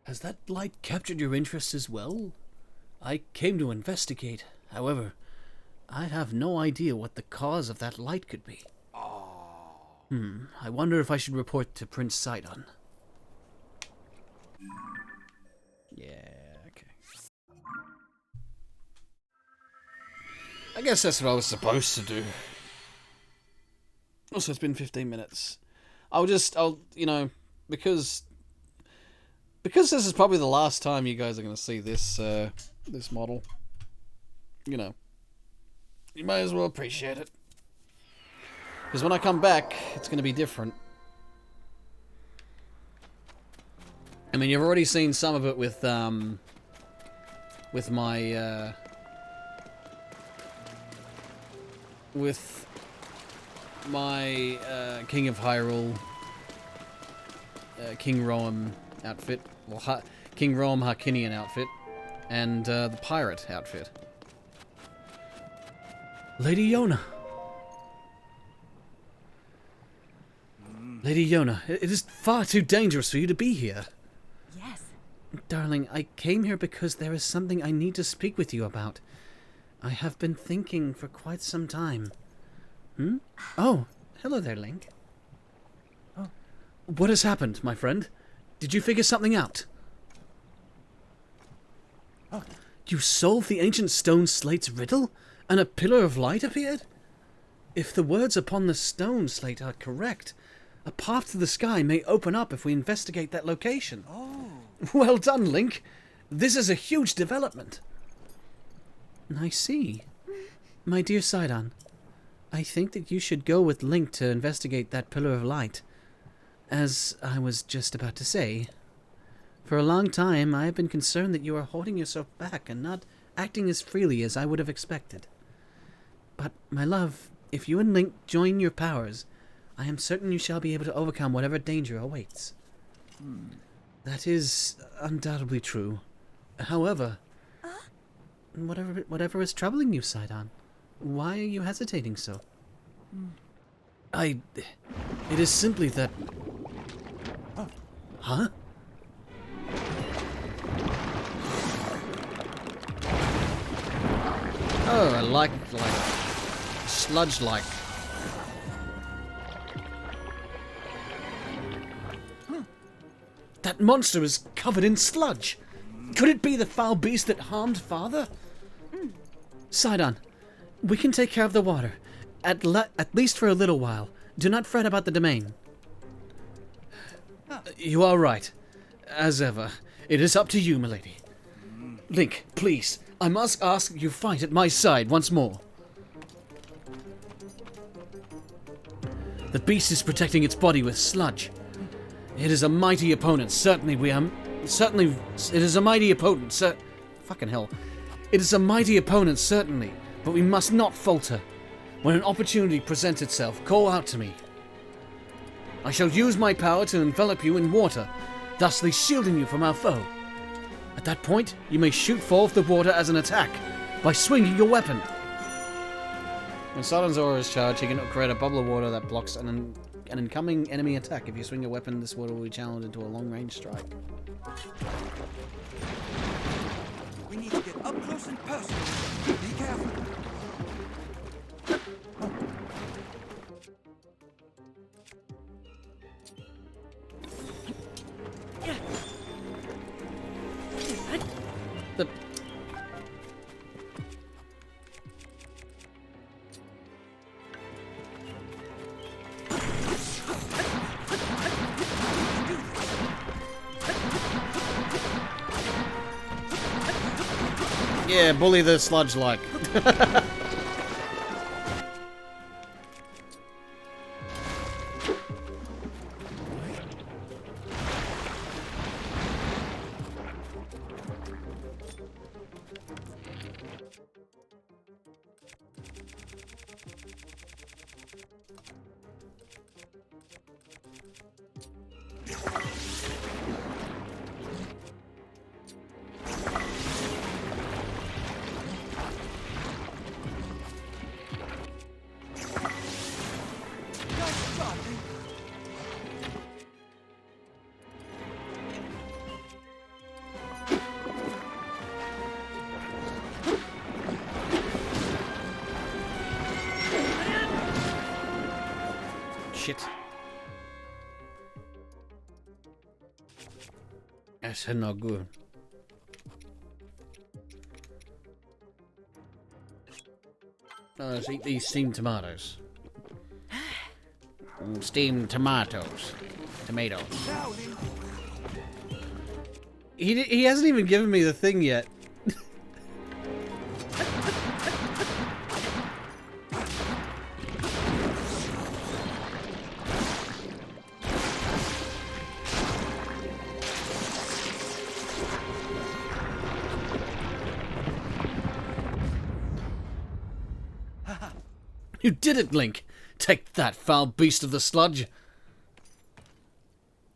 Has that light captured your interest as well? I came to investigate. However, I have no idea what the cause of that light could be. I wonder if I should report to Prince Sidon. Yeah, okay. I guess that's what I was supposed to do. Also, it's been 15 minutes. I'll, you know, because this is probably the last time you guys are going to see this, this model. You know, you might as well appreciate it. Because when I come back, it's going to be different. I mean, you've already seen some of it with my, with my, King of Hyrule King Roam outfit, well, King Roam Harkinian outfit, and the pirate outfit. Lady Yona. Lady Yona, it is far too dangerous for you to be here. Yes. Darling, I came here because there is something I need to speak with you about. I have been thinking for quite some time. Oh, hello there, Link. Oh. What has happened, my friend? Did you figure something out? Oh. You solved the ancient stone slate's riddle, and a pillar of light appeared? If the words upon the stone slate are correct, a path to the sky may open up if we investigate that location. Oh. Well done, Link. This is a huge development. I see. My dear Sidon, I think that you should go with Link to investigate that pillar of light. As I was just about to say, for a long time I have been concerned that you are holding yourself back and not acting as freely as I would have expected. But, my love, if you and Link join your powers, I am certain you shall be able to overcome whatever danger awaits. That is undoubtedly true. However, whatever is troubling you, Sidon, why are you hesitating so? It is simply that... Huh? Oh, I like sludge-like. That monster is covered in sludge. Could it be the foul beast that harmed Father? Sidon, we can take care of the water, at least for a little while. Do not fret about the domain. You are right. As ever, it is up to you, milady. Link, please, I must ask you fight at my side once more. The beast is protecting its body with sludge. It is a mighty opponent, certainly it is a mighty opponent, fucking hell. It is a mighty opponent, certainly, but we must not falter. When an opportunity presents itself, call out to me. I shall use my power to envelop you in water, thusly shielding you from our foe. At that point, you may shoot forth the water as an attack, by swinging your weapon. When Sidon's aura is charged, he can create a bubble of water that blocks an incoming enemy attack. If you swing your weapon, this water will be channeled into a long-range strike. We need to get up close and personal. Be careful. The... Yeah, bully the sludge-like. Shit. That's not good. Let's eat these steamed tomatoes. Steamed tomatoes. Tomatoes. He hasn't even given me the thing yet. You did it, Link! Take that, foul beast of the sludge!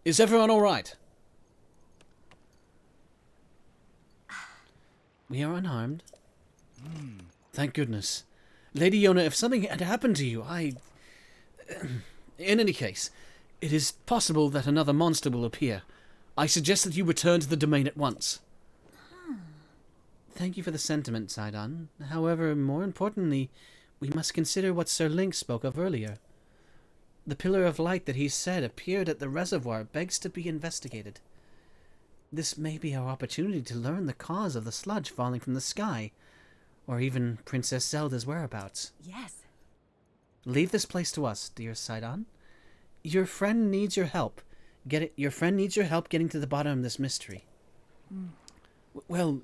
Is everyone alright? We are unharmed. Thank goodness. Lady Yona, if something had happened to you, In any case, it is possible that another monster will appear. I suggest that you return to the domain at once. Thank you for the sentiment, Sidon. However, more importantly, we must consider what Sir Link spoke of earlier. The pillar of light that he said appeared at the reservoir begs to be investigated. This may be our opportunity to learn the cause of the sludge falling from the sky, or even Princess Zelda's whereabouts. Yes. Leave this place to us, dear Sidon. Your friend needs your help. Your friend needs your help getting to the bottom of this mystery. Well,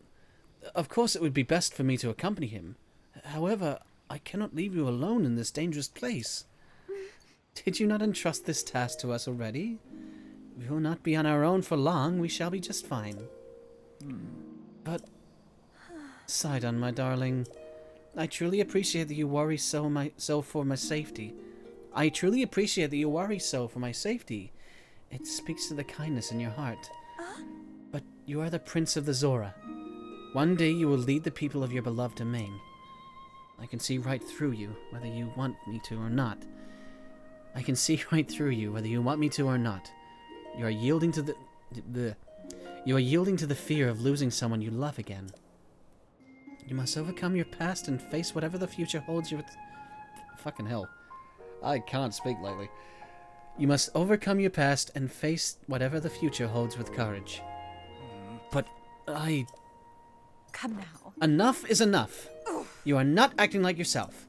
of course it would be best for me to accompany him. However, I cannot leave you alone in this dangerous place. Did you not entrust this task to us already? We will not be on our own for long. We shall be just fine. But, Sidon, my darling, I truly appreciate that you worry so for my safety. I truly appreciate that you worry so for my safety. It speaks to the kindness in your heart. But you are the Prince of the Zora. One day you will lead the people of your beloved domain. I can see right through you, whether you want me to or not. I can see right through you, whether you want me to or not. You are yielding to You are yielding to the fear of losing someone you love again. You must overcome your past and face whatever the future holds you with... Fucking hell. I can't speak lately. You must overcome your past and face whatever the future holds with courage. But Come now. Enough is enough. You are not acting like yourself.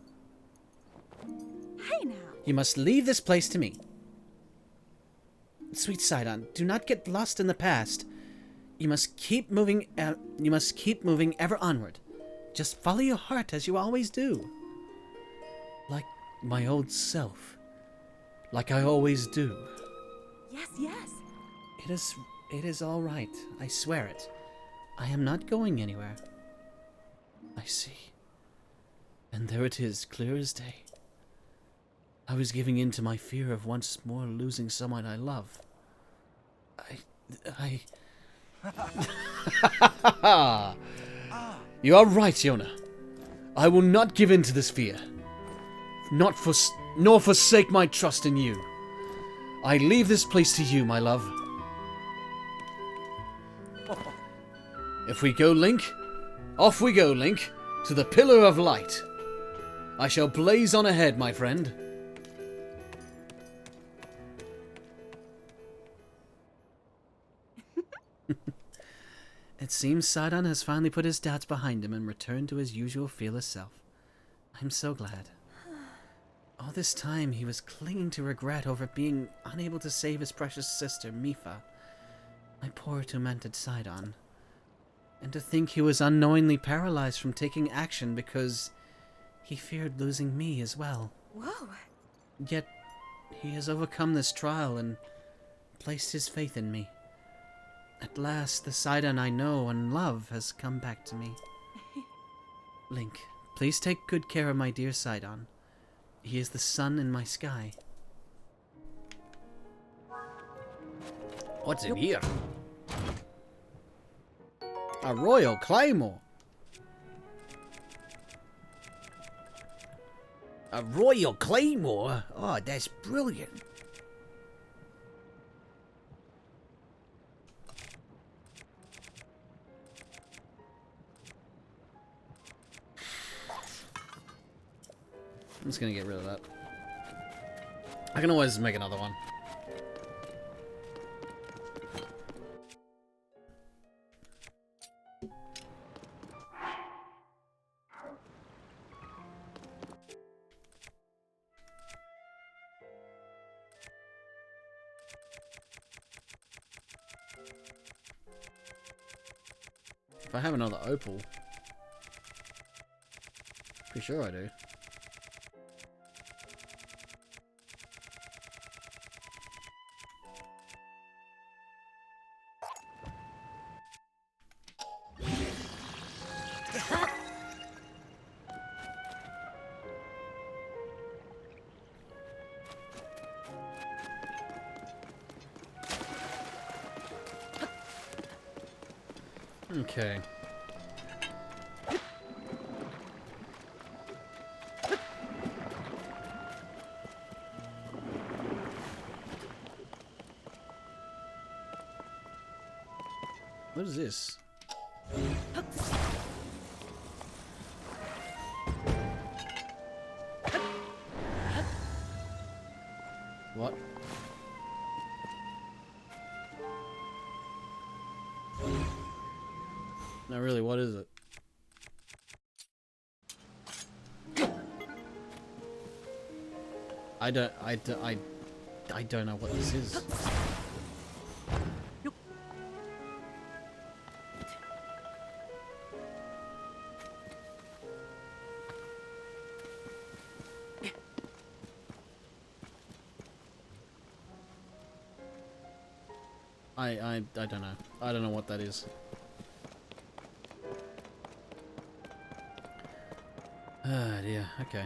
Hey now. You must leave this place to me. Sweet Sidon, do not get lost in the past. You must keep moving ever onward. Just follow your heart as you always do. Like my old self. Like I always do. Yes, yes. It is all right. I swear it. I am not going anywhere. I see. And there it is, clear as day. I was giving in to my fear of once more losing someone I love. You are right, Yona. I will not give in to this fear. Nor forsake my trust in you. I leave this place to you, my love. If we go, Link, off we go, Link, to the Pillar of Light. I shall blaze on ahead, my friend. It seems Sidon has finally put his doubts behind him and returned to his usual fearless self. I'm so glad. All this time he was clinging to regret over being unable to save his precious sister, Mipha. My poor tormented Sidon. And to think he was unknowingly paralyzed from taking action because he feared losing me as well. Whoa. Yet he has overcome this trial and placed his faith in me. At last, the Sidon I know and love has come back to me. Link, please take good care of my dear Sidon. He is the sun in my sky. What's in here? A royal claymore. A royal claymore? Oh, that's brilliant. I'm just gonna get rid of that. I can always make another one. If I have another opal, pretty sure I do. Okay. What is this? What? No, really, what is it? I don't know what this is. I don't know. I don't know what that is. Ah, dear. Okay.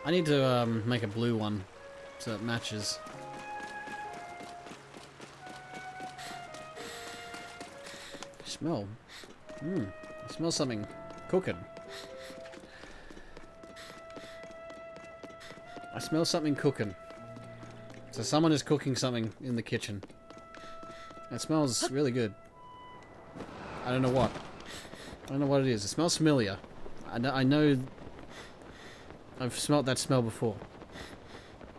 I need to make a blue one so it matches. Smell. I smell something cooking. I smell something cooking. So someone is cooking something in the kitchen. It smells really good. I don't know what. I don't know what it is. It smells familiar. I know I've smelt that smell before.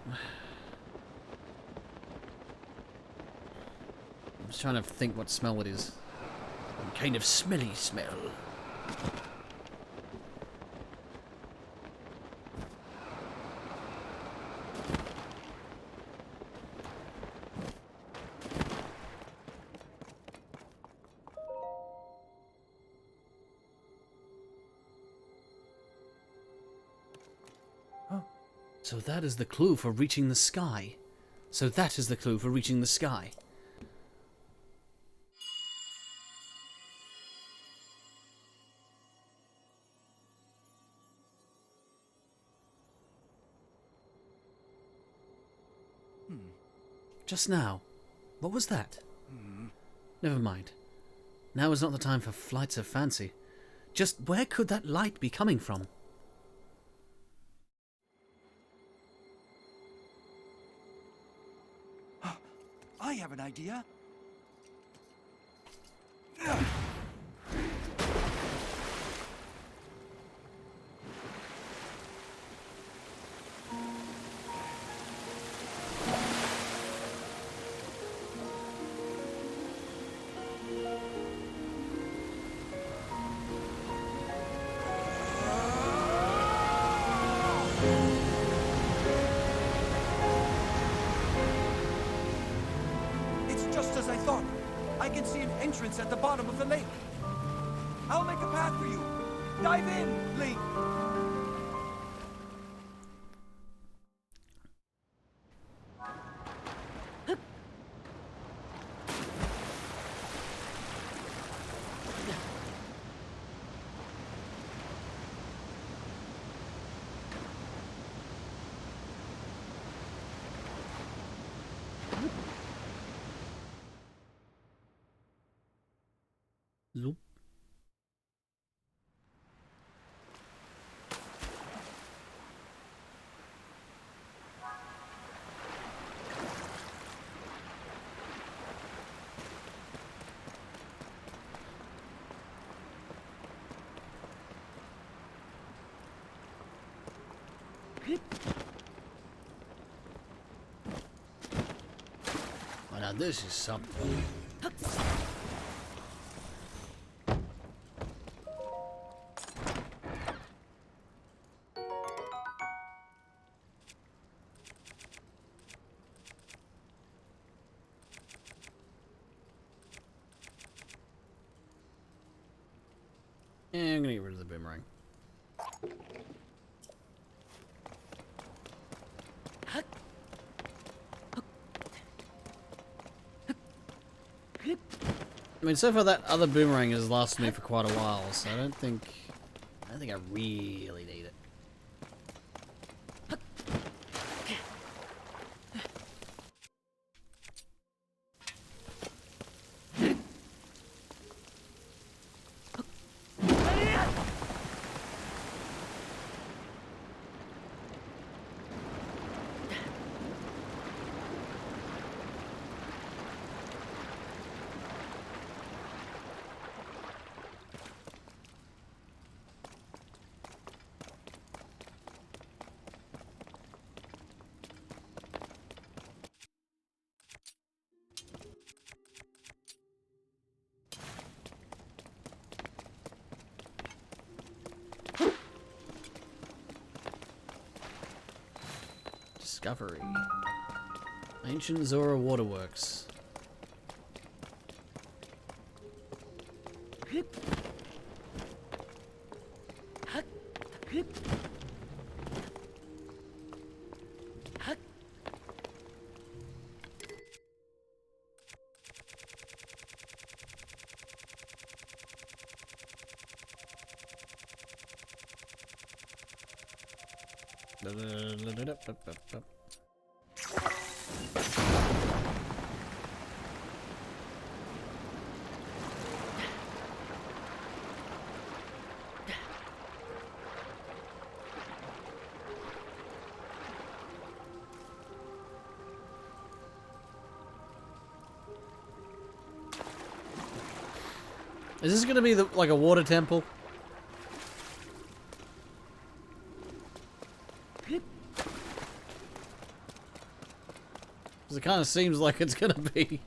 I'm just trying to think what smell it is. Some kind of smelly smell. So that is the clue for reaching the sky. So that is the clue for reaching the sky. Just now. What was that? Never mind. Now is not the time for flights of fancy. Just where could that light be coming from? I have an idea. Just as I thought. I can see an entrance at the bottom of the lake. I'll make a path for you. Dive in, Link. Zoop. Well, now this is something. Yeah, I'm gonna get rid of the boomerang. I mean, so far that other boomerang has lasted me for quite a while, so I don't think I really need it. Discovery. Ancient Zora Waterworks. Is this gonna be like a water temple? Because it kind of seems like it's gonna be.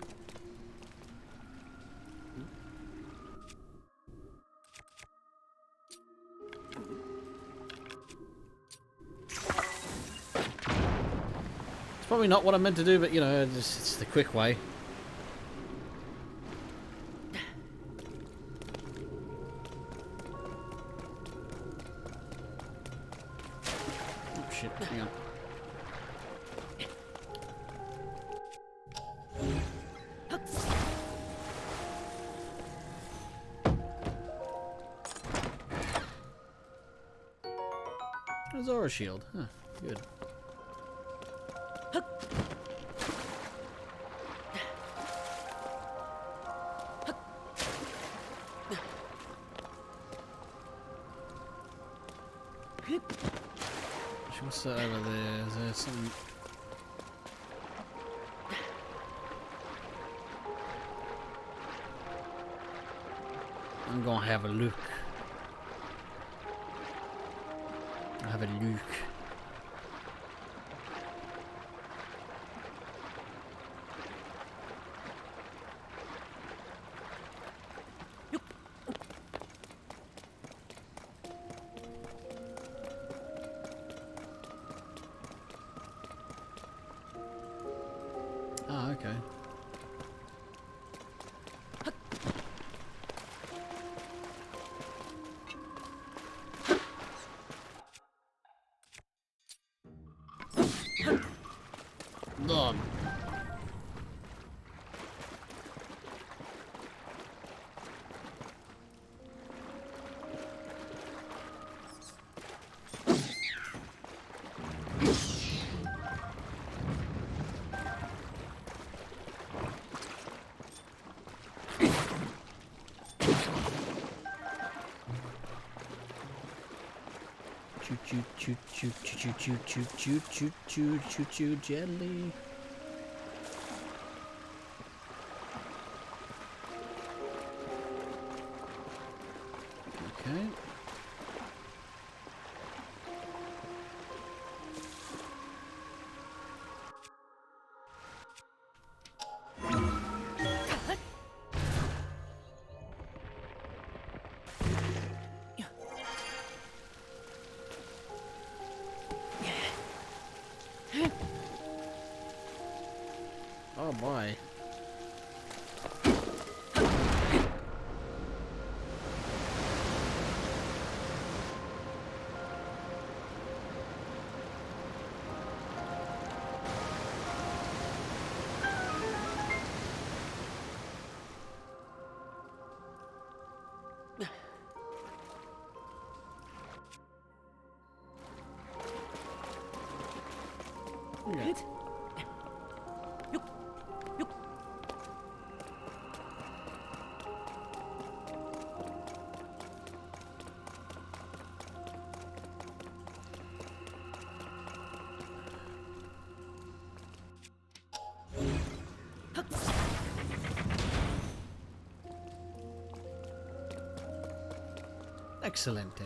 It's probably not what I meant to do, but you know, it's the quick way. Oh shit, hang on. Zora shield. Huh, good. What's that over there? Is there some... I'm gonna have a look. Have a look. Ah, okay. Done. Choo choo choo choo choo choo choo choo choo choo choo choo jelly. Okay. Oh boy. Excelente.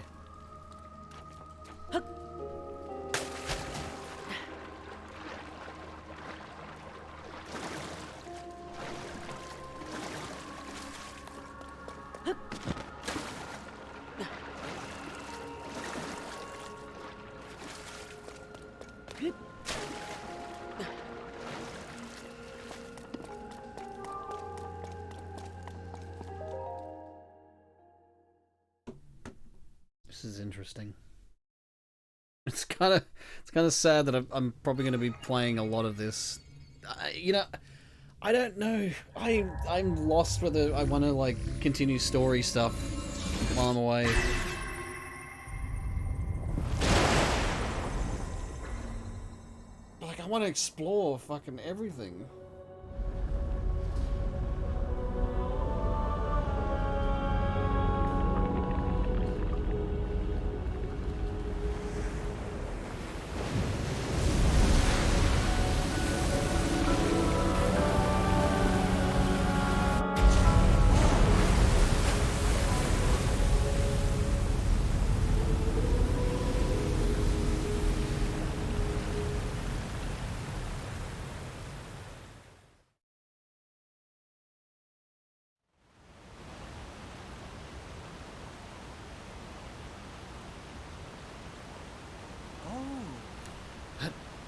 This is interesting. It's kind of sad that I'm probably going to be playing a lot of this. You know, I don't know. I'm lost whether I want to like continue story stuff while I'm away. Like I want to explore fucking everything.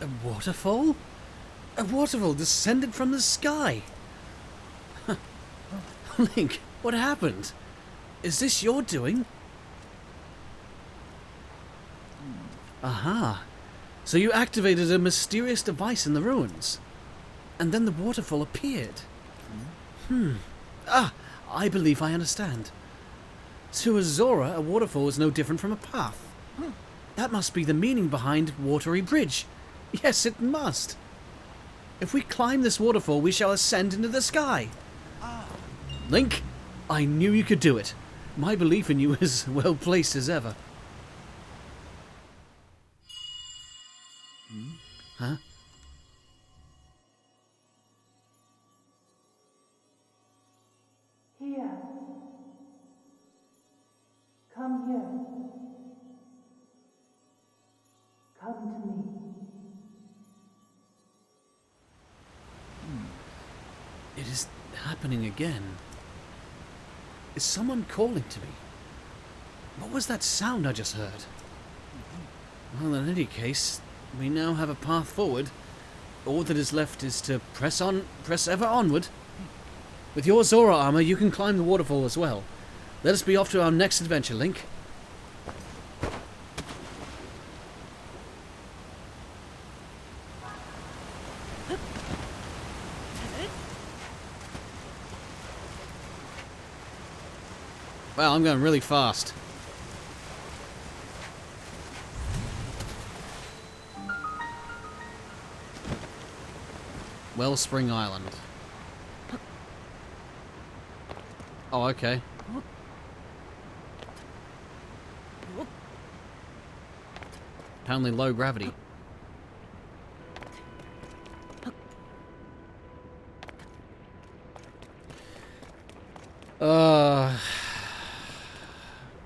A waterfall? A waterfall descended from the sky! Link, what happened? Is this your doing? Aha. So you activated a mysterious device in the ruins. And then the waterfall appeared. Ah, I believe I understand. To Azora, a waterfall is no different from a path. That must be the meaning behind Watery Bridge. Yes, it must. If we climb this waterfall, we shall ascend into the sky. Link, I knew you could do it. My belief in you is well placed as ever. Huh? Here. Come here. Come to me. It is happening again. Is someone calling to me? What was that sound I just heard? Well, in any case, we now have a path forward. All that is left is to press ever onward. With your Zora armor, you can climb the waterfall as well. Let us be off to our next adventure, Link. Wow, I'm going really fast. Wellspring Island. Oh, okay. Apparently low gravity.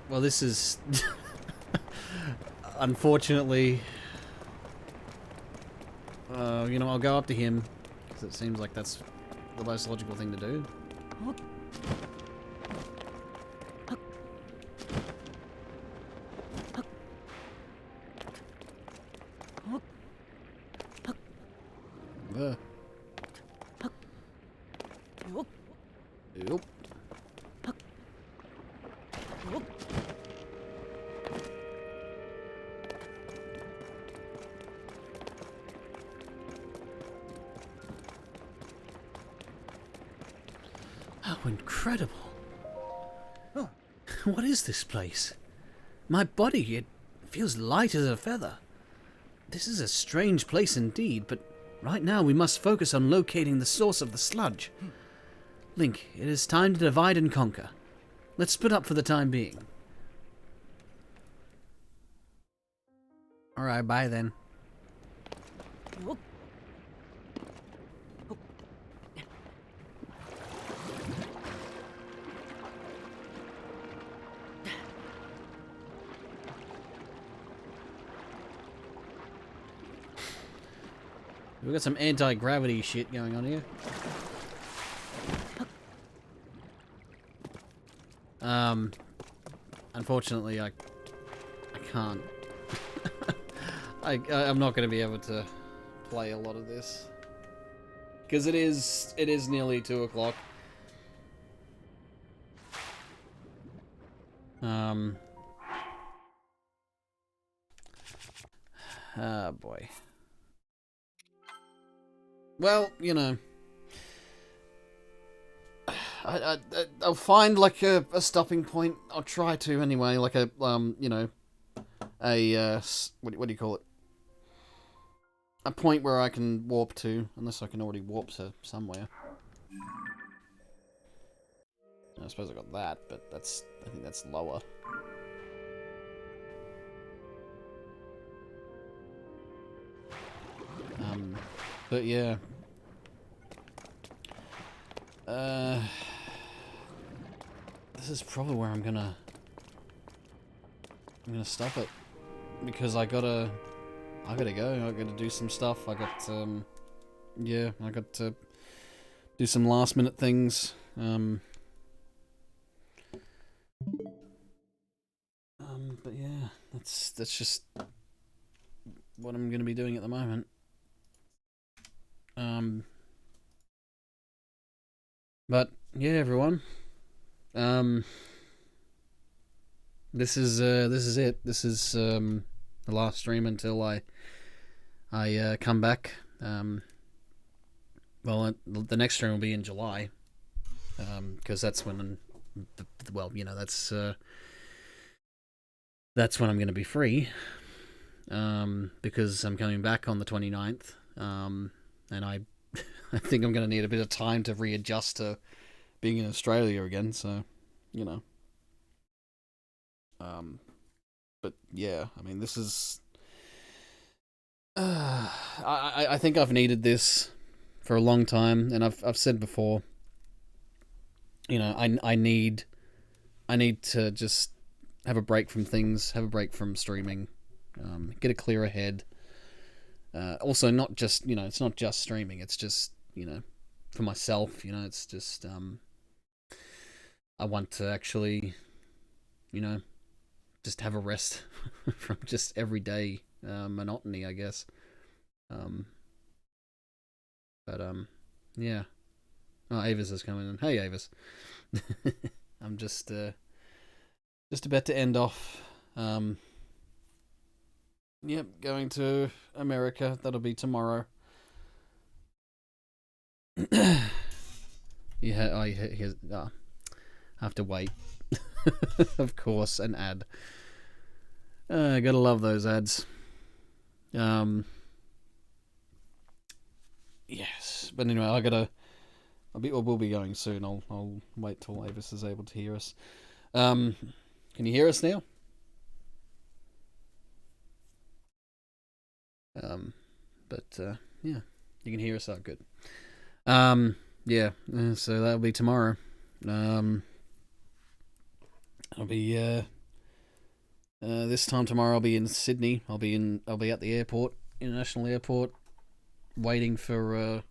Well, this is unfortunately, you know, I'll go up to him because it seems like that's the most logical thing to do. Yep. How incredible. What is this place? My body, it feels light as a feather. This is a strange place indeed, but right now we must focus on locating the source of the sludge. Link, it is time to divide and conquer. Let's split up for the time being. Alright, bye then. We got some anti-gravity shit going on here. Unfortunately, I can't. I'm not going to be able to play a lot of this because it is nearly 2 o'clock. Ah, boy. Well, you know, I'll find like a stopping point. I'll try to anyway, like a you know, a what do you call it? A point where I can warp to, unless I can already warp to somewhere. I suppose I got that, but I think that's lower. But yeah. This is probably where I'm gonna stop it. Because I gotta go. I gotta do some stuff. I got yeah, I got to do some last minute things. But yeah, that's just what I'm gonna be doing at the moment. But yeah, everyone. This is it. This is the last stream until I come back. Well, the next stream will be in July. Because that's when, well, you know, that's when I'm going to be free. Because I'm coming back on the 29th. And I think I'm going to need a bit of time to readjust to being in Australia again, so, you know. But yeah, I mean, this is... I think I've needed this for a long time, and I've said before, you know, I need to just have a break from things, have a break from streaming, get a clearer head. Also, not just, you know, it's not just streaming, it's just, you know, for myself, you know, it's just, I want to actually, you know, just have a rest from just everyday monotony, I guess. Yeah. Oh, Avis is coming in. Hey, Avis. I'm just about to end off. Yep, going to America. That'll be tomorrow. Yeah, I have to wait. Of course, an ad. Gotta love those ads. Yes, but anyway, we'll be going soon. I'll wait till Avis is able to hear us. Can you hear us now? Yeah, you can hear us out good. Yeah, so that'll be tomorrow. I'll be this time tomorrow I'll be in Sydney. I'll be at the airport, International Airport, waiting for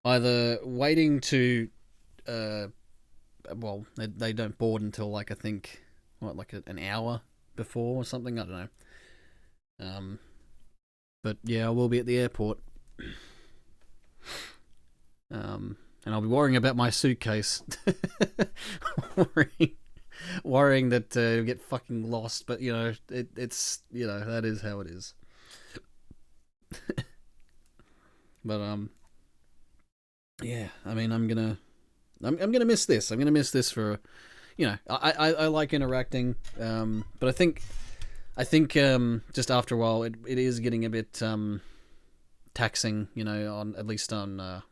either waiting to well, they don't board until like I think like an hour before or something, I don't know. But yeah, I will be at the airport. And I'll be worrying about my suitcase. worrying that it'll get fucking lost, but you know, it's you know, that is how it is. But yeah, I mean, I'm gonna miss this. I'm gonna miss this for, you know, I like interacting, but I think I think just after a while, it is getting a bit taxing, you know, on at least on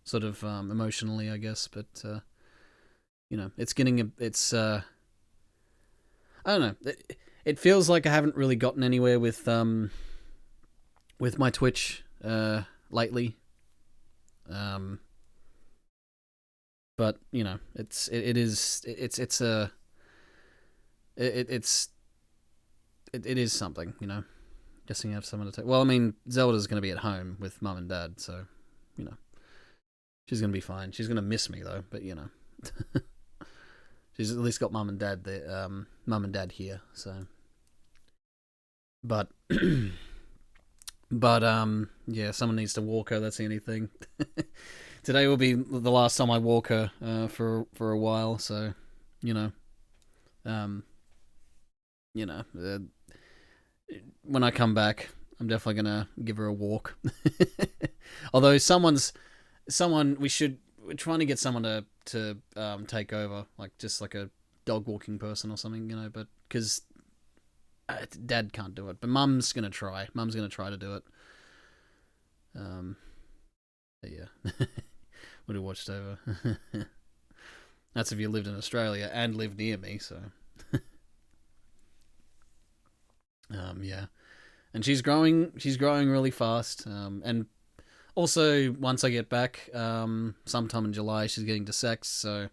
sort of emotionally, I guess. But you know, it's getting I don't know. It feels like I haven't really gotten anywhere with my Twitch lately. But you know, it's something, you know. Guessing you have someone to take. Well, I mean, Zelda's going to be at home with mum and dad, so you know, she's going to be fine. She's going to miss me though, but you know, she's at least got mum and dad there. Mum and dad here, so. But yeah, someone needs to walk her. That's the only thing. Today will be the last time I walk her for a while, so you know, when I come back, I'm definitely gonna give her a walk. Although we're trying to get someone to take over, like just like a dog walking person or something, you know. But because Dad can't do it, but Mum's gonna try. Mum's gonna try to do it. Yeah. Would have watched over. That's if you lived in Australia and lived near me, so. Yeah. And she's growing really fast. And also, once I get back, sometime in July, she's getting to sex, so.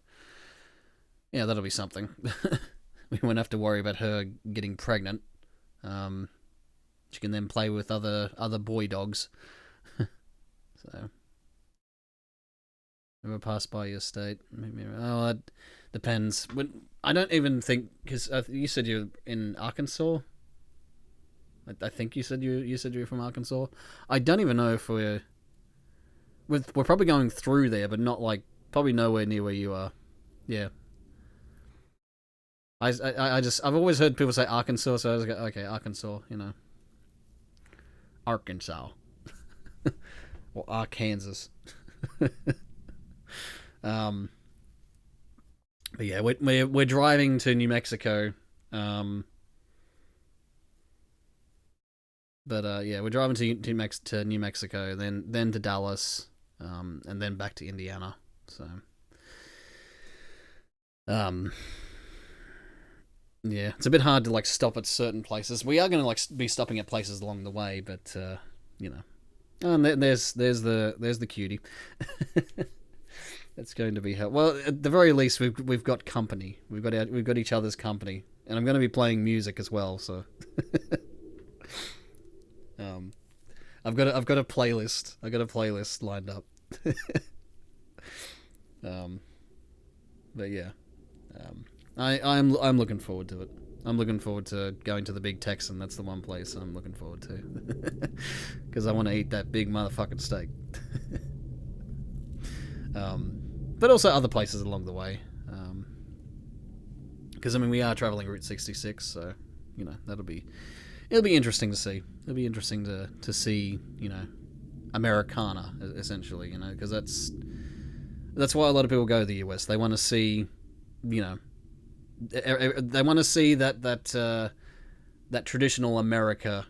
Yeah, that'll be something. We won't have to worry about her getting pregnant. She can then play with other boy dogs. So. Ever pass by your state? Oh, that depends. I don't even think, because you said you're in Arkansas. I think you said you were from Arkansas. I don't even know if we're probably going through there, but not like probably nowhere near where you are. Yeah. I've always heard people say Arkansas, so I was like, okay, Arkansas, you know. Arkansas. Or Arkansas. But yeah, we're driving to New Mexico. Yeah, we're driving to New Mexico, then to Dallas, and then back to Indiana. So, yeah, it's a bit hard to like stop at certain places. We are going to like be stopping at places along the way, but you know, and there's the cutie. It's going to be hell. Well, at the very least, we've got company. We've got each other's company, and I'm going to be playing music as well. So, I've got a playlist. I've got a playlist lined up. But yeah, I'm looking forward to it. I'm looking forward to going to the Big Texan. That's the one place I'm looking forward to, because I want to eat that big motherfucking steak. But also other places along the way. Because I mean, we are traveling Route 66, so you know it'll be interesting to see. It'll be interesting to see, you know, Americana essentially, you know, because that's why a lot of people go to the US. They want to see, you know, they want to see that traditional America.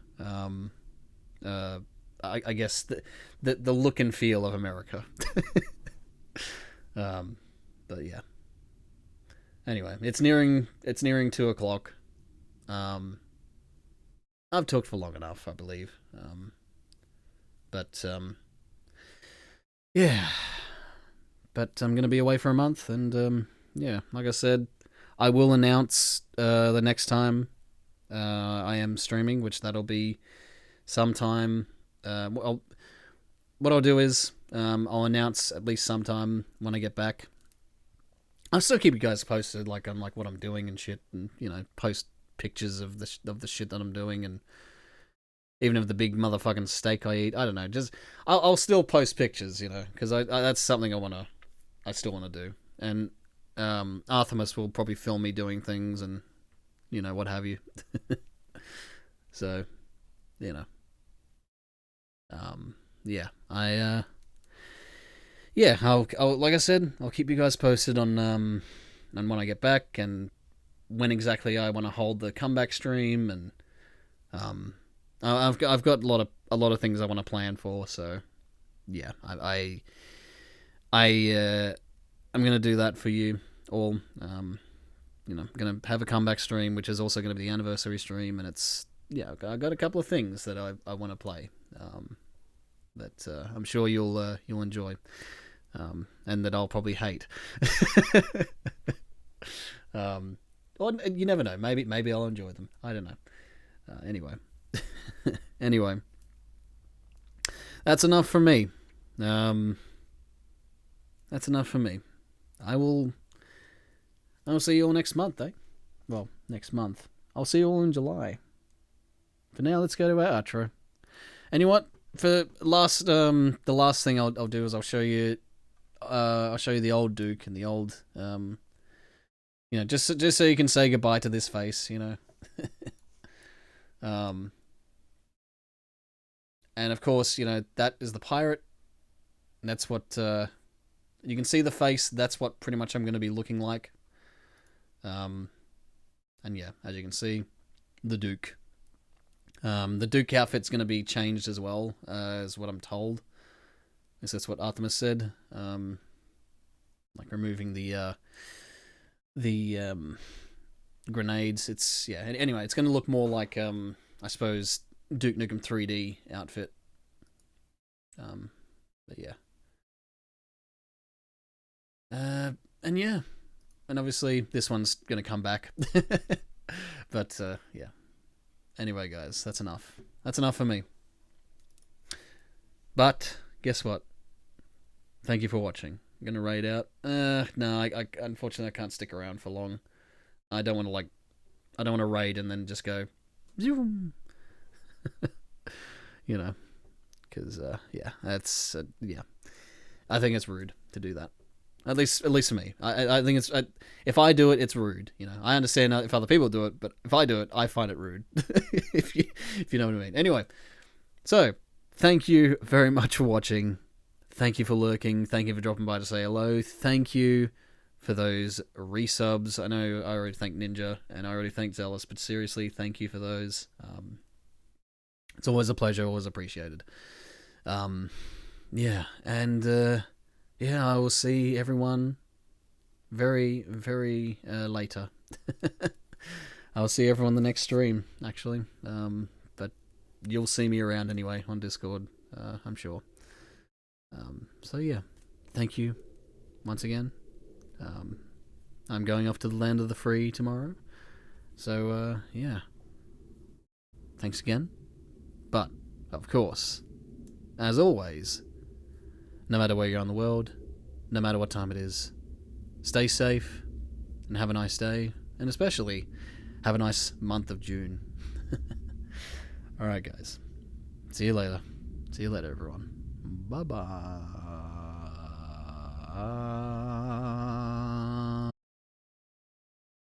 I guess the look and feel of America. But yeah. Anyway, it's nearing 2:00. I've talked for long enough, I believe. Yeah. But I'm gonna be away for a month, and yeah, like I said, I will announce the next time I am streaming, which that'll be sometime. What I'll do is I'll announce at least sometime when I get back. I'll still keep you guys posted, like on like what I'm doing and shit, and you know, post pictures of the shit that I'm doing, and even of the big motherfucking steak I eat. I don't know, just I'll still post pictures, you know, because I that's something I still want to do, and Artemis will probably film me doing things and you know what have you. So, you know, yeah, I'll like I said, I'll keep you guys posted on when I get back, and when exactly I want to hold the comeback stream, and I've got a lot of things I want to plan for. So yeah, I'm gonna do that for you all. You know, I'm gonna have a comeback stream, which is also gonna be the anniversary stream, and it's I got a couple of things that I want to play that I'm sure you'll enjoy, and that I'll probably hate. Or you never know. Maybe I'll enjoy them. I don't know. Anyway, that's enough from me. That's enough for me. I will see you all next month, eh? Well, next month. I'll see you all in July. For now, let's go to our outro. And you know what? For the last thing I'll do is I'll show you the old Duke and the old just so you can say goodbye to this face, you know. And of course, you know, that is the pirate. And that's what you can see the face. That's what pretty much I'm going to be looking like. And yeah, as you can see, the Duke. The Duke outfit's going to be changed as well, is what I'm told. At least that's what Artemis said. Like removing the grenades. It's Anyway, it's going to look more like I suppose Duke Nukem 3D outfit. But yeah. And yeah. And obviously, this one's going to come back. But, yeah. Anyway, guys, that's enough. That's enough for me. But, guess what? Thank you for watching. I'm going to raid out. No, I unfortunately, I can't stick around for long. I don't want to raid and then just go... Zoom. You know. Because, yeah, that's... yeah. I think it's rude to do that. At least for me. I think it's... if I do it, it's rude. You know, I understand if other people do it, but if I do it, I find it rude. if you know what I mean. Anyway, so, thank you very much for watching. Thank you for lurking. Thank you for dropping by to say hello. Thank you for those resubs. I know I already thanked Ninja, and I already thanked Zealous, but seriously, thank you for those. It's always a pleasure, always appreciated. Yeah, and... yeah, I will see everyone very, very later. I'll see everyone the next stream, actually. But you'll see me around anyway on Discord, I'm sure. So yeah, thank you once again. I'm going off to the land of the free tomorrow. So, yeah. Thanks again. But, of course, as always... no matter where you're on the world, no matter what time it is, stay safe and have a nice day, and especially have a nice month of June. Alright guys, see you later. See you later everyone. Bye bye.